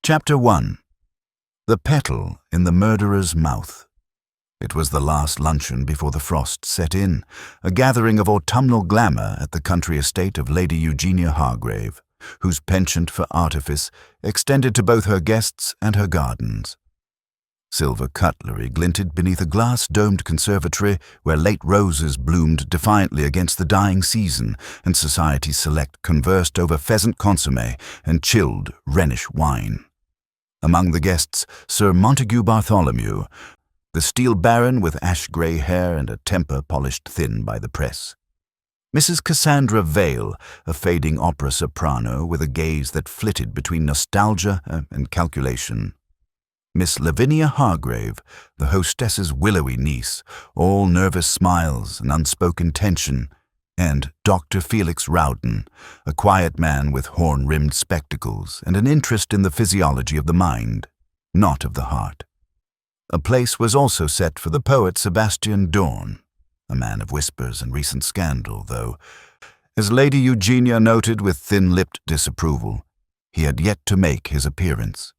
Chapter 1. The Petal in the Murderer's Mouth. It was the last luncheon before the frost set in, a gathering of autumnal glamour at the country estate of Lady Eugenia Hargrave, whose penchant for artifice extended to both her guests and her gardens. Silver cutlery glinted beneath a glass-domed conservatory where late roses bloomed defiantly against the dying season, and society select conversed over pheasant consommé and chilled Rhenish wine. Among the guests, Sir Montague Bartholomew, the steel baron with ash-grey hair and a temper polished thin by the press. Mrs. Cassandra Vale, a fading opera soprano with a gaze that flitted between nostalgia and calculation. Miss Lavinia Hargrave, the hostess's willowy niece, all nervous smiles and unspoken tension, and Dr. Felix Whodunit, a quiet man with horn-rimmed spectacles and an interest in the physiology of the mind, not of the heart. A place was also set for the poet Sebastian Dorn, a man of whispers and recent scandal, though, as Lady Eugenia noted with thin-lipped disapproval, he had yet to make his appearance.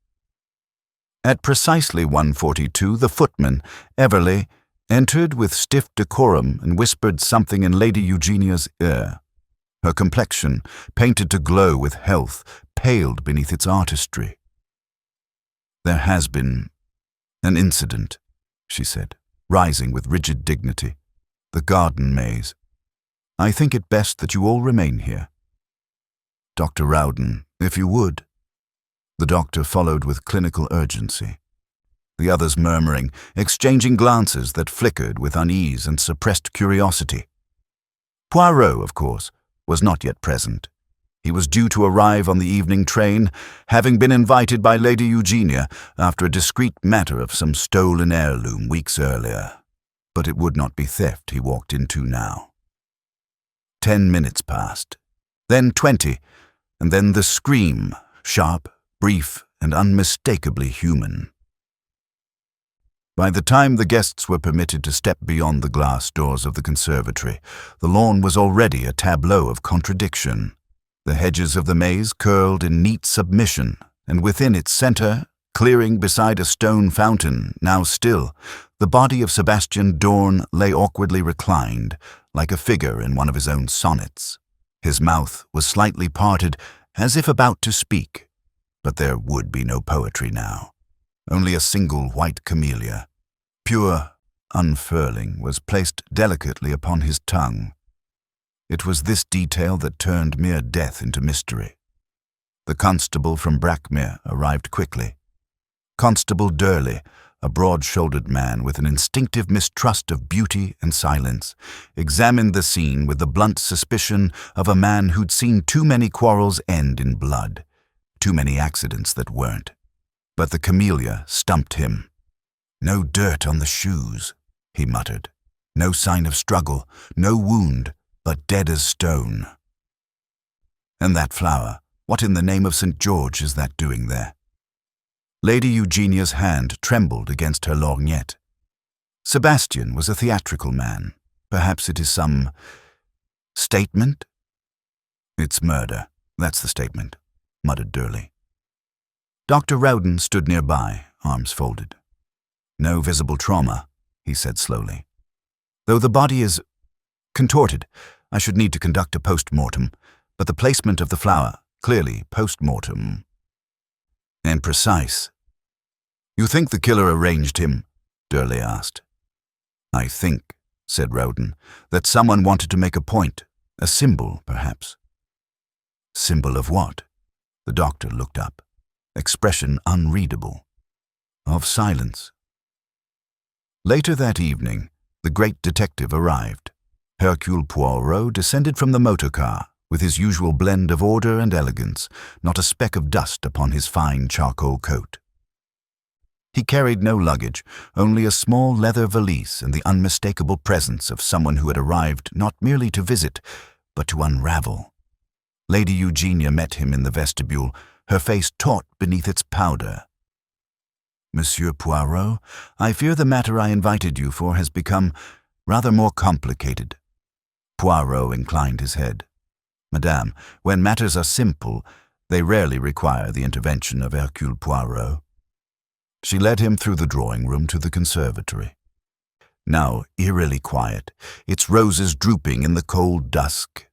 At precisely 1:42, the footman, Everley, entered with stiff decorum and whispered something in Lady Eugenia's ear. Her complexion, painted to glow with health, paled beneath its artistry. "There has been an incident," she said, rising with rigid dignity. "The garden maze. I think it best that you all remain here. Dr. Whodunit, if you would." The doctor followed with clinical urgency, the others murmuring, exchanging glances that flickered with unease and suppressed curiosity. Poirot, of course, was not yet present. He was due to arrive on the evening train, having been invited by Lady Eugenia after a discreet matter of some stolen heirloom weeks earlier. But it would not be theft he walked into now. 10 minutes passed, then 20, and then the scream, sharp, brief, and unmistakably human. By the time the guests were permitted to step beyond the glass doors of the conservatory, the lawn was already a tableau of contradiction. The hedges of the maze curled in neat submission, and within its center, clearing beside a stone fountain, now still, the body of Sebastian Dorn lay awkwardly reclined, like a figure in one of his own sonnets. His mouth was slightly parted, as if about to speak, but there would be no poetry now. Only a single white camellia, pure, unfurling, was placed delicately upon his tongue. It was this detail that turned mere death into mystery. The constable from Brackmere arrived quickly. Constable Durley, a broad-shouldered man with an instinctive mistrust of beauty and silence, examined the scene with the blunt suspicion of a man who'd seen too many quarrels end in blood, too many accidents that weren't. But the camellia stumped him. "No dirt on the shoes," he muttered. "No sign of struggle, no wound, but dead as stone. And that flower, what in the name of St. George is that doing there?" Lady Eugenia's hand trembled against her lorgnette. Sebastian was a theatrical man. Perhaps it is some statement? "It's murder, that's the statement," muttered Durley. Dr. Whodunit stood nearby, arms folded. "No visible trauma," he said slowly. "Though the body is contorted, I should need to conduct a post-mortem, but the placement of the flower, clearly post-mortem, and precise." "You think the killer arranged him?" Durley asked. "I think," said Whodunit, "that someone wanted to make a point, a symbol, perhaps." "Symbol of what?" The doctor looked up, expression unreadable. "Of silence." Later that evening, the great detective arrived. Hercule Poirot descended from the motor car, with his usual blend of order and elegance, not a speck of dust upon his fine charcoal coat. He carried no luggage, only a small leather valise and the unmistakable presence of someone who had arrived not merely to visit, but to unravel. Lady Eugenia met him in the vestibule, her face taut beneath its powder. "Monsieur Poirot, I fear the matter I invited you for has become rather more complicated." Poirot inclined his head. "Madame, when matters are simple, They rarely require the intervention of Hercule Poirot. She led him through the drawing room to the conservatory. Now eerily quiet, its roses drooping in the cold dusk.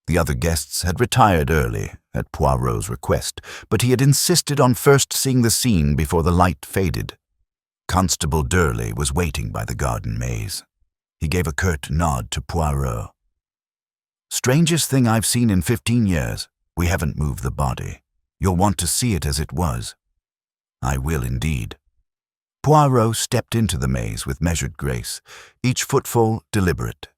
The other guests had retired early, at Poirot's request, but he had insisted on first seeing the scene before the light faded. Constable Durley was waiting by the garden maze. He gave a curt nod to Poirot. "Strangest thing I've seen in 15 years. We haven't moved the body. You'll want to see it as it was." "I will indeed." Poirot stepped into the maze with measured grace, each footfall deliberate,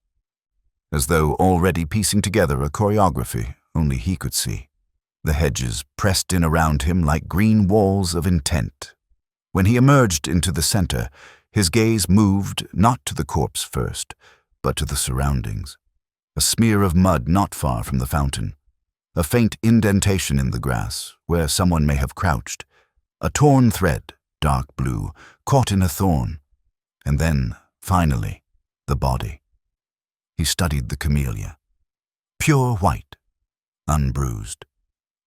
as though already piecing together a choreography only he could see. The hedges pressed in around him like green walls of intent. When he emerged into the center, his gaze moved not to the corpse first, but to the surroundings. A smear of mud not far from the fountain, a faint indentation in the grass where someone may have crouched, a torn thread, dark blue, caught in a thorn, and then, finally, the body. He studied the camellia. Pure white, unbruised,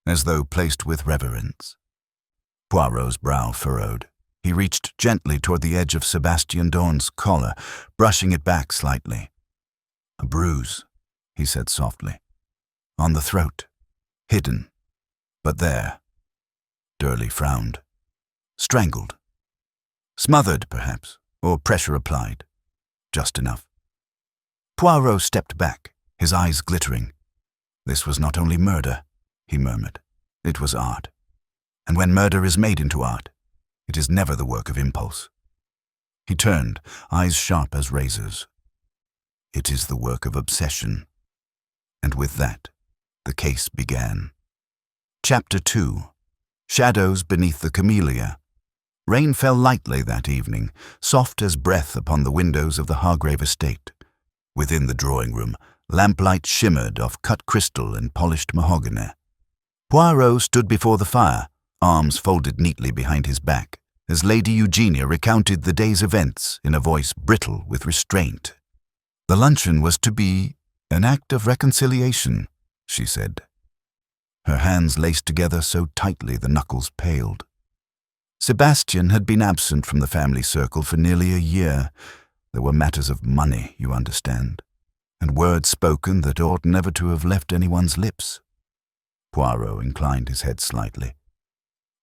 as though placed with reverence. Poirot's brow furrowed. He reached gently toward the edge of Sebastian Daugne's collar, brushing it back slightly. "A bruise," he said softly. "On the throat. Hidden. But there." Durley frowned. "Strangled. Smothered, perhaps, or pressure applied. Just enough." Poirot stepped back, his eyes glittering. "This was not only murder," he murmured. "It was art. And when murder is made into art, it is never the work of impulse." He turned, eyes sharp as razors. "It is the work of obsession." And with that, the case began. Chapter 2. Shadows beneath the camellia. Rain fell lightly that evening, soft as breath upon the windows of the Hargrave estate. Within the drawing room, lamplight shimmered off cut crystal and polished mahogany. Poirot stood before the fire, arms folded neatly behind his back, as Lady Eugenia recounted the day's events in a voice brittle with restraint. "The luncheon was to be an act of reconciliation," she said. Her hands laced together so tightly the knuckles paled. Sebastian had been absent from the family circle for nearly a year. There were matters of money, you understand, and words spoken that ought never to have left anyone's lips. Poirot inclined his head slightly.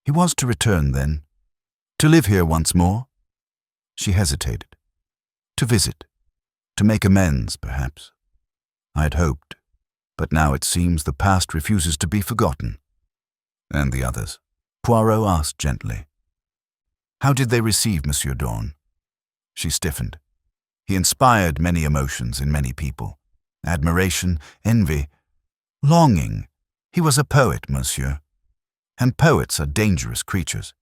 He was to return then, to live here once more. She hesitated. To visit, to make amends, perhaps. I had hoped, but now it seems the past refuses to be forgotten. And the others? Poirot asked gently. How did they receive Monsieur Daune? She stiffened. He inspired many emotions in many people. Admiration, envy, longing. He was a poet, monsieur. And poets are dangerous creatures,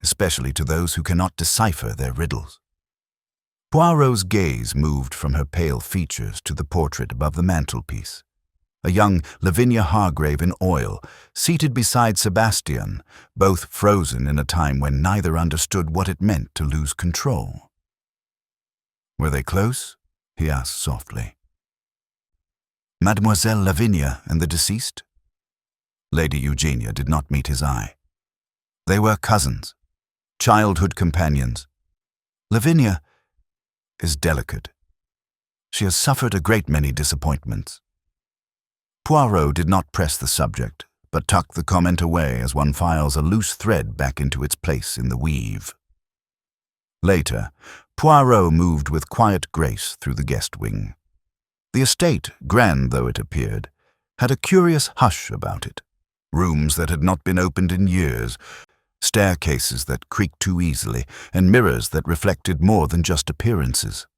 especially to those who cannot decipher their riddles. Poirot's gaze moved from her pale features to the portrait above the mantelpiece. A young Lavinia Hargrave in oil, seated beside Sebastian, both frozen in a time when neither understood what it meant to lose control. Were they close? He asked softly. Mademoiselle Lavinia and the deceased? Lady Eugenia did not meet his eye. They were cousins, childhood companions. Lavinia is delicate. She has suffered a great many disappointments. Poirot did not press the subject, but tucked the comment away as one files a loose thread back into its place in the weave. Later, Poirot moved with quiet grace through the guest wing. The estate, grand though it appeared, had a curious hush about it. Rooms that had not been opened in years, staircases that creaked too easily, and mirrors that reflected more than just appearances.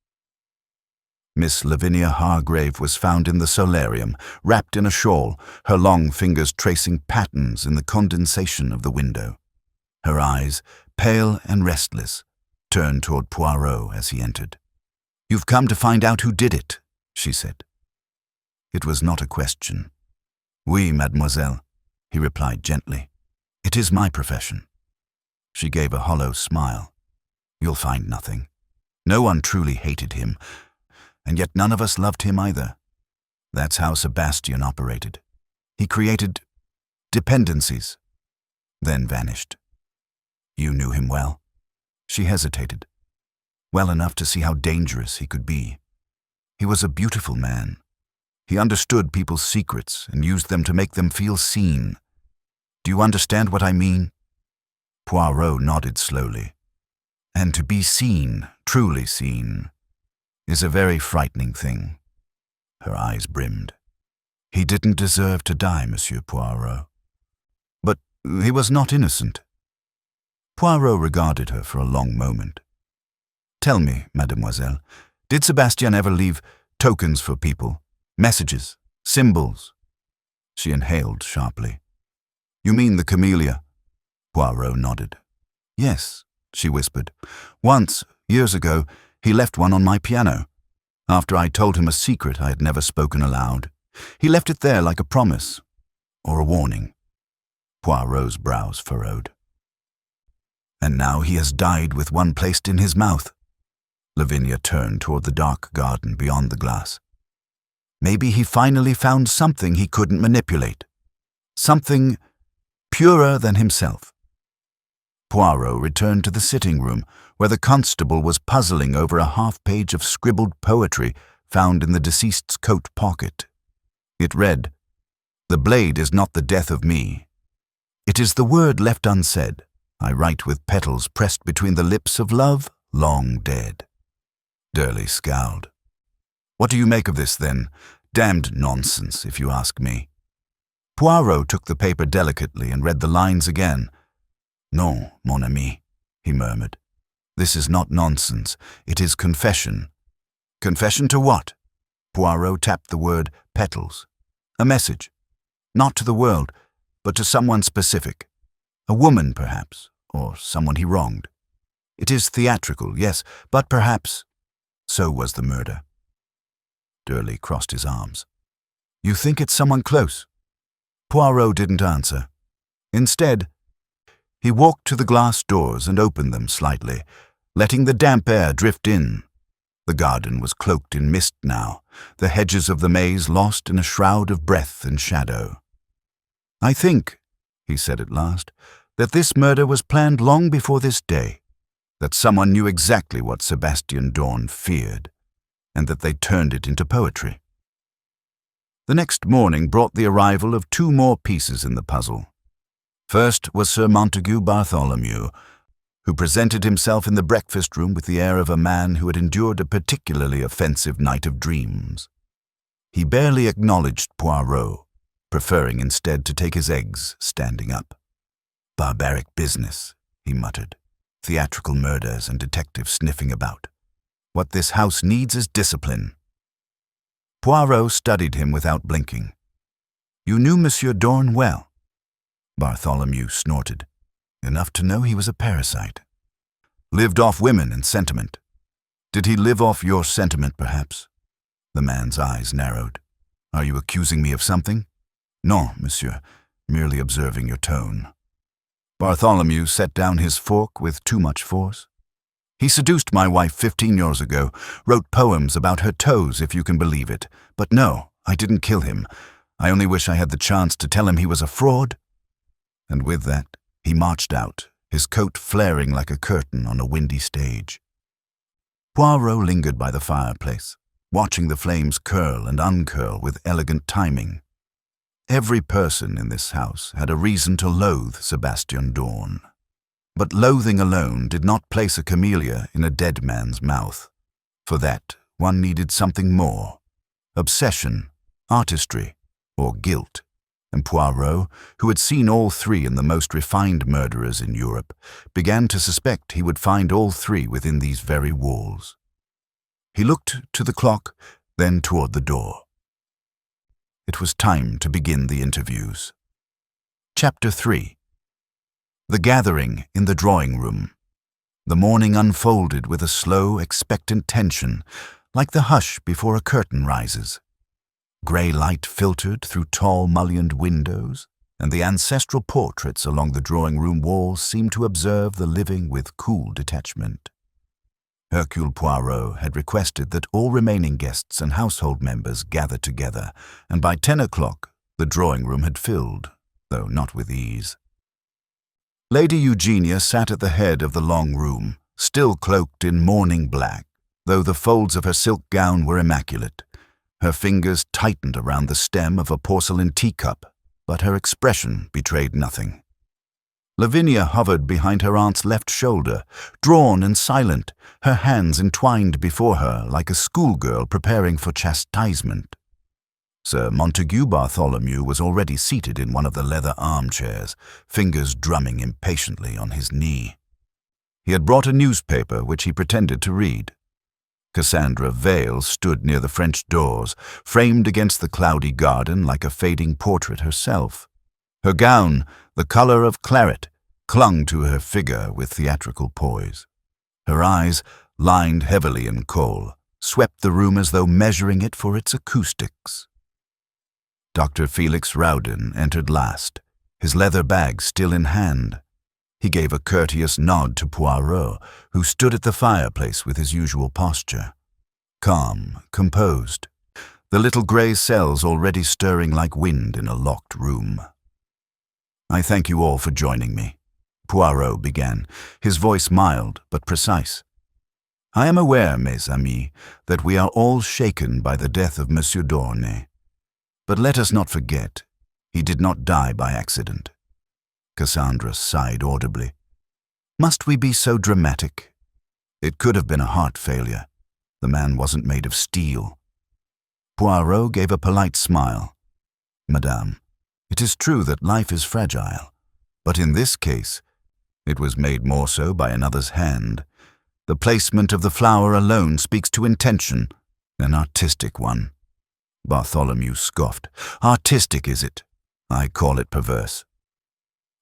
Miss Lavinia Hargrave was found in the solarium, wrapped in a shawl, her long fingers tracing patterns in the condensation of the window. Her eyes, pale and restless, turned toward Poirot as he entered. "You've come to find out who did it," she said. It was not a question. "Oui, mademoiselle," he replied gently. "It is my profession." She gave a hollow smile. "You'll find nothing. No one truly hated him, and yet none of us loved him either. That's how Sebastian operated. He created dependencies, then vanished. You knew him well? She hesitated. Well enough to see how dangerous he could be. He was a beautiful man. He understood people's secrets and used them to make them feel seen. Do you understand what I mean? Poirot nodded slowly. And to be seen, truly seen, is a very frightening thing. Her eyes brimmed. He didn't deserve to die, Monsieur Poirot. But he was not innocent. Poirot regarded her for a long moment. Tell me, mademoiselle, did Sebastian ever leave tokens for people? Messages? Symbols? She inhaled sharply. You mean the camellia? Poirot nodded. Yes, she whispered. Once, years ago, he left one on my piano. After I told him a secret I had never spoken aloud. He left it there like a promise, or a warning. Poirot's brows furrowed. And now he has died with one placed in his mouth. Lavinia turned toward the dark garden beyond the glass. Maybe he finally found something he couldn't manipulate. Something purer than himself. Poirot returned to the sitting room, where the constable was puzzling over a half-page of scribbled poetry found in the deceased's coat pocket. It read, "The blade is not the death of me. It is the word left unsaid. I write with petals pressed between the lips of love long dead." Durley scowled. What do you make of this, then? Damned nonsense, if you ask me. Poirot took the paper delicately and read the lines again. Non, mon ami, he murmured. This is not nonsense. It is confession. Confession to what? Poirot tapped the word petals. A message. Not to the world, but to someone specific. A woman, perhaps, or someone he wronged. It is theatrical, yes, but perhaps so was the murder. Durley crossed his arms. You think it's someone close? Poirot didn't answer. Instead, he walked to the glass doors and opened them slightly, letting the damp air drift in. The garden was cloaked in mist now, the hedges of the maze lost in a shroud of breath and shadow. I think, he said at last, that this murder was planned long before this day, that someone knew exactly what Sebastian Dorn feared, and that they turned it into poetry. The next morning brought the arrival of two more pieces in the puzzle. First was Sir Montague Bartholomew, who presented himself in the breakfast room with the air of a man who had endured a particularly offensive night of dreams. He barely acknowledged Poirot, preferring instead to take his eggs standing up. Barbaric business, he muttered. Theatrical murders and detectives sniffing about. What this house needs is discipline. Poirot studied him without blinking. You knew Monsieur Dorn well. Bartholomew snorted. Enough to know he was a parasite. Lived off women and sentiment. Did he live off your sentiment, perhaps? The man's eyes narrowed. Are you accusing me of something? Non, monsieur, merely observing your tone. Bartholomew set down his fork with too much force. He seduced my wife 15 years ago, wrote poems about her toes, if you can believe it. But no, I didn't kill him. I only wish I had the chance to tell him he was a fraud. And with that, he marched out, his coat flaring like a curtain on a windy stage. Poirot lingered by the fireplace, watching the flames curl and uncurl with elegant timing. Every person in this house had a reason to loathe Sebastian Dorn. But loathing alone did not place a camellia in a dead man's mouth. For that, one needed something more. Obsession, artistry, or guilt. And Poirot, who had seen all three in the most refined murderers in Europe, began to suspect he would find all three within these very walls. He looked to the clock, then toward the door. It was time to begin the interviews. Chapter 3. The gathering in the drawing room. The morning unfolded with a slow, expectant tension, like the hush before a curtain rises. Grey light filtered through tall mullioned windows, and the ancestral portraits along the drawing-room walls seemed to observe the living with cool detachment. Hercule Poirot had requested that all remaining guests and household members gather together, and by 10 o'clock the drawing-room had filled, though not with ease. Lady Eugenia sat at the head of the long room, still cloaked in mourning black, though the folds of her silk gown were immaculate. Her fingers tightened around the stem of a porcelain teacup, but her expression betrayed nothing. Lavinia hovered behind her aunt's left shoulder, drawn and silent, her hands entwined before her like a schoolgirl preparing for chastisement. Sir Montague Bartholomew was already seated in one of the leather armchairs, fingers drumming impatiently on his knee. He had brought a newspaper which he pretended to read. Cassandra Vale stood near the French doors, framed against the cloudy garden like a fading portrait herself. Her gown, the color of claret, clung to her figure with theatrical poise. Her eyes, lined heavily in kohl, swept the room as though measuring it for its acoustics. Dr. Felix Whodunit entered last, his leather bag still in hand. He gave a courteous nod to Poirot, who stood at the fireplace with his usual posture. Calm, composed, the little grey cells already stirring like wind in a locked room. "I thank you all for joining me," Poirot began, his voice mild but precise. "I am aware, mes amis, that we are all shaken by the death of Monsieur D'Aulnay. But let us not forget, he did not die by accident." Cassandra sighed audibly. "Must we be so dramatic? It could have been a heart failure. The man wasn't made of steel." Poirot gave a polite smile. "Madame, it is true that life is fragile, but in this case, it was made more so by another's hand. The placement of the flower alone speaks to intention, an artistic one." Bartholomew scoffed. "Artistic, is it? I call it perverse."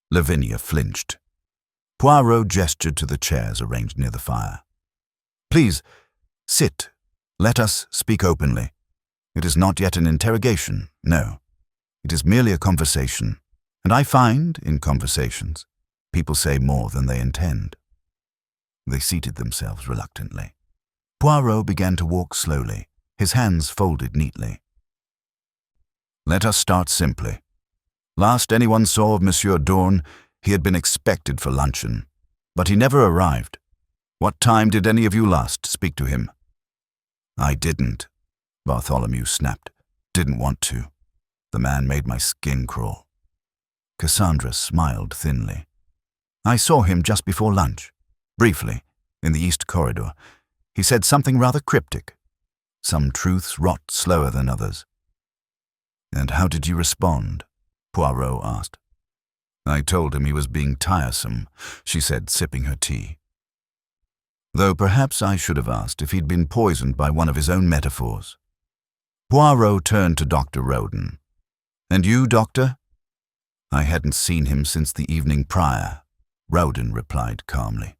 Lavinia flinched. Poirot gestured to the chairs arranged near the fire. "Please, sit. Let us speak openly. It is not yet an interrogation, no. It is merely a conversation, and I find, in conversations, people say more than they intend." They seated themselves reluctantly. Poirot began to walk slowly, his hands folded neatly. "Let us start simply. Last anyone saw of Monsieur D'Aulnay, he had been expected for luncheon, but he never arrived. What time did any of you last speak to him?" "I didn't," Bartholomew snapped. "Didn't want to. The man made my skin crawl." Cassandra smiled thinly. "I saw him just before lunch, briefly, in the East Corridor. He said something rather cryptic. Some truths rot slower than others." "And how did you respond?" Poirot asked. "I told him he was being tiresome," she said, sipping her tea. "Though perhaps I should have asked if he'd been poisoned by one of his own metaphors." Poirot turned to Dr. Whodunit. "And you, Doctor?" "I hadn't seen him since the evening prior," Whodunit replied calmly.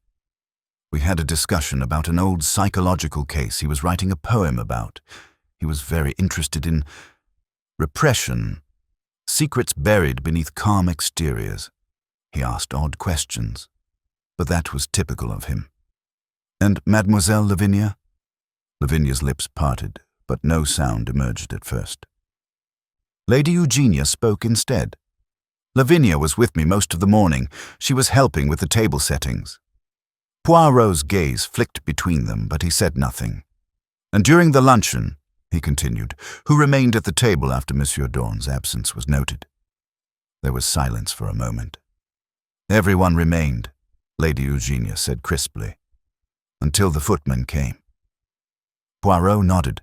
"We had a discussion about an old psychological case he was writing a poem about. He was very interested in repression, secrets buried beneath calm exteriors. He asked odd questions, but that was typical of him." "And Mademoiselle Lavinia?" Lavinia's lips parted, but no sound emerged at first. Lady Eugenia spoke instead. "Lavinia was with me most of the morning. She was helping with the table settings." Poirot's gaze flicked between them, but he said nothing. "And during the luncheon," he continued, "who remained at the table after Monsieur D'Aulnay's absence was noted?" There was silence for a moment. "Everyone remained," Lady Eugenia said crisply, "until the footman came." Poirot nodded.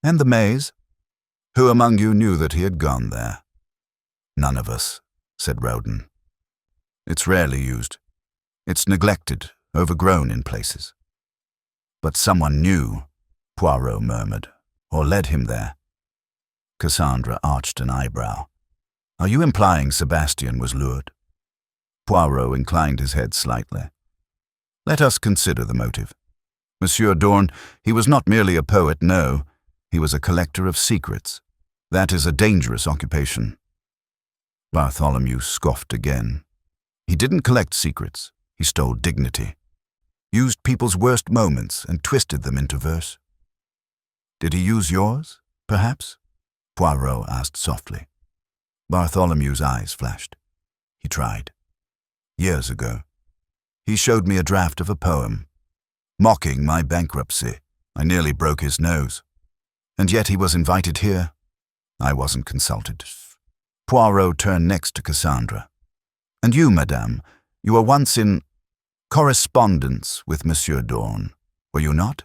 "And the maze? Who among you knew that he had gone there?" "None of us," said Whodunit. "It's rarely used. It's neglected, overgrown in places." "But someone knew," Poirot murmured, "or led him there." Cassandra arched an eyebrow. "Are you implying Sebastian was lured?" Poirot inclined his head slightly. "Let us consider the motive. Monsieur D'Aulnay, he was not merely a poet, no. He was a collector of secrets. That is a dangerous occupation." Bartholomew scoffed again. "He didn't collect secrets. He stole dignity. Used people's worst moments and twisted them into verse." "Did he use yours, perhaps?" Poirot asked softly. Bartholomew's eyes flashed. He tried. Years ago. He showed me a draft of a poem. Mocking my bankruptcy, I nearly broke his nose. And yet he was invited here. I wasn't consulted. Poirot turned next to Cassandra. And you, madame, you were once in correspondence with Monsieur Dorn, were you not?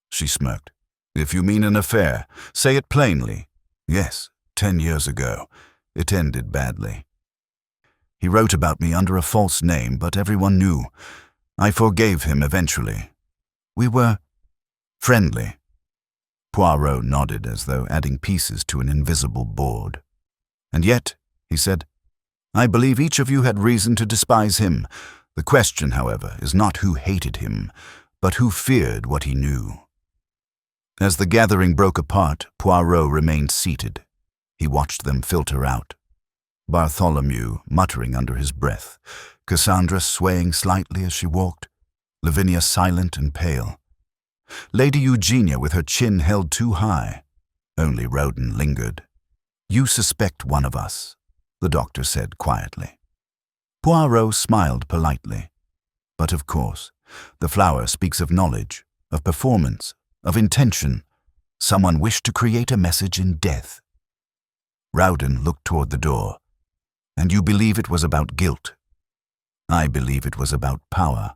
She smirked. If you mean an affair, say it plainly. Yes, 10 years ago. It ended badly. He wrote about me under a false name, but everyone knew. I forgave him eventually. We were friendly. Poirot nodded as though adding pieces to an invisible board. And yet, he said, I believe each of you had reason to despise him. The question, however, is not who hated him, but who feared what he knew. As the gathering broke apart, Poirot remained seated. He watched them filter out. Bartholomew muttering under his breath, Cassandra swaying slightly as she walked, Lavinia silent and pale. Lady Eugenia with her chin held too high. Only Whodunit lingered. You suspect one of us, the doctor said quietly. Poirot smiled politely. But of course, the flower speaks of knowledge, of performance, of intention. Someone wished to create a message in death. Whodunit looked toward the door. And you believe it was about guilt? I believe it was about power,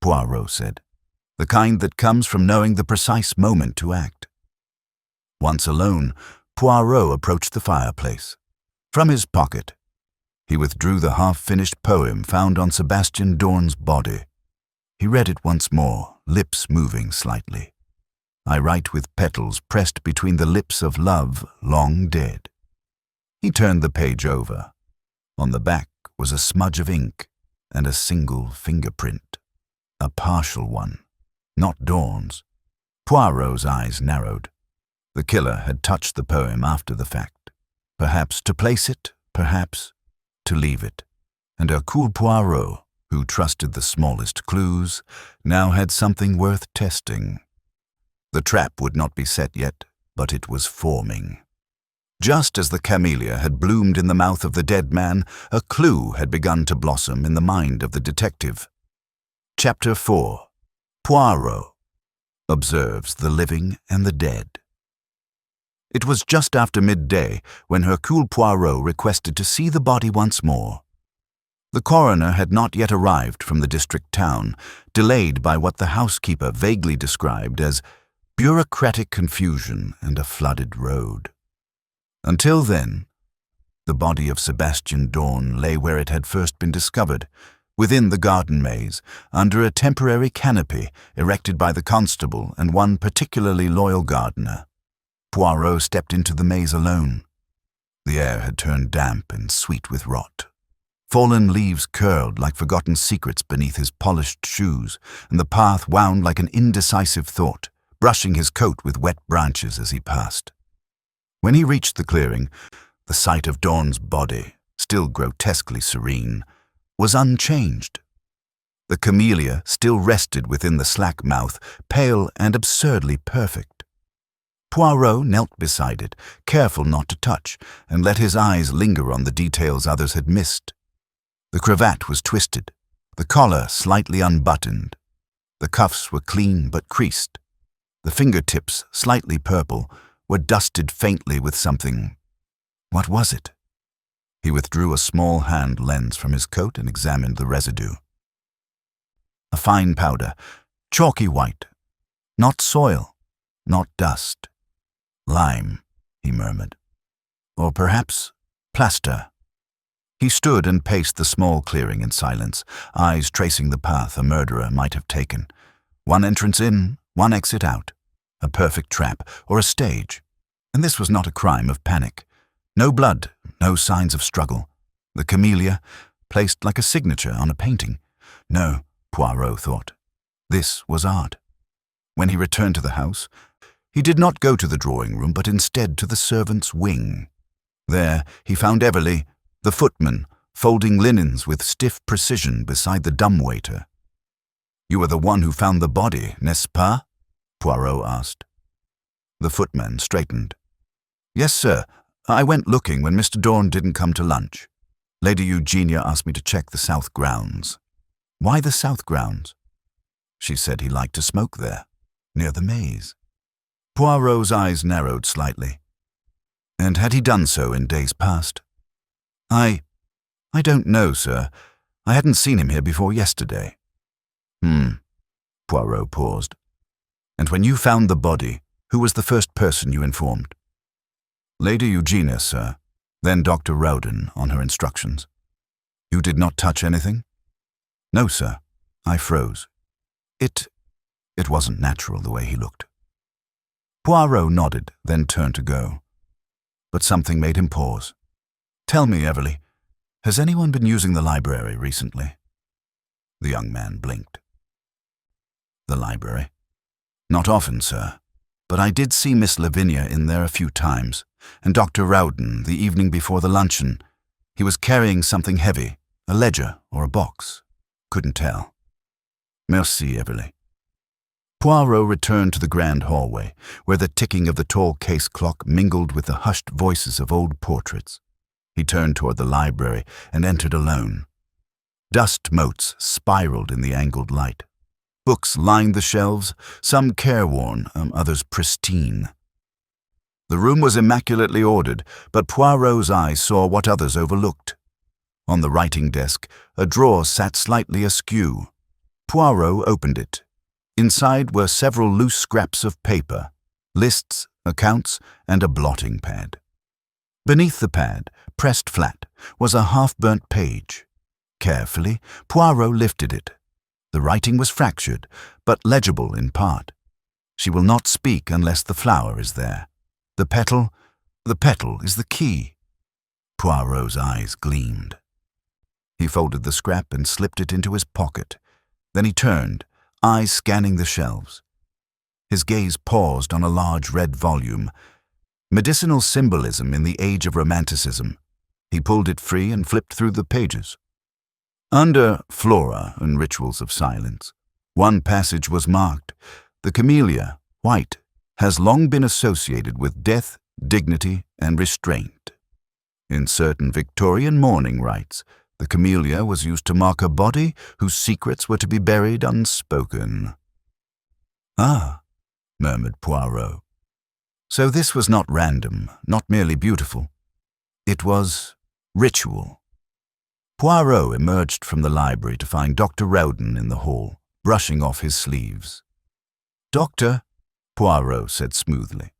Poirot said. The kind that comes from knowing the precise moment to act. Once alone, Poirot approached the fireplace. From his pocket, he withdrew the half-finished poem found on Sebastian Dorn's body. He read it once more, lips moving slightly. I write with petals pressed between the lips of love long dead. He turned the page over. On the back was a smudge of ink and a single fingerprint. A partial one, not Dorn's. Poirot's eyes narrowed. The killer had touched the poem after the fact. Perhaps to place it, perhaps to leave it. And Hercule Poirot, who trusted the smallest clues, now had something worth testing. The trap would not be set yet, but it was forming. Just as the camellia had bloomed in the mouth of the dead man, a clue had begun to blossom in the mind of the detective. Chapter 4. Poirot observes the living and the dead. It was just after midday when Hercule Poirot requested to see the body once more. The coroner had not yet arrived from the district town, delayed by what the housekeeper vaguely described as bureaucratic confusion and a flooded road. Until then, the body of Sebastian Dorn lay where it had first been discovered, within the garden maze, under a temporary canopy erected by the constable and one particularly loyal gardener. Poirot stepped into the maze alone. The air had turned damp and sweet with rot. Fallen leaves curled like forgotten secrets beneath his polished shoes, and the path wound like an indecisive thought, brushing his coat with wet branches as he passed. When he reached the clearing, the sight of Dorn's body, still grotesquely serene, was unchanged. The camellia still rested within the slack mouth, pale and absurdly perfect. Poirot knelt beside it, careful not to touch, and let his eyes linger on the details others had missed. The cravat was twisted, the collar slightly unbuttoned. The cuffs were clean but creased. The fingertips, slightly purple, were dusted faintly with something. What was it? He withdrew a small hand lens from his coat and examined the residue. A fine powder, chalky white. Not soil, not dust. Lime, he murmured. Or perhaps plaster. He stood and paced the small clearing in silence, eyes tracing the path a murderer might have taken. One entrance in, one exit out. A perfect trap, or a stage. And this was not a crime of panic. No blood, no signs of struggle. The camellia, placed like a signature on a painting. No, Poirot thought. This was art. When he returned to the house, he did not go to the drawing room, but instead to the servants' wing. There he found Everly, the footman, folding linens with stiff precision beside the dumbwaiter. You are the one who found the body, n'est-ce pas? Poirot asked. The footman straightened. Yes, sir. I went looking when Mr. Dorn didn't come to lunch. Lady Eugenia asked me to check the south grounds. Why the south grounds? She said he liked to smoke there, near the maze. Poirot's eyes narrowed slightly. And had he done so in days past? I don't know, sir. I hadn't seen him here before yesterday. Poirot paused. And when you found the body, who was the first person you informed? Lady Eugenia, sir, then Dr. Whodunit on her instructions. You did not touch anything? No, sir. I froze. It wasn't natural the way he looked. Poirot nodded, then turned to go. But something made him pause. Tell me, Everly, has anyone been using the library recently? The young man blinked. The library? Not often, sir. But I did see Miss Lavinia in there a few times, and Dr. Whodunit the evening before the luncheon. He was carrying something heavy, a ledger or a box. Couldn't tell. Merci, Everly. Poirot returned to the grand hallway, where the ticking of the tall case clock mingled with the hushed voices of old portraits. He turned toward the library and entered alone. Dust motes spiraled in the angled light. Books lined the shelves, some careworn, others pristine. The room was immaculately ordered, but Poirot's eyes saw what others overlooked. On the writing desk, a drawer sat slightly askew. Poirot opened it. Inside were several loose scraps of paper, lists, accounts, and a blotting pad. Beneath the pad, pressed flat, was a half-burnt page. Carefully, Poirot lifted it. The writing was fractured, but legible in part. She will not speak unless the flower is there. The petal is the key. Poirot's eyes gleamed. He folded the scrap and slipped it into his pocket. Then he turned, eyes scanning the shelves. His gaze paused on a large red volume. Medicinal Symbolism in the Age of Romanticism. He pulled it free and flipped through the pages. Under Flora and Rituals of Silence, one passage was marked, "The camellia, white, has long been associated with death, dignity, and restraint." In certain Victorian mourning rites, the camellia was used to mark a body whose secrets were to be buried unspoken. "Ah," murmured Poirot. So this was not random, not merely beautiful. It was ritual. Poirot emerged from the library to find Dr. Whodunit in the hall, brushing off his sleeves. "Doctor," Poirot said smoothly,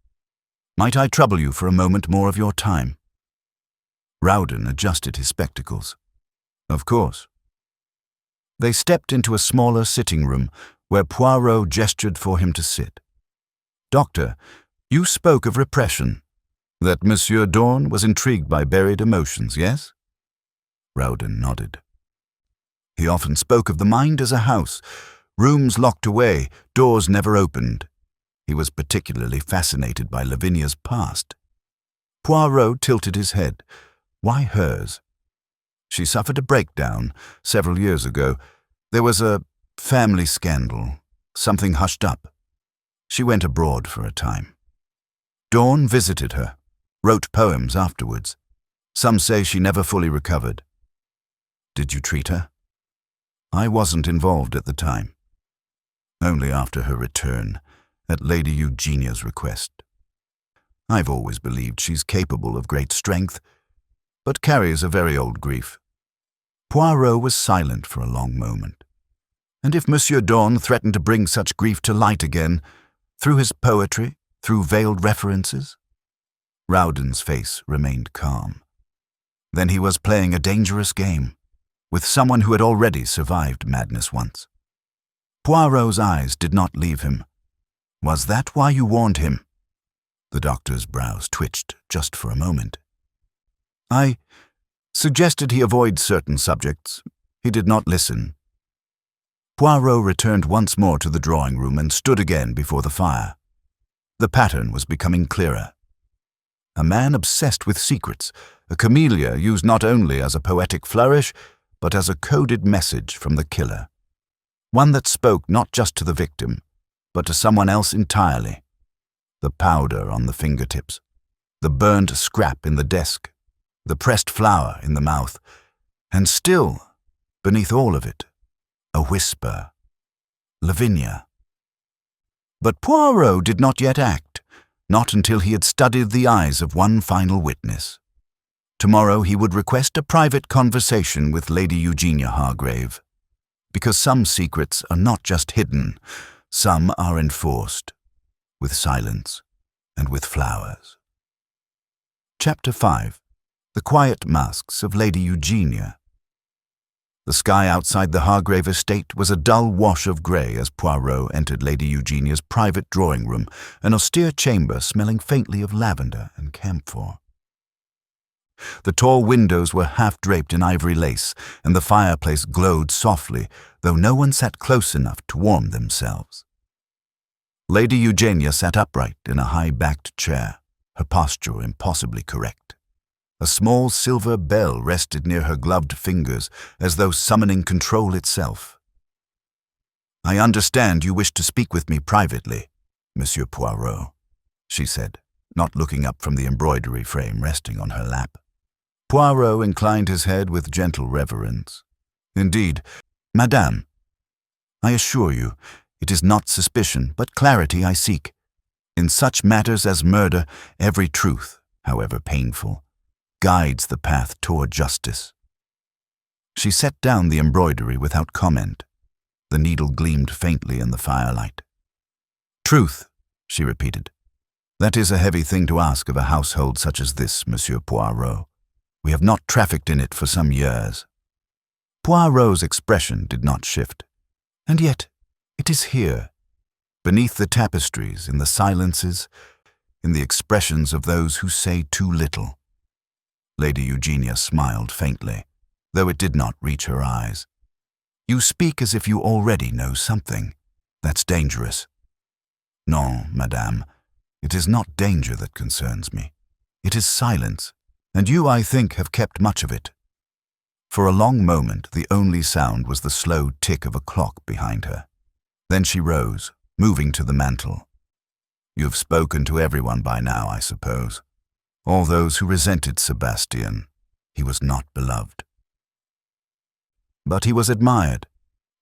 "might I trouble you for a moment more of your time?" Whodunit adjusted his spectacles. "Of course." They stepped into a smaller sitting room where Poirot gestured for him to sit. "Doctor, you spoke of repression, that Monsieur Dorn was intrigued by buried emotions, yes?" Whodunit nodded. "He often spoke of the mind as a house, rooms locked away, doors never opened. He was particularly fascinated by Lavinia's past." Poirot tilted his head. "Why hers?" "She suffered a breakdown several years ago. There was a family scandal, something hushed up. She went abroad for a time. Dorn visited her, wrote poems afterwards. Some say she never fully recovered." "Did you treat her?" "I wasn't involved at the time. Only after her return, at Lady Eugenia's request. I've always believed she's capable of great strength, but carries a very old grief." Poirot was silent for a long moment. And if Monsieur Dorn threatened to bring such grief to light again, through his poetry, through veiled references? Whodunit's face remained calm. Then he was playing a dangerous game, with someone who had already survived madness once. Poirot's eyes did not leave him. "Was that why you warned him?" The doctor's brows twitched just for a moment. "I suggested he avoid certain subjects. He did not listen." Poirot returned once more to the drawing room and stood again before the fire. The pattern was becoming clearer. A man obsessed with secrets, a camellia used not only as a poetic flourish, but as a coded message from the killer. One that spoke not just to the victim, but to someone else entirely. The powder on the fingertips, the burned scrap in the desk, the pressed flower in the mouth, and still, beneath all of it, a whisper. Lavinia. But Poirot did not yet act, not until he had studied the eyes of one final witness. Tomorrow he would request a private conversation with Lady Eugenia Hargrave, because some secrets are not just hidden, some are enforced, with silence and with flowers. Chapter 5. The Quiet Masks of Lady Eugenia. The sky outside the Hargrave estate was a dull wash of grey as Poirot entered Lady Eugenia's private drawing-room, an austere chamber smelling faintly of lavender and camphor. The tall windows were half-draped in ivory lace, and the fireplace glowed softly, though no one sat close enough to warm themselves. Lady Eugenia sat upright in a high-backed chair, her posture impossibly correct. A small silver bell rested near her gloved fingers, as though summoning control itself. "I understand you wish to speak with me privately, Monsieur Poirot," she said, not looking up from the embroidery frame resting on her lap. Poirot inclined his head with gentle reverence. "Indeed, Madame, I assure you, it is not suspicion, but clarity I seek. In such matters as murder, every truth, however painful, guides the path toward justice." She set down the embroidery without comment. The needle gleamed faintly in the firelight. "Truth," she repeated. "That is a heavy thing to ask of a household such as this, Monsieur Poirot. We have not trafficked in it for some years." Poirot's expression did not shift. "And yet, it is here, beneath the tapestries, in the silences, in the expressions of those who say too little." Lady Eugenia smiled faintly, though it did not reach her eyes. "You speak as if you already know something. That's dangerous." "No, Madame, it is not danger that concerns me. It is silence, and you, I think, have kept much of it." For a long moment, the only sound was the slow tick of a clock behind her. Then she rose, moving to the mantel. "You've spoken to everyone by now, I suppose. All those who resented Sebastian. He was not beloved. But he was admired.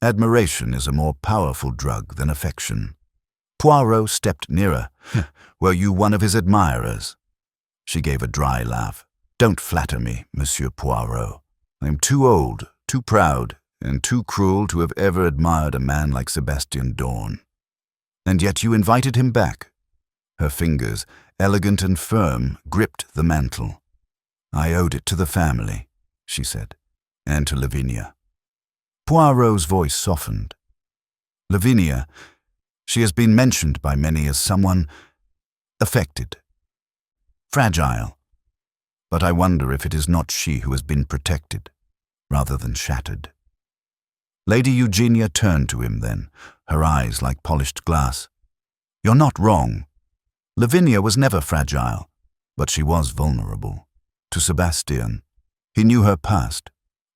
Admiration is a more powerful drug than affection." Poirot stepped nearer. "Were you one of his admirers?" She gave a dry laugh. "Don't flatter me, Monsieur Poirot. I am too old, too proud, and too cruel to have ever admired a man like Sebastian Dorn." "And yet you invited him back." Her fingers, elegant and firm, gripped the mantle. "I owed it to the family," she said, "and to Lavinia." Poirot's voice softened. "Lavinia, she has been mentioned by many as someone affected, fragile. But I wonder if it is not she who has been protected, rather than shattered." Lady Eugenia turned to him then, her eyes like polished glass. "You're not wrong. Lavinia was never fragile, but she was vulnerable. To Sebastian. He knew her past,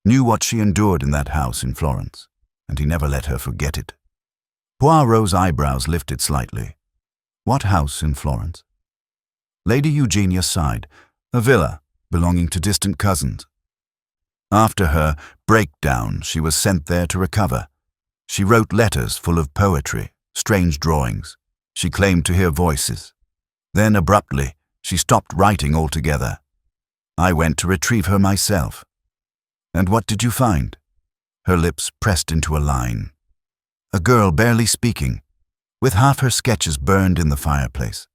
knew what she endured in that house in Florence, and he never let her forget it." Poirot's eyebrows lifted slightly. "What house in Florence?" Lady Eugenia sighed. "A villa belonging to distant cousins. After her breakdown, she was sent there to recover. She wrote letters full of poetry, strange drawings. She claimed to hear voices. Then, abruptly, she stopped writing altogether. I went to retrieve her myself." "And what did you find?" Her lips pressed into a line. "A girl barely speaking, with half her sketches burned in the fireplace.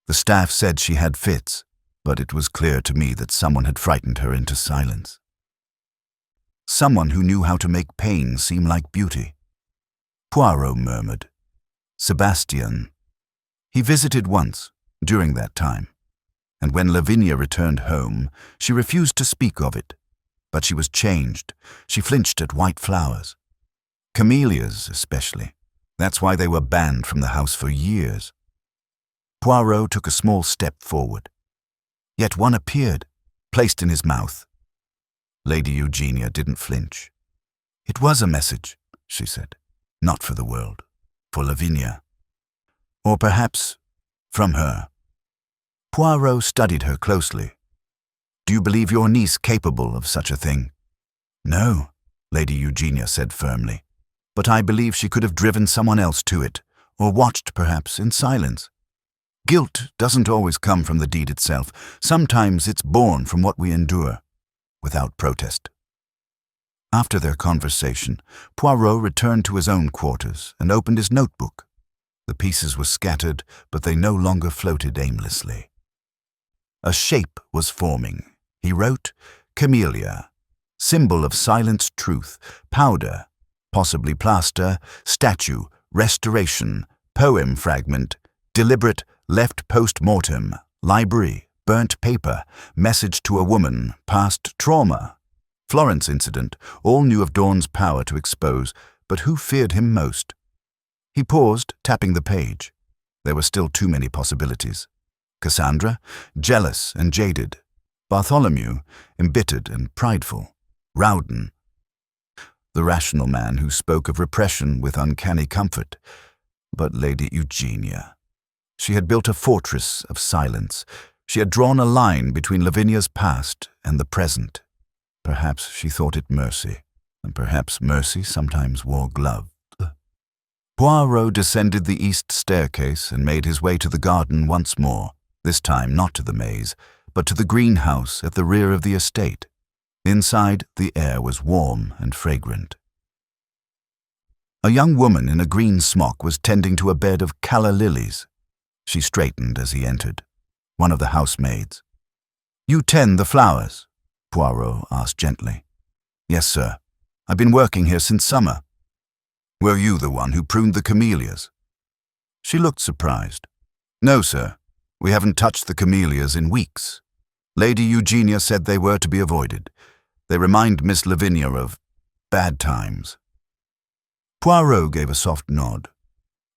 The staff said she had fits, but it was clear to me that someone had frightened her into silence. Someone who knew how to make pain seem like beauty." Poirot murmured. "Sebastian. He visited once, during that time, and when Lavinia returned home, she refused to speak of it. But she was changed. She flinched at white flowers. Camellias, especially. That's why they were banned from the house for years." Poirot took a small step forward. Yet one appeared, placed in his mouth. Lady Eugenia didn't flinch. "It was a message," she said. "Not for the world, for Lavinia. Or perhaps from her." Poirot studied her closely. "Do you believe your niece capable of such a thing?" "No," Lady Eugenia said firmly. "But I believe she could have driven someone else to it, or watched, perhaps, in silence. Guilt doesn't always come from the deed itself. Sometimes it's born from what we endure, without protest." After their conversation, Poirot returned to his own quarters and opened his notebook. The pieces were scattered, but they no longer floated aimlessly. A shape was forming. He wrote, "Camellia, symbol of silenced truth, powder, possibly plaster, statue, restoration, poem fragment, deliberate, left post-mortem, library, burnt paper, message to a woman, past trauma, Florence incident." All knew of Dawn's power to expose, but who feared him most? He paused, tapping the page. There were still too many possibilities. Cassandra, jealous and jaded. Bartholomew, embittered and prideful. Whodunit, the rational man who spoke of repression with uncanny comfort. But Lady Eugenia. She had built a fortress of silence. She had drawn a line between Lavinia's past and the present. Perhaps she thought it mercy, and perhaps mercy sometimes wore gloves. Poirot descended the east staircase and made his way to the garden once more, this time not to the maze, but to the greenhouse at the rear of the estate. Inside, the air was warm and fragrant. A young woman in a green smock was tending to a bed of calla lilies. She straightened as he entered. One of the housemaids. "You tend the flowers?" Poirot asked gently. "Yes, sir. I've been working here since summer." "Were you the one who pruned the camellias?" She looked surprised. "No, sir. We haven't touched the camellias in weeks. Lady Eugenia said they were to be avoided. They remind Miss Lavinia of bad times." Poirot gave a soft nod.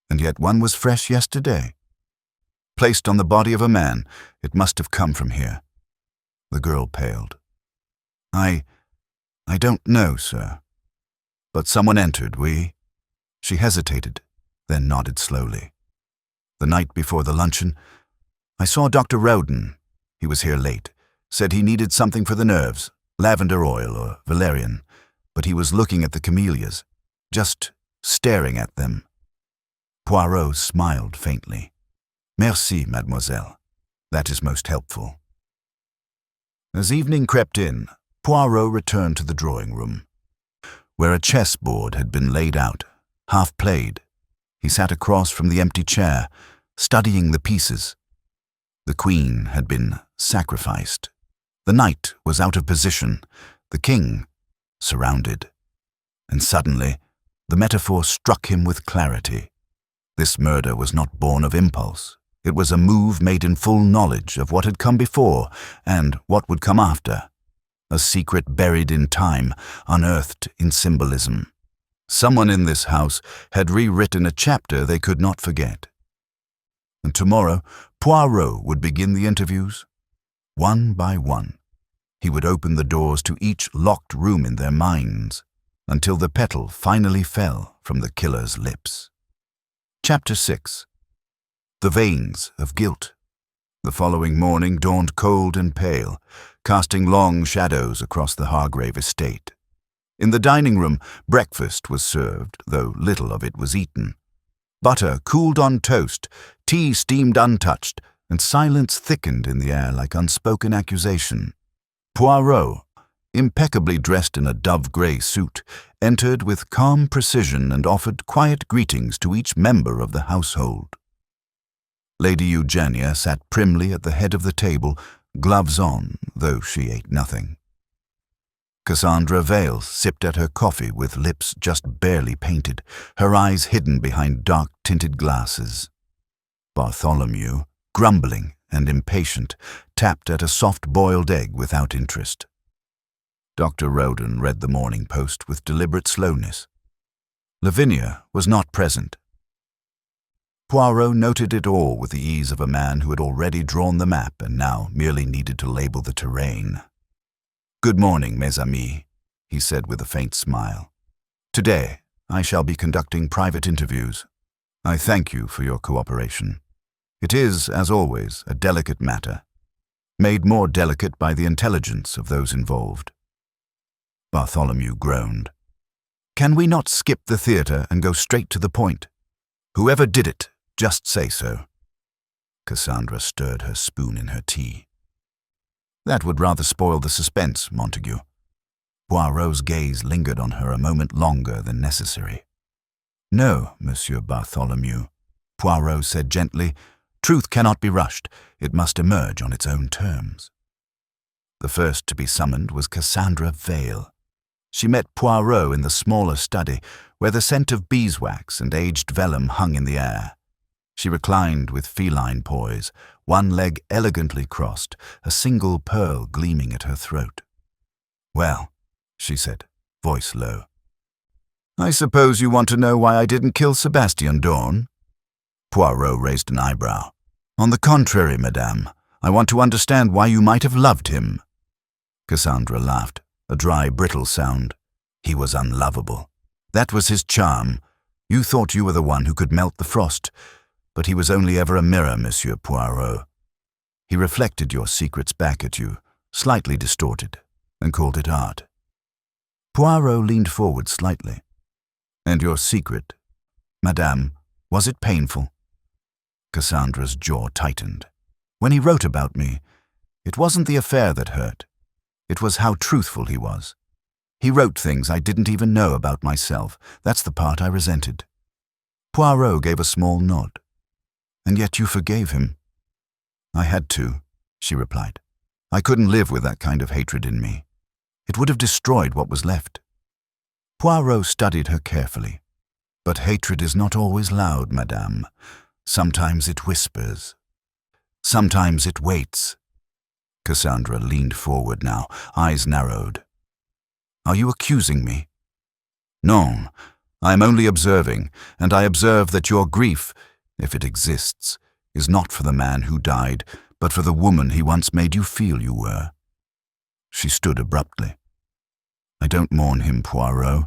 And yet one was fresh yesterday. Placed on the body of a man, it must have come from here. The girl paled. I don't know, sir. But someone entered, She hesitated, then nodded slowly. "The night before the luncheon, I saw Dr. Whodunit. He was here late. Said he needed something for the nerves, lavender oil or valerian, but he was looking at the camellias, just staring at them." Poirot smiled faintly. "Merci, mademoiselle. That is most helpful." As evening crept in, Poirot returned to the drawing room, where a chessboard had been laid out, half played. He sat across from the empty chair, studying the pieces. The queen had been sacrificed. The knight was out of position, the king surrounded. And suddenly, the metaphor struck him with clarity. This murder was not born of impulse. It was a move made in full knowledge of what had come before and what would come after. A secret buried in time, unearthed in symbolism. Someone in this house had rewritten a chapter they could not forget. And tomorrow, Poirot would begin the interviews. One by one, he would open the doors to each locked room in their minds, until the petal finally fell from the killer's lips. Chapter 6. The Veins of Guilt. The following morning dawned cold and pale, casting long shadows across the Hargrave estate. In the dining room, breakfast was served, though little of it was eaten. Butter cooled on toast, tea steamed untouched, and silence thickened in the air like unspoken accusation. Poirot, impeccably dressed in a dove-grey suit, entered with calm precision and offered quiet greetings to each member of the household. Lady Eugenia sat primly at the head of the table, gloves on, though she ate nothing. Cassandra Vale sipped at her coffee with lips just barely painted, her eyes hidden behind dark-tinted glasses. Bartholomew, grumbling and impatient, tapped at a soft-boiled egg without interest. Dr. Whodunit read the Morning Post with deliberate slowness. Lavinia was not present. Poirot noted it all with the ease of a man who had already drawn the map and now merely needed to label the terrain. "Good morning, mes amis," he said with a faint smile. "Today, I shall be conducting private interviews. I thank you for your cooperation. It is, as always, a delicate matter, made more delicate by the intelligence of those involved. Bartholomew groaned. Can we not skip the theatre and go straight to the point? Whoever did it, just say so. Cassandra stirred her spoon in her tea. That would rather spoil the suspense, Montague. Poirot's gaze lingered on her a moment longer than necessary. No, Monsieur Bartholomew, Poirot said gently. Truth cannot be rushed. It must emerge on its own terms. The first to be summoned was Cassandra Vale. She met Poirot in the smaller study, where the scent of beeswax and aged vellum hung in the air. She reclined with feline poise, one leg elegantly crossed, a single pearl gleaming at her throat. Well, she said, voice low. I suppose you want to know why I didn't kill Sebastian Dorn? Poirot raised an eyebrow. On the contrary, madame, I want to understand why you might have loved him. Cassandra laughed, a dry, brittle sound. He was unlovable. That was his charm. You thought you were the one who could melt the frost, but he was only ever a mirror, Monsieur Poirot. He reflected your secrets back at you, slightly distorted, and called it art. Poirot leaned forward slightly. And your secret, madame, was it painful? Cassandra's jaw tightened. When he wrote about me, it wasn't the affair that hurt. It was how truthful he was. He wrote things I didn't even know about myself. That's the part I resented. Poirot gave a small nod. And yet you forgave him. I had to, she replied. I couldn't live with that kind of hatred in me. It would have destroyed what was left. Poirot studied her carefully. But hatred is not always loud, madame. Sometimes it whispers. Sometimes it waits. Cassandra leaned forward now, eyes narrowed. Are you accusing me? No, I am only observing, and I observe that your grief, if it exists, is not for the man who died, but for the woman he once made you feel you were. She stood abruptly. I don't mourn him, Poirot,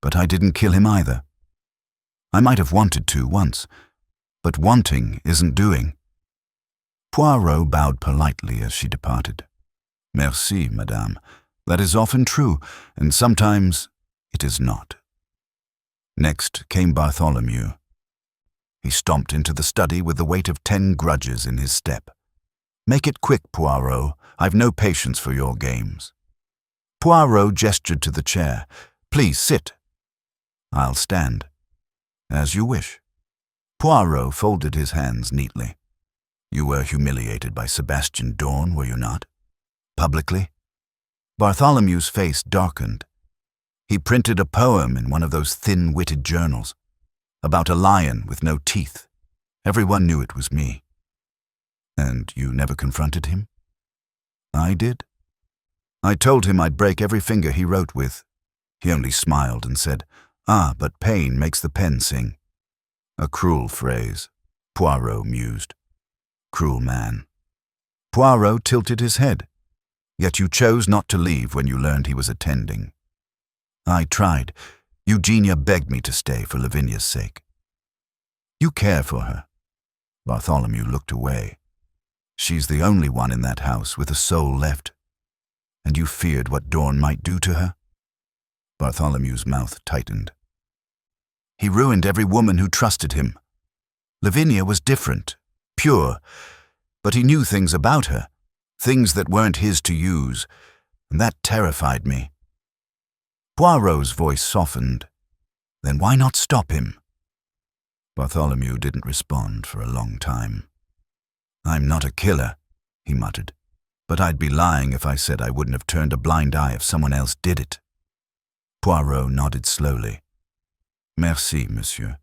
but I didn't kill him either. I might have wanted to once, but wanting isn't doing. Poirot bowed politely as she departed. Merci, madame. That is often true, and sometimes it is not. Next came Bartholomew. He stomped into the study with the weight of 10 grudges in his step. Make it quick, Poirot. I've no patience for your games. Poirot gestured to the chair. Please sit. I'll stand. As you wish. Poirot folded his hands neatly. You were humiliated by Sebastian Dorn, were you not? Publicly? Bartholomew's face darkened. He printed a poem in one of those thin-witted journals, about a lion with no teeth. Everyone knew it was me. And you never confronted him? I did. I told him I'd break every finger he wrote with. He only smiled and said, Ah, but pain makes the pen sing. A cruel phrase, Poirot mused. Cruel man. Poirot tilted his head. Yet you chose not to leave when you learned he was attending. I tried. Eugenia begged me to stay for Lavinia's sake. You care for her. Bartholomew looked away. She's the only one in that house with a soul left. And you feared what Dorn might do to her? Bartholomew's mouth tightened. He ruined every woman who trusted him. Lavinia was different, pure, but he knew things about her, things that weren't his to use, and that terrified me. Poirot's voice softened. Then why not stop him? Bartholomew didn't respond for a long time. I'm not a killer, he muttered, but I'd be lying if I said I wouldn't have turned a blind eye if someone else did it. Poirot nodded slowly. Merci, monsieur.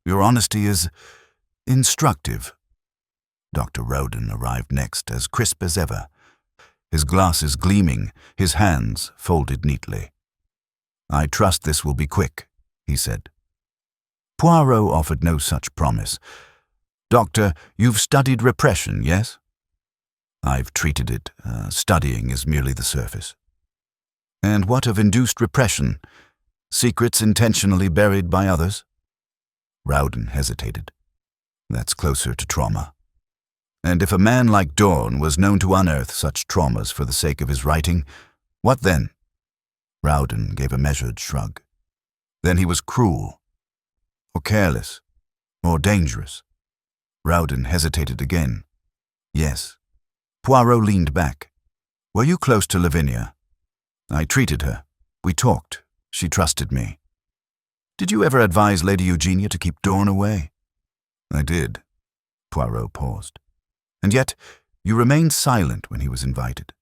Your honesty is instructive. Dr. Whodunit arrived next, as crisp as ever, his glasses gleaming, his hands folded neatly. I trust this will be quick, he said. Poirot offered no such promise. Doctor, you've studied repression, yes? I've treated it. Studying is merely the surface. And what of induced repression? Secrets intentionally buried by others? Whodunit hesitated. That's closer to trauma. And if a man like Dorn was known to unearth such traumas for the sake of his writing, what then? Rowden gave a measured shrug. Then he was cruel, or careless, or dangerous. Rowden hesitated again. Yes. Poirot leaned back. Were you close to Lavinia? I treated her. We talked. She trusted me. Did you ever advise Lady Eugenia to keep Dorn away? I did. Poirot paused. And yet, you remained silent when he was invited.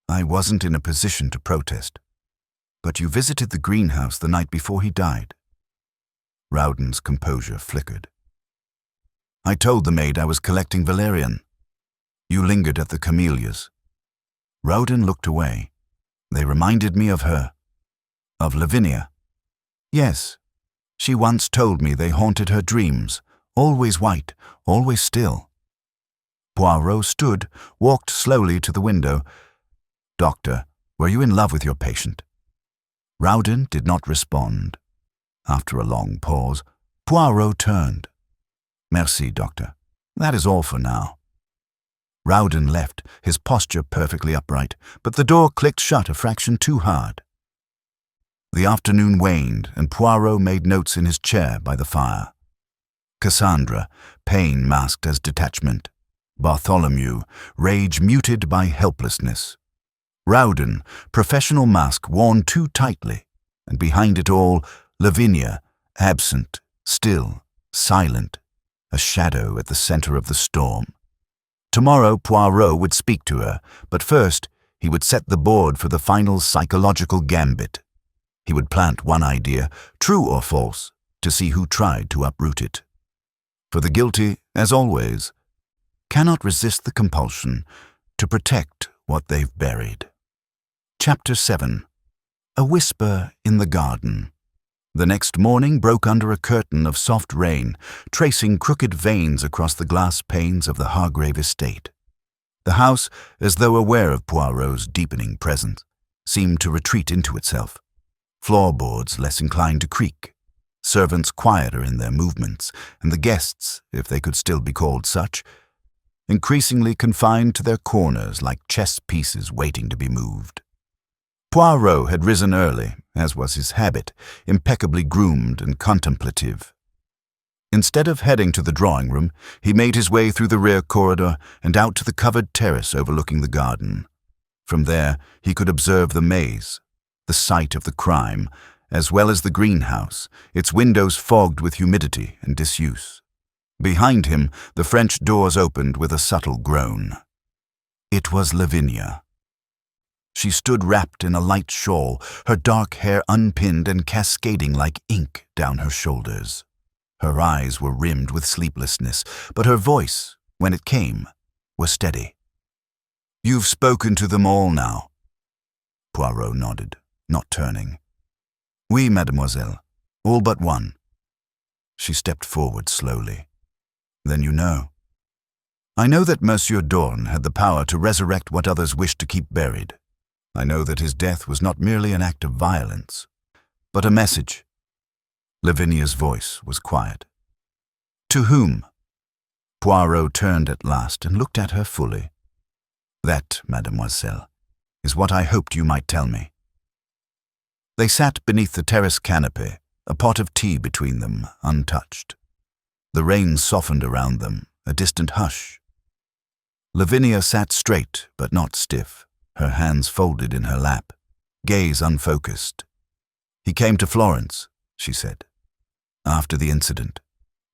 I wasn't in a position to protest. But you visited the greenhouse the night before he died. Rowden's composure flickered. I told the maid I was collecting valerian. You lingered at the camellias. Rowden looked away. They reminded me of her. Of Lavinia. Yes. She once told me they haunted her dreams, always white, always still. Poirot stood, walked slowly to the window. Doctor, were you in love with your patient? Rowden did not respond. After a long pause, Poirot turned. Merci, doctor. That is all for now. Rowden left, his posture perfectly upright, but the door clicked shut a fraction too hard. The afternoon waned, and Poirot made notes in his chair by the fire. Cassandra, pain masked as detachment. Bartholomew, rage muted by helplessness. Rowden, professional mask worn too tightly, and behind it all, Lavinia, absent, still, silent, a shadow at the center of the storm. Tomorrow Poirot would speak to her, but first he would set the board for the final psychological gambit. He would plant one idea, true or false, to see who tried to uproot it. For the guilty, as always, cannot resist the compulsion to protect what they've buried. Chapter 7. A Whisper in the Garden. The next morning broke under a curtain of soft rain, tracing crooked veins across the glass panes of the Hargrave estate. The house, as though aware of Poirot's deepening presence, seemed to retreat into itself. Floorboards less inclined to creak, servants quieter in their movements, and the guests, if they could still be called such, increasingly confined to their corners like chess pieces waiting to be moved. Poirot had risen early, as was his habit, impeccably groomed and contemplative. Instead of heading to the drawing-room, he made his way through the rear corridor and out to the covered terrace overlooking the garden. From there, he could observe the maze, the site of the crime, as well as the greenhouse, its windows fogged with humidity and disuse. Behind him, the French doors opened with a subtle groan. It was Lavinia. She stood wrapped in a light shawl, her dark hair unpinned and cascading like ink down her shoulders. Her eyes were rimmed with sleeplessness, but her voice, when it came, was steady. "You've spoken to them all now." Poirot nodded, not turning. "Oui, mademoiselle, all but one." She stepped forward slowly. "Then you know." "I know that Monsieur Dorn had the power to resurrect what others wished to keep buried. I know that his death was not merely an act of violence, but a message." Lavinia's voice was quiet. "To whom?" Poirot turned at last and looked at her fully. "That, mademoiselle, is what I hoped you might tell me." They sat beneath the terrace canopy, a pot of tea between them, untouched. The rain softened around them, a distant hush. Lavinia sat straight but not stiff, her hands folded in her lap, gaze unfocused. "He came to Florence," she said. "After the incident.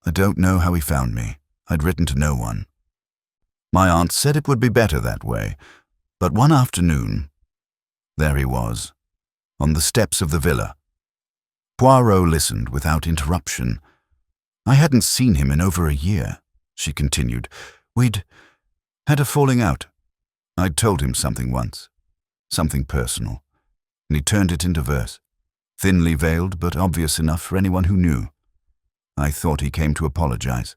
I don't know how he found me. I'd written to no one. My aunt said it would be better that way, but one afternoon, there he was, on the steps of the villa." Poirot listened without interruption. "I hadn't seen him in over a year," she continued. "We'd had a falling out. I'd told him something once, something personal, and he turned it into verse, thinly veiled but obvious enough for anyone who knew. I thought he came to apologize.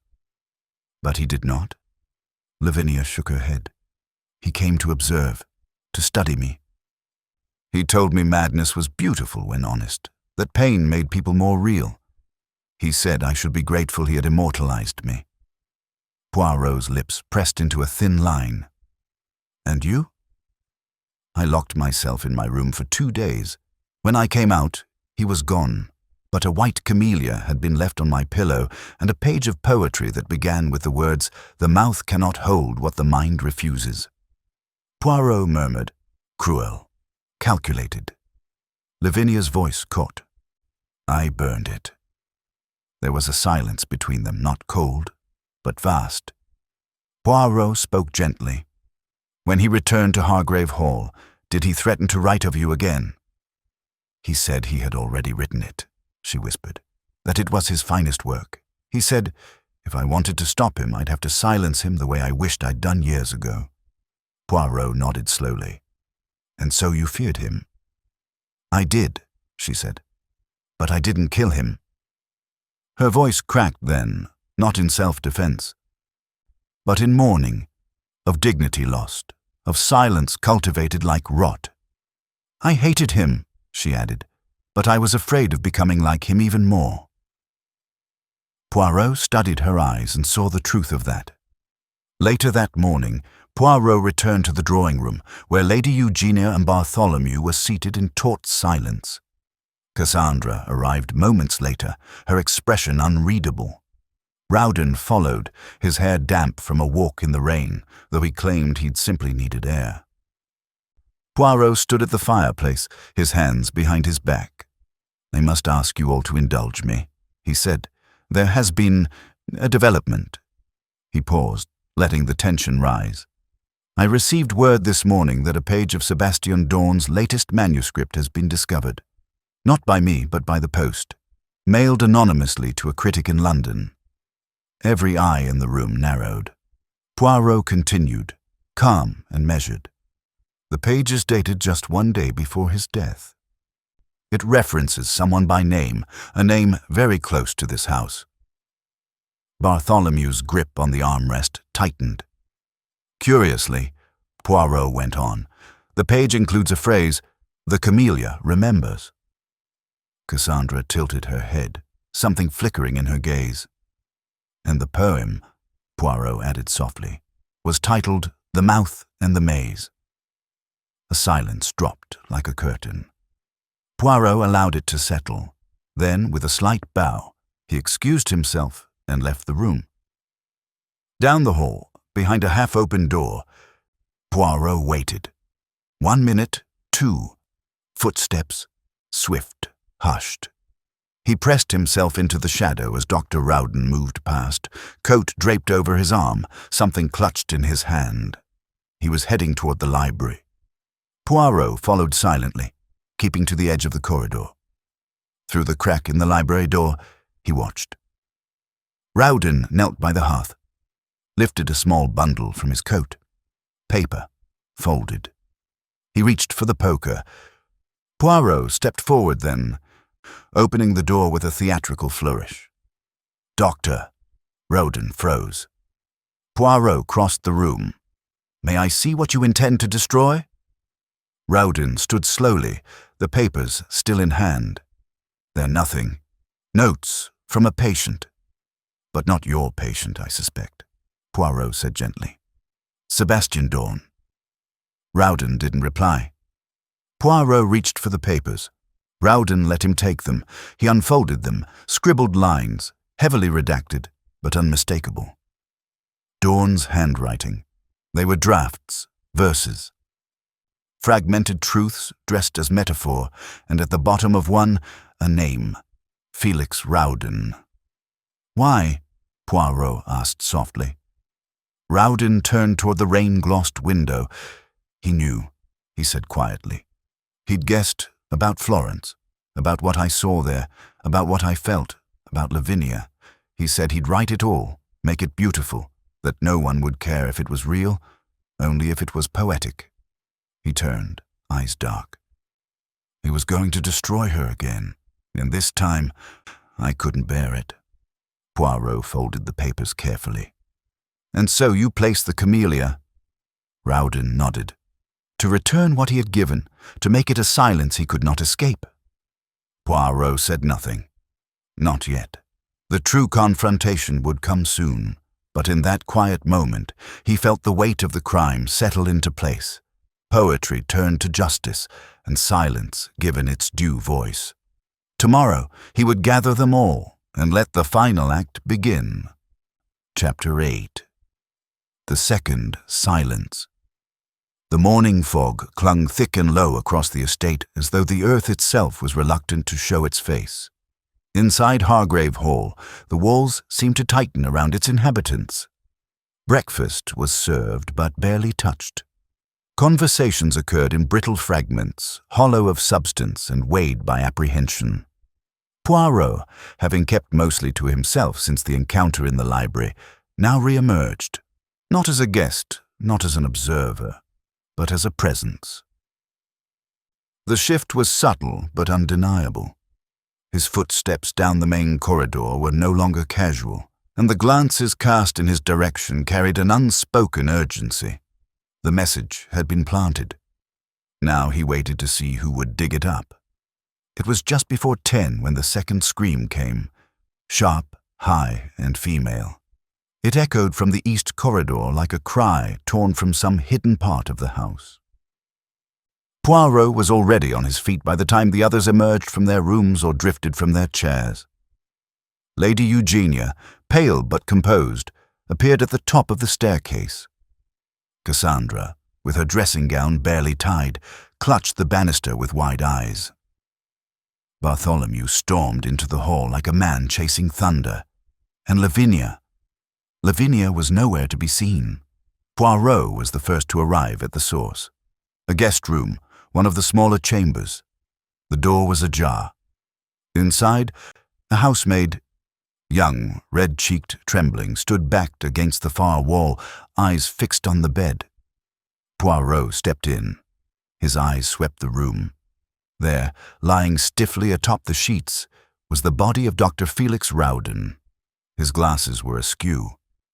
But he did not." Lavinia shook her head. "He came to observe, to study me. He told me madness was beautiful when honest, that pain made people more real. He said I should be grateful he had immortalized me." Poirot's lips pressed into a thin line. And you? I locked myself in my room for 2 days. When I came out, he was gone, but a white camellia had been left on my pillow and a page of poetry that began with the words, "The mouth cannot hold what the mind refuses." Poirot murmured, "Cruel, calculated." Lavinia's voice caught. I burned it. There was a silence between them, not cold, but vast. Poirot spoke gently. "When he returned to Hargrave Hall, did he threaten to write of you again?" "He said he had already written it," she whispered, "that it was his finest work. He said, if I wanted to stop him, I'd have to silence him the way I wished I'd done years ago." Poirot nodded slowly. "And so you feared him?" "I did," she said, "but I didn't kill him." Her voice cracked then, not in self-defense, but in mourning, of dignity lost, of silence cultivated like rot. "I hated him," she added, "but I was afraid of becoming like him even more." Poirot studied her eyes and saw the truth of that. Later that morning, Poirot returned to the drawing-room, where Lady Eugenia and Bartholomew were seated in taut silence. Cassandra arrived moments later, her expression unreadable. Whodunit followed, his hair damp from a walk in the rain, though he claimed he'd simply needed air. Poirot stood at the fireplace, his hands behind his back. "I must ask you all to indulge me," he said. "There has been a development." He paused, letting the tension rise. "I received word this morning that a page of Sebastian Dorn's latest manuscript has been discovered. Not by me, but by the post. Mailed anonymously to a critic in London." Every eye in the room narrowed. Poirot continued, calm and measured. "The page is dated just 1 day before his death. It references someone by name, a name very close to this house." Bartholomew's grip on the armrest tightened. "Curiously," Poirot went on, "the page includes a phrase, 'The camellia remembers.'" Cassandra tilted her head, something flickering in her gaze. "And the poem," Poirot added softly, "was titled 'The Mouth and the Maze.'" A silence dropped like a curtain. Poirot allowed it to settle. Then, with a slight bow, he excused himself and left the room. Down the hall, behind a half-open door, Poirot waited. 1 minute, 2. Footsteps, swift, hushed. He pressed himself into the shadow as Dr. Whodunit moved past, coat draped over his arm, something clutched in his hand. He was heading toward the library. Poirot followed silently, keeping to the edge of the corridor. Through the crack in the library door, he watched. Whodunit knelt by the hearth, lifted a small bundle from his coat. Paper, folded. He reached for the poker. Poirot stepped forward then, opening the door with a theatrical flourish. "Doctor," Whodunit froze. Poirot crossed the room. "May I see what you intend to destroy?" Whodunit stood slowly, the papers still in hand. "They're nothing. Notes from a patient. But not your patient, I suspect," Poirot said gently. "Sebastian Dorn." Whodunit didn't reply. Poirot reached for the papers. Whodunit let him take them. He unfolded them, scribbled lines, heavily redacted, but unmistakable. Dorn's handwriting. They were drafts, verses. Fragmented truths dressed as metaphor, and at the bottom of one, a name, Felix Whodunit. "Why?" Poirot asked softly. Whodunit turned toward the rain-glossed window. "He knew," he said quietly. "He'd guessed about Florence, about what I saw there, about what I felt, about Lavinia. He said he'd write it all, make it beautiful, that no one would care if it was real, only if it was poetic." He turned, eyes dark. He was going to destroy her again, and this time I couldn't bear it. Poirot folded the papers carefully. "And so you placed the camellia?" Whodunit nodded. "To return what he had given, to make it a silence he could not escape." Poirot said nothing. Not yet. The true confrontation would come soon, But in that quiet moment, he felt the weight of the crime settle into place. Poetry turned to justice, and silence given its due voice. Tomorrow, he would gather them all and let the final act begin. Chapter 8. The Second Silence. The morning fog clung thick and low across the estate as though the earth itself was reluctant to show its face. Inside Hargrave Hall, the walls seemed to tighten around its inhabitants. Breakfast was served but barely touched. Conversations occurred in brittle fragments, hollow of substance and weighed by apprehension. Poirot, having kept mostly to himself since the encounter in the library, now re-emerged, not as a guest, not as an observer, but as a presence. The shift was subtle but undeniable. His footsteps down the main corridor were no longer casual, and the glances cast in his direction carried an unspoken urgency. The message had been planted. Now he waited to see who would dig it up. It was just before 10 when the second scream came, sharp, high, and female. It echoed from the east corridor like a cry torn from some hidden part of the house. Poirot was already on his feet by the time the others emerged from their rooms or drifted from their chairs. Lady Eugenia, pale but composed, appeared at the top of the staircase. Cassandra, with her dressing gown barely tied, clutched the banister with wide eyes. Bartholomew stormed into the hall like a man chasing thunder. And Lavinia was nowhere to be seen. Poirot was the first to arrive at the source. A guest room, one of the smaller chambers. The door was ajar. Inside, a housemaid, young, red-cheeked, trembling, stood backed against the far wall, eyes fixed on the bed. Poirot stepped in. His eyes swept the room. There, lying stiffly atop the sheets, was the body of Dr. Felix Whodunit. His glasses were askew,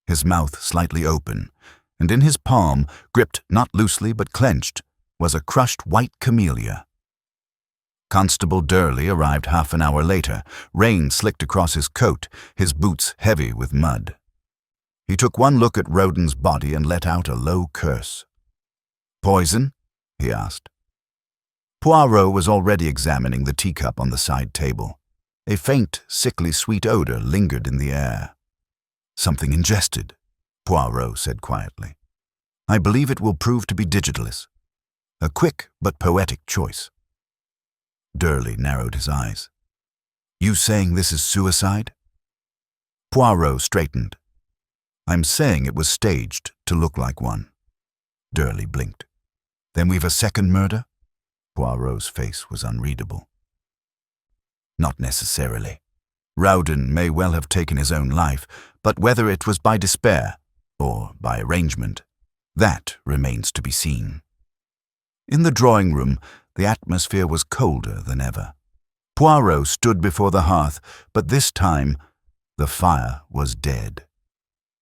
his mouth slightly open, and in his palm, gripped not loosely but clenched, was a crushed white camellia. Constable Durley arrived half an hour later, rain slicked across his coat, his boots heavy with mud. He took one look at Whodunit's body and let out a low curse. "Poison?" he asked. Poirot was already examining the teacup on the side table. A faint, sickly sweet odor lingered in the air. "Something ingested," Poirot said quietly. "I believe it will prove to be Digitalis. A quick but poetic choice." Durley narrowed his eyes. "You saying this is suicide?" Poirot straightened. "I'm saying it was staged to look like one." Durley blinked. "Then we've a second murder?" Poirot's face was unreadable. "Not necessarily. Whodunit may well have taken his own life, but whether it was by despair or by arrangement, that remains to be seen." In the drawing room, the atmosphere was colder than ever. Poirot stood before the hearth, but this time the fire was dead.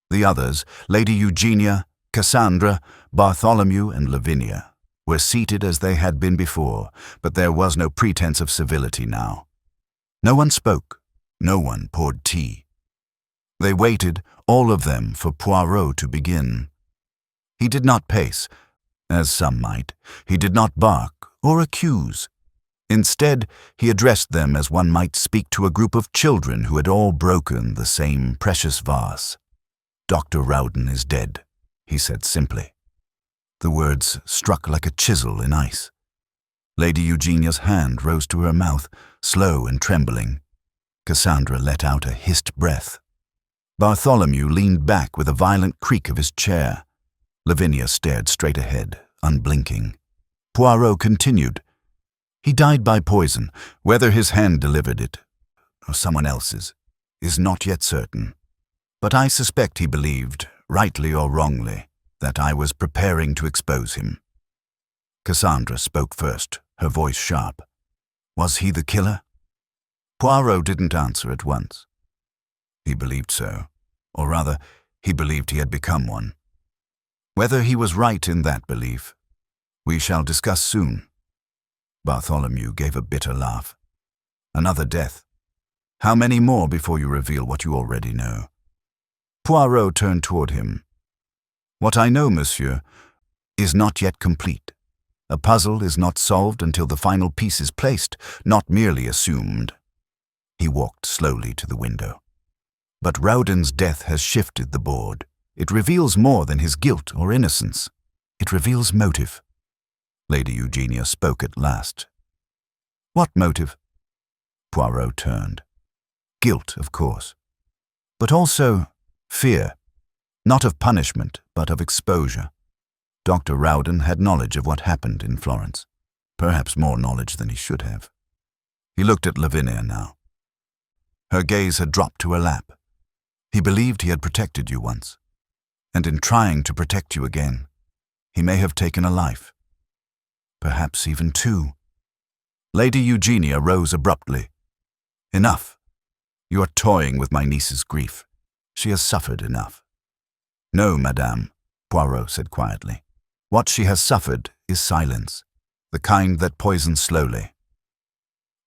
The others, Lady Eugenia, Cassandra, Bartholomew, and Lavinia, were seated as they had been before, but there was no pretense of civility now. No one spoke, no one poured tea. They waited, all of them, for Poirot to begin. He did not pace, as some might. He did not bark or accuse. Instead, he addressed them as one might speak to a group of children who had all broken the same precious vase. "Dr. Whodunit is dead," he said simply. The words struck like a chisel in ice. Lady Eugenia's hand rose to her mouth, slow and trembling. Cassandra let out a hissed breath. Bartholomew leaned back with a violent creak of his chair. Lavinia stared straight ahead, unblinking. Poirot continued. "He died by poison. Whether his hand delivered it, or someone else's, is not yet certain. But I suspect he believed, rightly or wrongly, that I was preparing to expose him." Cassandra spoke first, her voice sharp. "Was he the killer?" Poirot didn't answer at once. He believed so, or rather, he believed he had become one. Whether he was right in that belief, we shall discuss soon. Bartholomew gave a bitter laugh. "Another death. How many more before you reveal what you already know?" Poirot turned toward him. "What I know, monsieur, is not yet complete. A puzzle is not solved until the final piece is placed, not merely assumed." He walked slowly to the window. "But Whodunit's death has shifted the board. It reveals more than his guilt or innocence. It reveals motive." Lady Eugenia spoke at last. "What motive?" Poirot turned. "Guilt, of course. But also fear, not of punishment, but of exposure. Dr. Whodunit had knowledge of what happened in Florence, perhaps more knowledge than he should have." He looked at Lavinia now. Her gaze had dropped to her lap. "He believed he had protected you once, and in trying to protect you again, he may have taken a life. Perhaps even two." Lady Eugenia rose abruptly. "Enough. You are toying with my niece's grief. She has suffered enough." "No, madame," Poirot said quietly. "What she has suffered is silence, the kind that poisons slowly."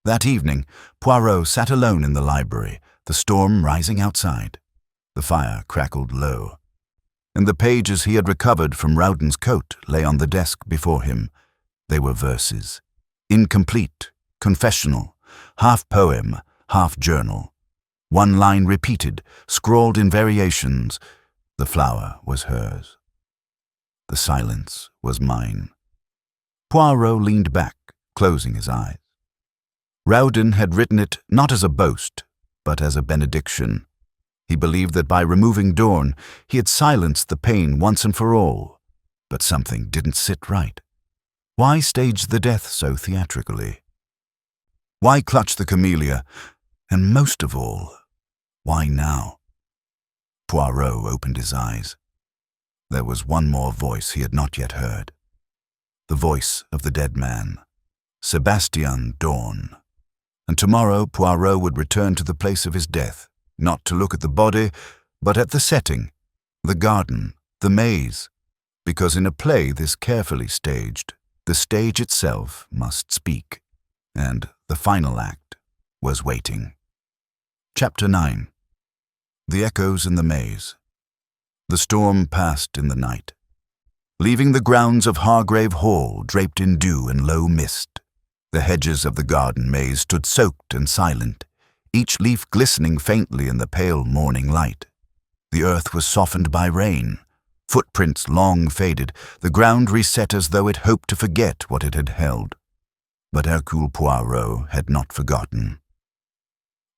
That evening, Poirot sat alone in the library, the storm rising outside. The fire crackled low, and the pages he had recovered from Whodunit's coat lay on the desk before him. They were verses, incomplete, confessional, half poem, half journal. One line repeated, scrawled in variations. "The flower was hers. The silence was mine." Poirot leaned back, closing his eyes. Whodunit had written it not as a boast, but as a benediction. He believed that by removing Dorn, he had silenced the pain once and for all. But something didn't sit right. Why stage the death so theatrically? Why clutch the camellia? And most of all, why now? Poirot opened his eyes. There was one more voice he had not yet heard. The voice of the dead man, Sebastian Dorn. And tomorrow Poirot would return to the place of his death, not to look at the body, but at the setting, the garden, the maze, because in a play this carefully staged, the stage itself must speak, and the final act was waiting. Chapter 9. The Echoes in the Maze. The storm passed in the night, leaving the grounds of Hargrave Hall draped in dew and low mist. The hedges of the garden maze stood soaked and silent, each leaf glistening faintly in the pale morning light. The earth was softened by rain, footprints long faded, the ground reset as though it hoped to forget what it had held. But Hercule Poirot had not forgotten.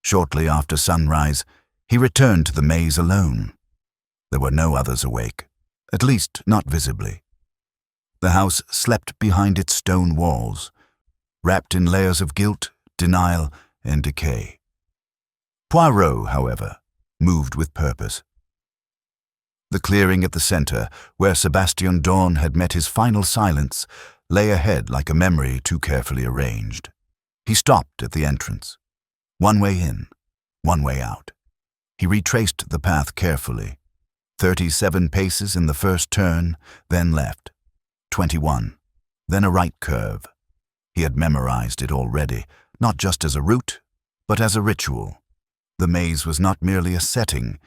Shortly after sunrise, he returned to the maze alone. There were no others awake, at least not visibly. The house slept behind its stone walls, wrapped in layers of guilt, denial, and decay. Poirot, however, moved with purpose. The clearing at the center, where Sebastian Dorn had met his final silence, lay ahead like a memory too carefully arranged. He stopped at the entrance. One way in, one way out. He retraced the path carefully. 37 paces in the first turn, then left. 21, then a right curve. He had memorized it already, not just as a route, but as a ritual. The maze was not merely a setting,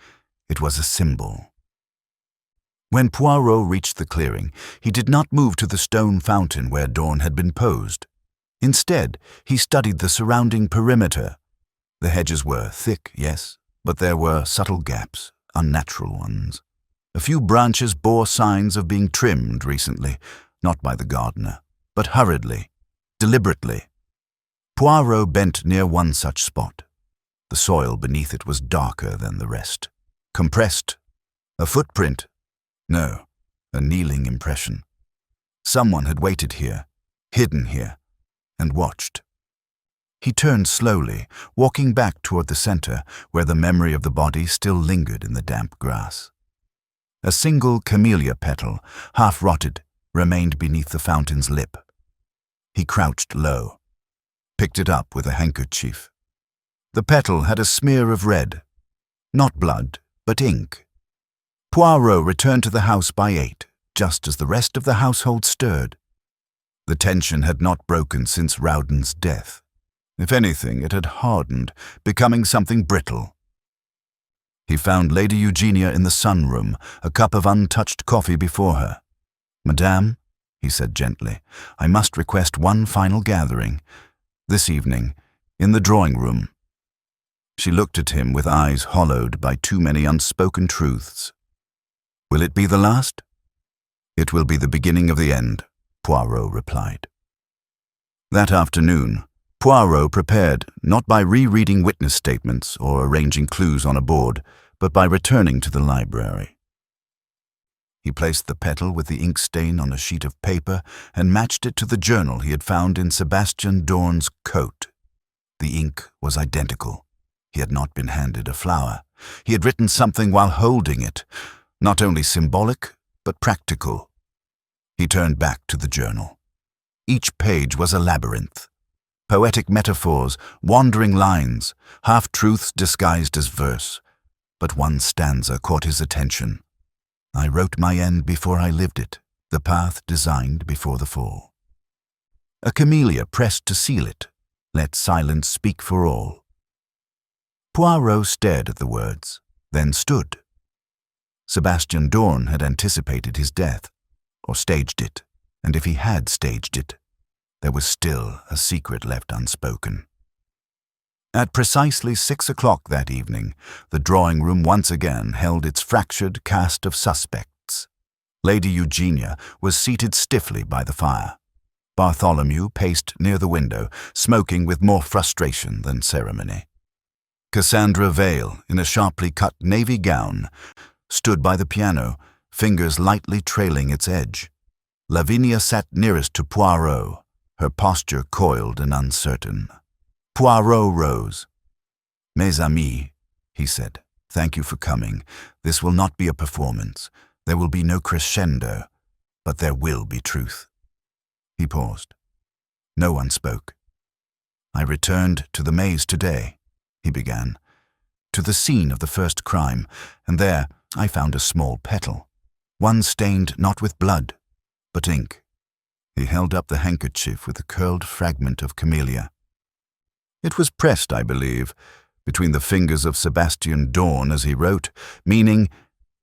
it was a symbol. When Poirot reached the clearing, he did not move to the stone fountain where Dorn had been posed. Instead, he studied the surrounding perimeter. The hedges were thick, yes, but there were subtle gaps, unnatural ones. A few branches bore signs of being trimmed recently, not by the gardener, but hurriedly, deliberately. Poirot bent near one such spot. The soil beneath it was darker than the rest. Compressed. A footprint. No, a kneeling impression. Someone had waited here, hidden here, and watched. He turned slowly, walking back toward the center, where the memory of the body still lingered in the damp grass. A single camellia petal, half rotted, remained beneath the fountain's lip. He crouched low, picked it up with a handkerchief. The petal had a smear of red, not blood, but ink. Poirot returned to the house by 8, just as the rest of the household stirred. The tension had not broken since Whodunit's death. If anything, it had hardened, becoming something brittle. He found Lady Eugenia in the sun-room, a cup of untouched coffee before her. "Madame," he said gently, "I must request one final gathering. This evening, in the drawing-room." She looked at him with eyes hollowed by too many unspoken truths. "Will it be the last?" "It will be the beginning of the end," Poirot replied. That afternoon, Poirot prepared not by rereading witness statements or arranging clues on a board, but by returning to the library. He placed the petal with the ink stain on a sheet of paper and matched it to the journal he had found in Sebastian Dorn's coat. The ink was identical. He had not been handed a flower. He had written something while holding it, not only symbolic, but practical. He turned back to the journal. Each page was a labyrinth. Poetic metaphors, wandering lines, half-truths disguised as verse. But one stanza caught his attention. "I wrote my end before I lived it, the path designed before the fall. A camellia pressed to seal it, let silence speak for all." Poirot stared at the words, then stood. Sebastian Dorn had anticipated his death, or staged it, and if he had staged it, there was still a secret left unspoken. At precisely 6 o'clock that evening, the drawing-room once again held its fractured cast of suspects. Lady Eugenia was seated stiffly by the fire. Bartholomew paced near the window, smoking with more frustration than ceremony. Cassandra Vale, in a sharply cut navy gown, stood by the piano, fingers lightly trailing its edge. Lavinia sat nearest to Poirot, her posture coiled and uncertain. Poirot rose. "Mes amis," he said, "thank you for coming. This will not be a performance. There will be no crescendo, but there will be truth." He paused. No one spoke. "I returned to the maze today," he began, "to the scene of the first crime, and there I found a small petal, one stained not with blood, but ink." He held up the handkerchief with a curled fragment of camellia. "It was pressed, I believe, between the fingers of Sebastian Dorn as he wrote, meaning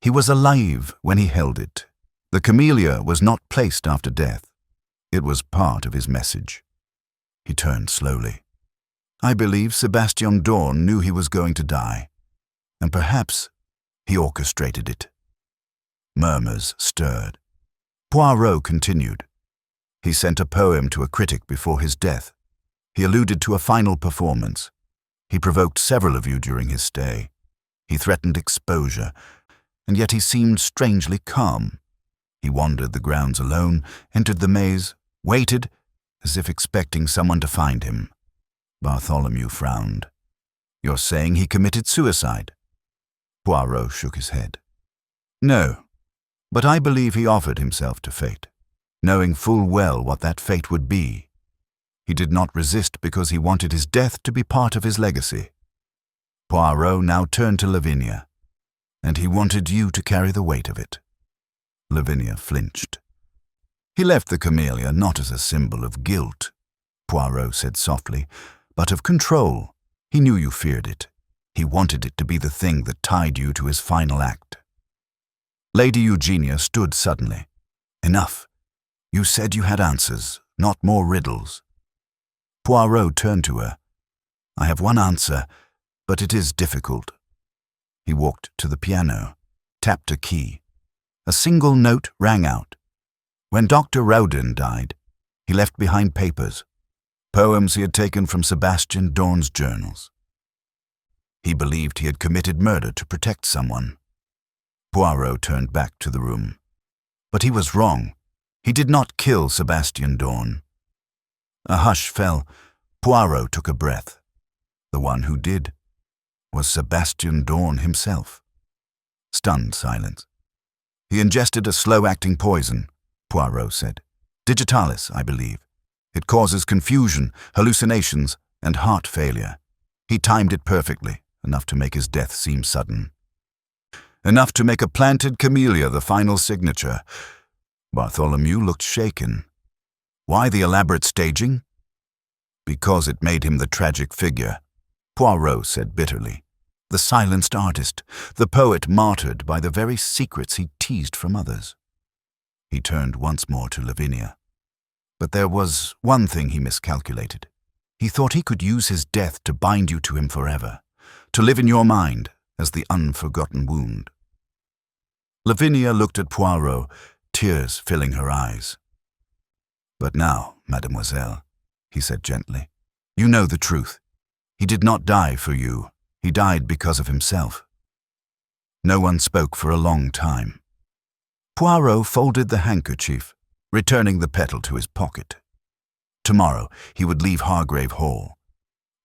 he was alive when he held it. The camellia was not placed after death. It was part of his message." He turned slowly. "I believe Sebastian Dorn knew he was going to die, and perhaps he orchestrated it." Murmurs stirred. Poirot continued. "He sent a poem to a critic before his death. He alluded to a final performance. He provoked several of you during his stay. He threatened exposure, and yet he seemed strangely calm. He wandered the grounds alone, entered the maze, waited, as if expecting someone to find him." Bartholomew frowned. "You're saying he committed suicide?" Poirot shook his head. "No, but I believe he offered himself to fate, knowing full well what that fate would be. He did not resist because he wanted his death to be part of his legacy." Poirot now turned to Lavinia. "And he wanted you to carry the weight of it." Lavinia flinched. "He left the camellia not as a symbol of guilt," Poirot said softly, "but of control. He knew you feared it. He wanted it to be the thing that tied you to his final act." Lady Eugenia stood suddenly. "Enough. You said you had answers, not more riddles." Poirot turned to her. "I have one answer, but it is difficult." He walked to the piano, tapped a key. A single note rang out. When Dr. Whodunit died, he left behind papers, poems he had taken from Sebastian Dorn's journals. He believed he had committed murder to protect someone. Poirot turned back to the room. But he was wrong. He did not kill Sebastian Dorn. A hush fell. Poirot took a breath. The one who did was Sebastian Dorn himself. Stunned silence. "He ingested a slow-acting poison," Poirot said. "Digitalis, I believe. It causes confusion, hallucinations, and heart failure. He timed it perfectly, enough to make his death seem sudden. Enough to make a planted camellia the final signature." Bartholomew looked shaken. "Why the elaborate staging?" "Because it made him the tragic figure," Poirot said bitterly. The silenced artist, the poet martyred by the very secrets he teased from others. He turned once more to Lavinia. But there was one thing he miscalculated. He thought he could use his death to bind you to him forever, to live in your mind as the unforgotten wound. Lavinia looked at Poirot, tears filling her eyes. "But now, mademoiselle," he said gently, "you know the truth. He did not die for you. He died because of himself." No one spoke for a long time. Poirot folded the handkerchief, returning the petal to his pocket. Tomorrow he would leave Hargrave Hall.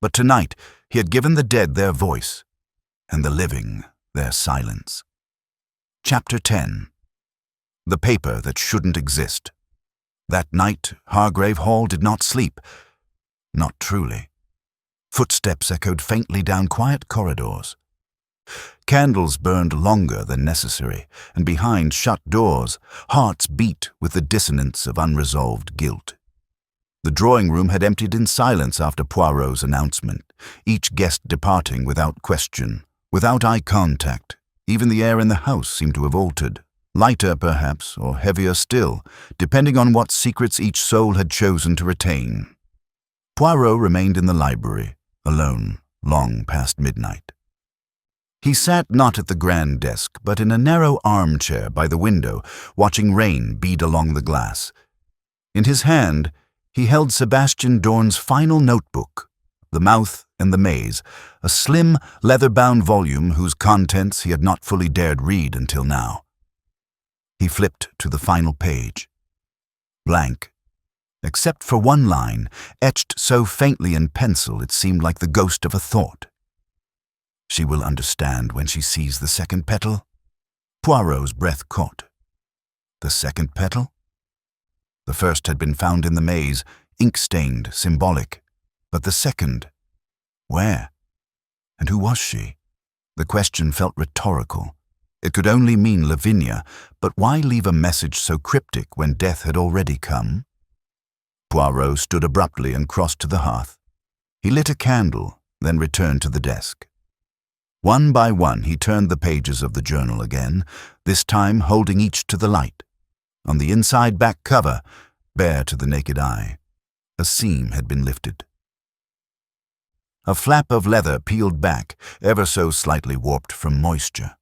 But tonight he had given the dead their voice, and the living their silence. Chapter 10. The paper that shouldn't exist. That night Hargrave Hall did not sleep. Not truly. Footsteps echoed faintly down quiet corridors. Candles burned longer than necessary, and behind shut doors, hearts beat with the dissonance of unresolved guilt. The drawing-room had emptied in silence after Poirot's announcement, each guest departing without question, without eye contact. Even the air in the house seemed to have altered, lighter perhaps, or heavier still, depending on what secrets each soul had chosen to retain. Poirot remained in the library, alone, long past midnight. He sat not at the grand desk, but in a narrow armchair by the window, watching rain bead along the glass. In his hand, he held Sebastian Dorn's final notebook, The Mouth and the Maze, a slim, leather-bound volume whose contents he had not fully dared read until now. He flipped to the final page. Blank. Except for one line, etched so faintly in pencil it seemed like the ghost of a thought. "She will understand when she sees the second petal." Poirot's breath caught. The second petal? The first had been found in the maze, ink-stained, symbolic. But the second? Where? And who was she? The question felt rhetorical. It could only mean Lavinia, but why leave a message so cryptic when death had already come? Poirot stood abruptly and crossed to the hearth. He lit a candle, then returned to the desk. One by one he turned the pages of the journal again, this time holding each to the light. On the inside back cover, bare to the naked eye, a seam had been lifted. A flap of leather peeled back, ever so slightly warped from moisture.